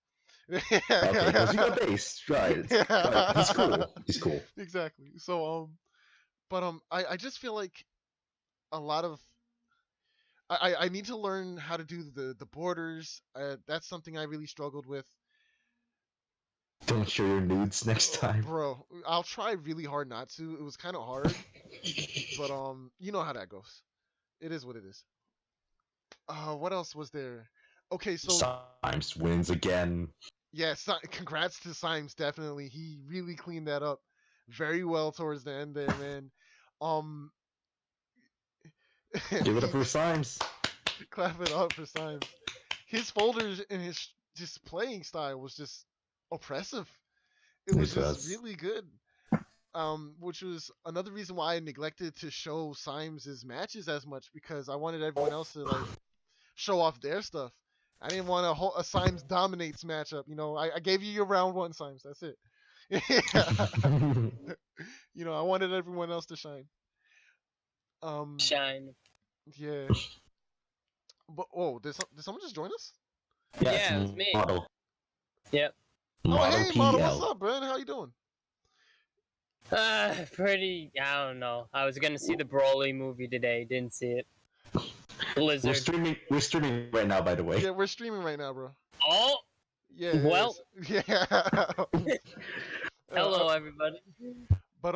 Okay, because you got base, right? Right. He's cool. He's cool. Exactly. So but I just feel like a lot of I need to learn how to do the borders. That's something I really struggled with. Don't show your nudes next time, bro. I'll try really hard not to. It was kind of hard, but you know how that goes. It is what it is. What else was there? Okay, so Symes wins again. Yeah, congrats to Symes. Definitely, he really cleaned that up very well towards the end there, man. Give it up for Symes. Clap it up for Symes. His folders and his just playing style was just oppressive. It was just really good. Which was another reason why I neglected to show Symes' matches as much because I wanted everyone else to like show off their stuff. I didn't want a Symes dominates matchup. You know, I gave you your round one, Symes. That's it. You know, I wanted everyone else to shine. Shine. Yeah. But did someone just join us? Yeah, it's me. Model. Yep. Oh, Model hey, PL. Model, what's up, man? How you doing? Pretty. I don't know. I was gonna see the Broly movie today. Didn't see it. We're Blizzard. streaming. We're streaming right now, by the way. Yeah, we're streaming right now, bro. Oh Yeah, it well. is. Yeah. uh, Hello, everybody. but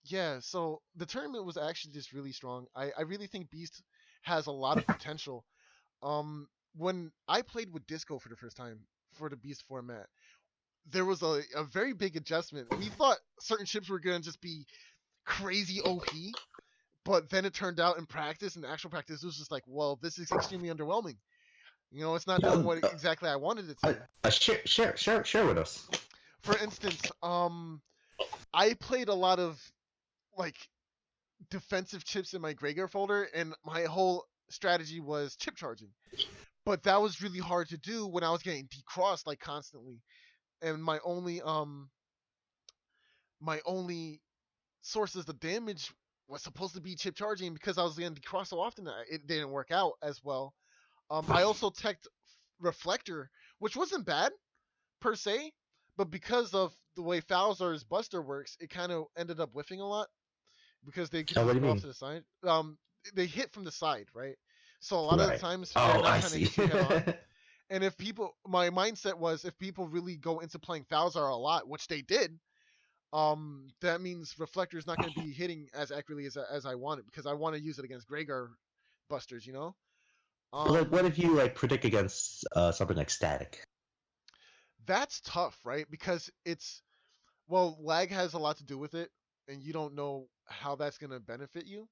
yeah. So the tournament was actually just really strong. I really think Beast has a lot of potential. When I played with Disco for the first time for the Beast format, there was a very big adjustment. We thought certain ships were gonna just be crazy OP, but then it turned out in practice, in actual practice, it was just like, well, this is extremely underwhelming. You know, it's not doing Yeah, what exactly I wanted it to. share with us. For instance, I played a lot of like defensive chips in my Gregor folder, and my whole strategy was chip charging. But that was really hard to do when I was getting decrossed like constantly, and my only sources of damage was supposed to be chip charging because I was getting decrossed so often that it didn't work out as well. I also teched Reflector, which wasn't bad per se, but because of the way Falzar's Buster works, it kind of ended up whiffing a lot because they could Oh, what just do you go off mean? to the side. They hit from the side, right? So a lot of the Right. times they're Oh, not I trying to see. hit you head on. And if people, my mindset was if people really go into playing Falzar a lot, which they did, that means Reflector is not going to be hitting as accurately as I want it because I want to use it against Gregar busters, you know. Like, what Um, if you like predict against something like static? that's tough, right? Because it's well, lag has a lot to do with it, and you don't know how that's going to benefit you.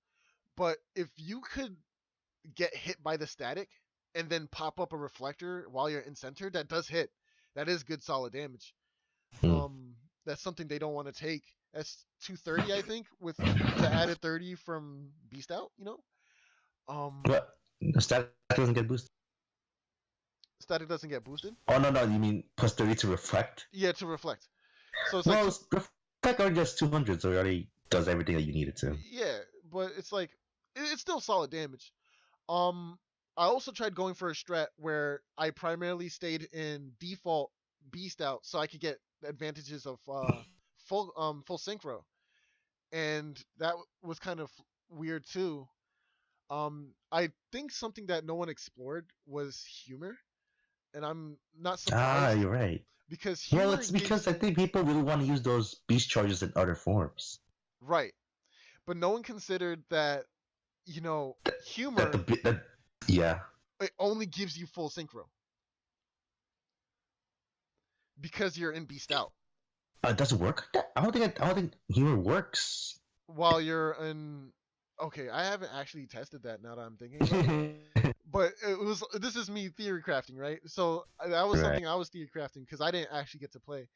But if you could get hit by the static and then pop up a reflector while you're in center, that does hit. That is good solid damage. Hmm. Um, that's something they don't want to take. That's 230, I think, with the added 30 from Beast Out. You know, What? Static doesn't get boosted. static doesn't get boosted. Oh no, no, you mean plus 30 to reflect? Yeah, to reflect. So it's like Well, two. reflect already does 200, so it already does everything that you need it to. Yeah, but it's like it's still solid damage. Um, I also tried going for a strat where I primarily stayed in default beast out so I could get the advantages of full synchro, and that was kind of weird too. I think something that no one explored was humor, and I'm not Ah, surprised you're right. because Well, humor it's gives because I think people really want to use those beast charges in other forms. right, but no one considered that That humor that yeah. it only gives you full synchro because you're in beast out. Does it work? I don't think humor works. While you're in okay, I haven't actually tested that now that I'm thinking about it. But it was this is me theory crafting, right? So that was Right. something I was theory crafting because I didn't actually get to play,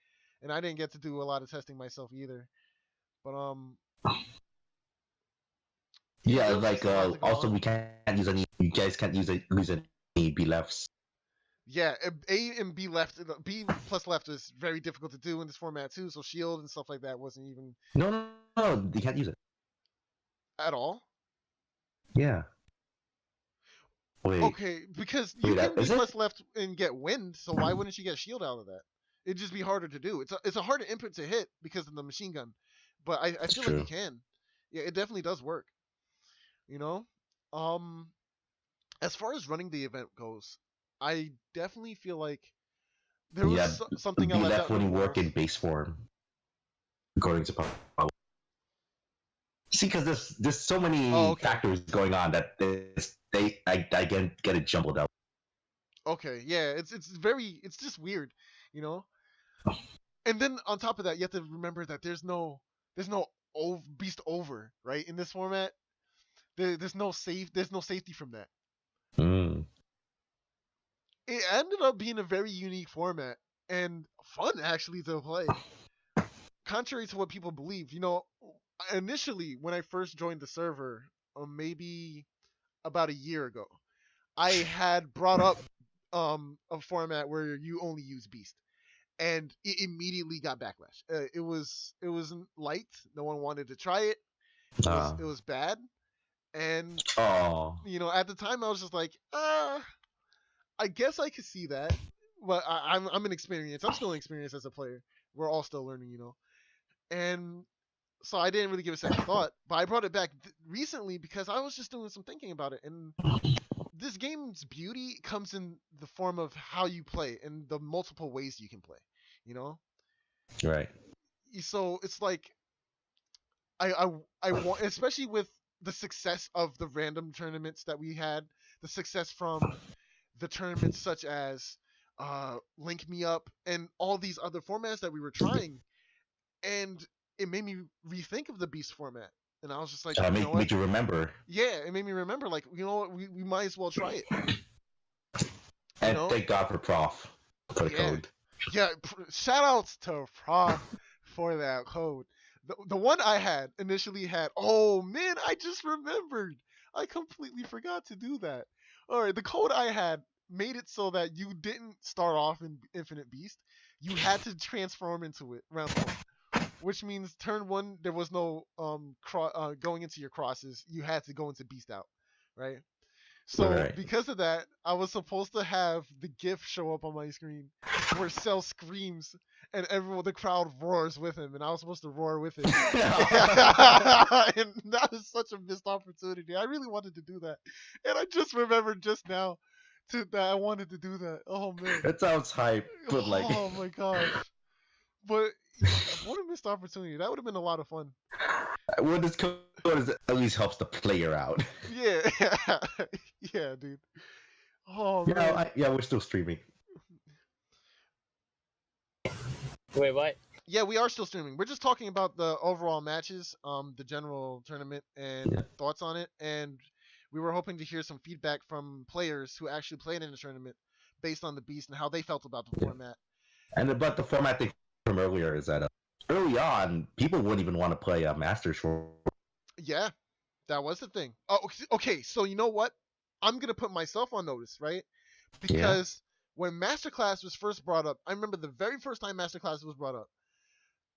and I didn't get to do a lot of testing myself either. But yeah, Yeah, there was like just a lot to go also on. we can't use any. You guys can't use any B lefts. Yeah, A and B left, B plus left was very difficult to do in this format too. So shield and stuff like that wasn't even No, no, no, you can't use it. at all. Yeah. Wait, Okay, because you wait, can B is it? plus left and get wind, so why wouldn't you get shield out of that? It'd just be harder to do. It's a harder input to hit because of the machine gun, but I That's feel like you true. can. Yeah, it definitely does work. You know, um, as far as running the event goes, I definitely feel like there was Yeah, something I B left left out in the wouldn't work in rules. base form, according to Pablo. See, because there's so Oh, many okay, factors going on that I get it jumbled up. okay, yeah, it's just weird, you know. And then on top of that, you have to remember that there's no beast over right in this format. There's no safety from that. Mm. It ended up being a very unique format and fun actually to play. Contrary to what people believe, initially when I first joined the server, maybe about a year ago, I had brought up a format where you only use beast, and it immediately got backlash. It was light. No one wanted to try it. It was Uh, it was bad, and oh, at the time I was just like, I guess I could see that, but I'm inexperienced. I'm still inexperienced as a player. We're all still learning, and So I didn't really give it a second thought, but I brought it back recently because I was just doing some thinking about it, and this game's beauty comes in the form of how you play and the multiple ways you can play. You know, Right. so it's like I want, especially with the success of the random tournaments that we had, the success from the tournaments such as Link Me Up and all these other formats that we were trying, and it made me rethink of the Beast format. And I was just like, you know what? Make you remember. Yeah, it made me remember, like, you know what? We might as well try it. You And know? thank God for Prof for the Yeah. code. Yeah. Shout outs to Prof for that code. The one I had initially had, oh man, I just remembered. I completely forgot to do that. All right, the code I had made it so that you didn't start off in Infinite Beast. You had to transform into it round one, which means turn one there was no going into your crosses. You had to go into Beast out, right? So Right. because of that, I was supposed to have the GIF show up on my screen where Cell screams and everyone, the crowd roars with him, and I was supposed to roar with it. And that is such a missed opportunity. I really wanted to do that, and I just remembered just now that I wanted to do that. Oh man. That sounds hype, but like, Oh my gosh. But what a missed opportunity. That would have been a lot of fun. what this code is at least helps the player out. Yeah. Yeah, dude. Oh Yeah, man. we're still streaming. Wait, what? Yeah, we are still streaming. We're just talking about the overall matches, the general tournament, and Yeah. thoughts on it. And we were hoping to hear some feedback from players who actually played in the tournament, based on the Beast and how they felt about the Yeah. format. And but the format thing from earlier is that early on, people wouldn't even want to play Masters for. Yeah, that was the thing. Oh, okay. So you know what? I'm gonna put myself on notice, right? Yeah. Because when Masterclass was first brought up, I remember the very first time Masterclass was brought up.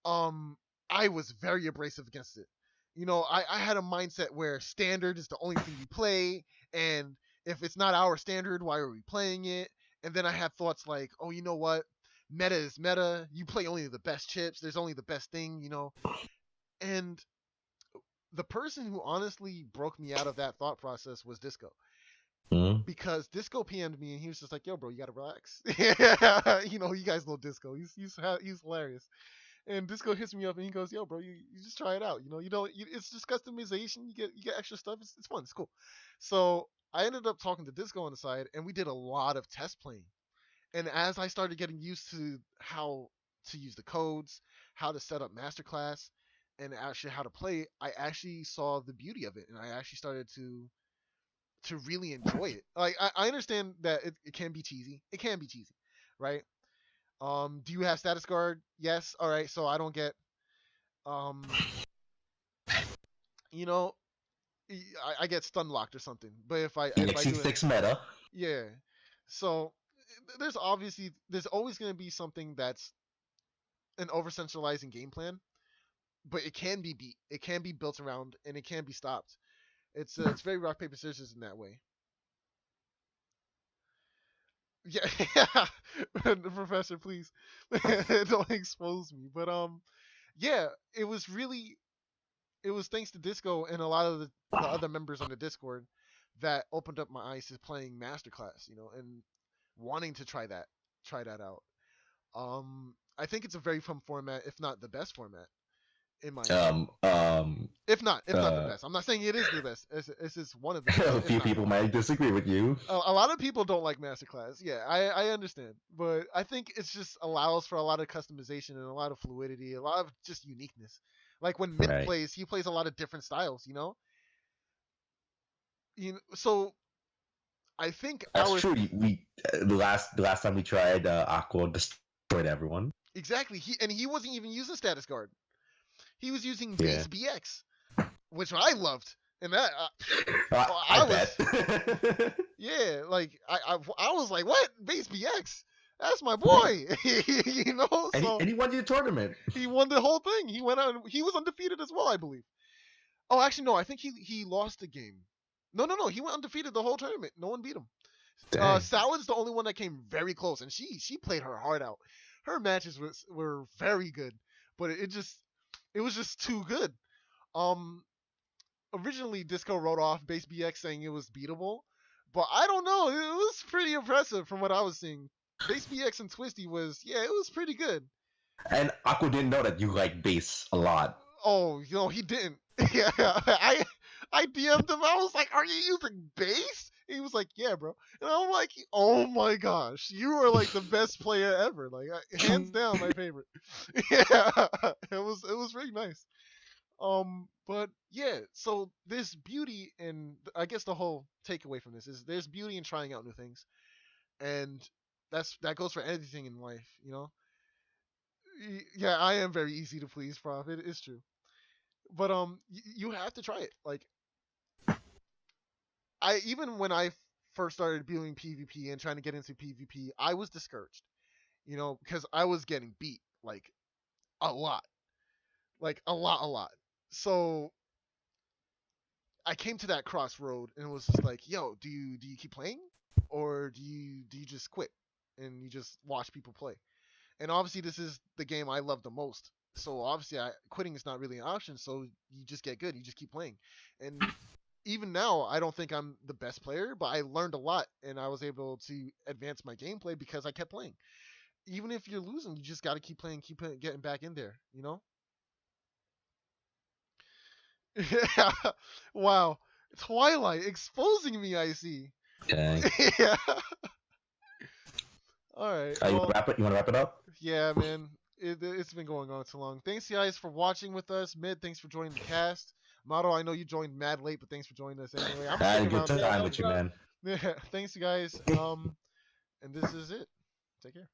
Um, I was very abrasive against it. You know, I had a mindset where standard is the only thing you play, and if it's not our standard, why are we playing it? And then I had thoughts like, oh, you know what? Meta is meta. You play only the best chips. There's only the best thing, you know. And the person who honestly broke me out of that thought process was Disco. Mm-hmm. Because Disco PM'd me and he was just like, "Yo, bro, you gotta relax." You know, you guys know Disco. He's hilarious. And Disco hits me up and he goes, "Yo, bro, you just try it out. You know, it's just customization. You get extra stuff. It's fun. It's cool." So I ended up talking to Disco on the side, and we did a lot of test playing. And as I started getting used to how to use the codes, how to set up Masterclass, and actually how to play, I actually saw the beauty of it, and I actually started to really enjoy it. Like I understand that it can be cheesy. It can be cheesy, right? Do you have status guard? Yes. All right. So I don't get um, you know, I get stun locked or something. But if I do it, 6 meta. yeah. So there's always going to be something that's an over centralizing game plan, but it can be beat. It can be built around, and it can be stopped. It's very rock paper scissors in that way. Yeah, Professor, please don't expose me. But yeah, it was really it was thanks to Disco and a lot of the other members on the Discord that opened up my eyes to playing Masterclass, you know, and wanting to try that out. I think it's a very fun format, if not the best format, in my opinion. Um, um, If not the uh, best, I'm not saying it is the best. It's just one of the best, a if few not people the might best. disagree with you. A lot of people don't like Masterclass. Yeah, I understand, but I think it's just allows for a lot of customization and a lot of fluidity, a lot of just uniqueness. Like when Myth Right. plays, he plays a lot of different styles. So I think That's our true. We the last time we tried Aqua destroyed everyone. exactly he wasn't even using status guard. He was using Yeah. base BX, which I loved, and that I I was bet. yeah, like I was like, what base BX? That's my boy, you know. So And he won the tournament. he won the whole thing. He went out. He was undefeated as well, I believe. Oh, actually, no. I think he lost the game. No. He went undefeated the whole tournament. No one beat him. Dang. Salad's the only one that came very close, and she played her heart out. Her matches were very good, but it just It was just too good. Um, Originally Disco wrote off Base BX saying it was beatable, but I don't know. It was pretty impressive from what I was seeing. Base BX and Twisty was, yeah, it was pretty good. And Aqua didn't know that you like bass a lot. Oh, he didn't. Yeah, I DM'd him. I was like, "Are you using bass?" He was like, "Yeah, bro." And I'm like, "Oh my gosh, you are like the best player ever. Like, hands down, my favorite." Yeah, it was really nice. But yeah, so there's beauty in. I guess the whole takeaway from this is there's beauty in trying out new things, and that goes for anything in life. Yeah, I am very easy to please, Prof. It is true. But you have to try it. Like, I even when I first started doing PvP and trying to get into PvP, I was discouraged. Because I was getting beat like a lot, like a lot. So I came to that crossroad and it was just like, yo, do you keep playing, or do you just quit and you just watch people play? And obviously, this is the game I love the most. So obviously, quitting is not really an option. So you just get good. You just keep playing. And even now, I don't think I'm the best player, but I learned a lot and I was able to advance my gameplay because I kept playing. Even if you're losing, you just got to keep playing, getting back in there. Yeah. Wow. Twilight exposing me. I see. Okay. Yeah. All right. Well, You want to wrap it up? yeah, man. It's been going on too long. Thanks, guys, for watching with us. Mid, thanks for joining the cast. Model, I know you joined mad late, but thanks for joining us anyway. I'm I had a sticking good around too. time with you, man. Yeah, thanks, you guys. And this is it. Take care.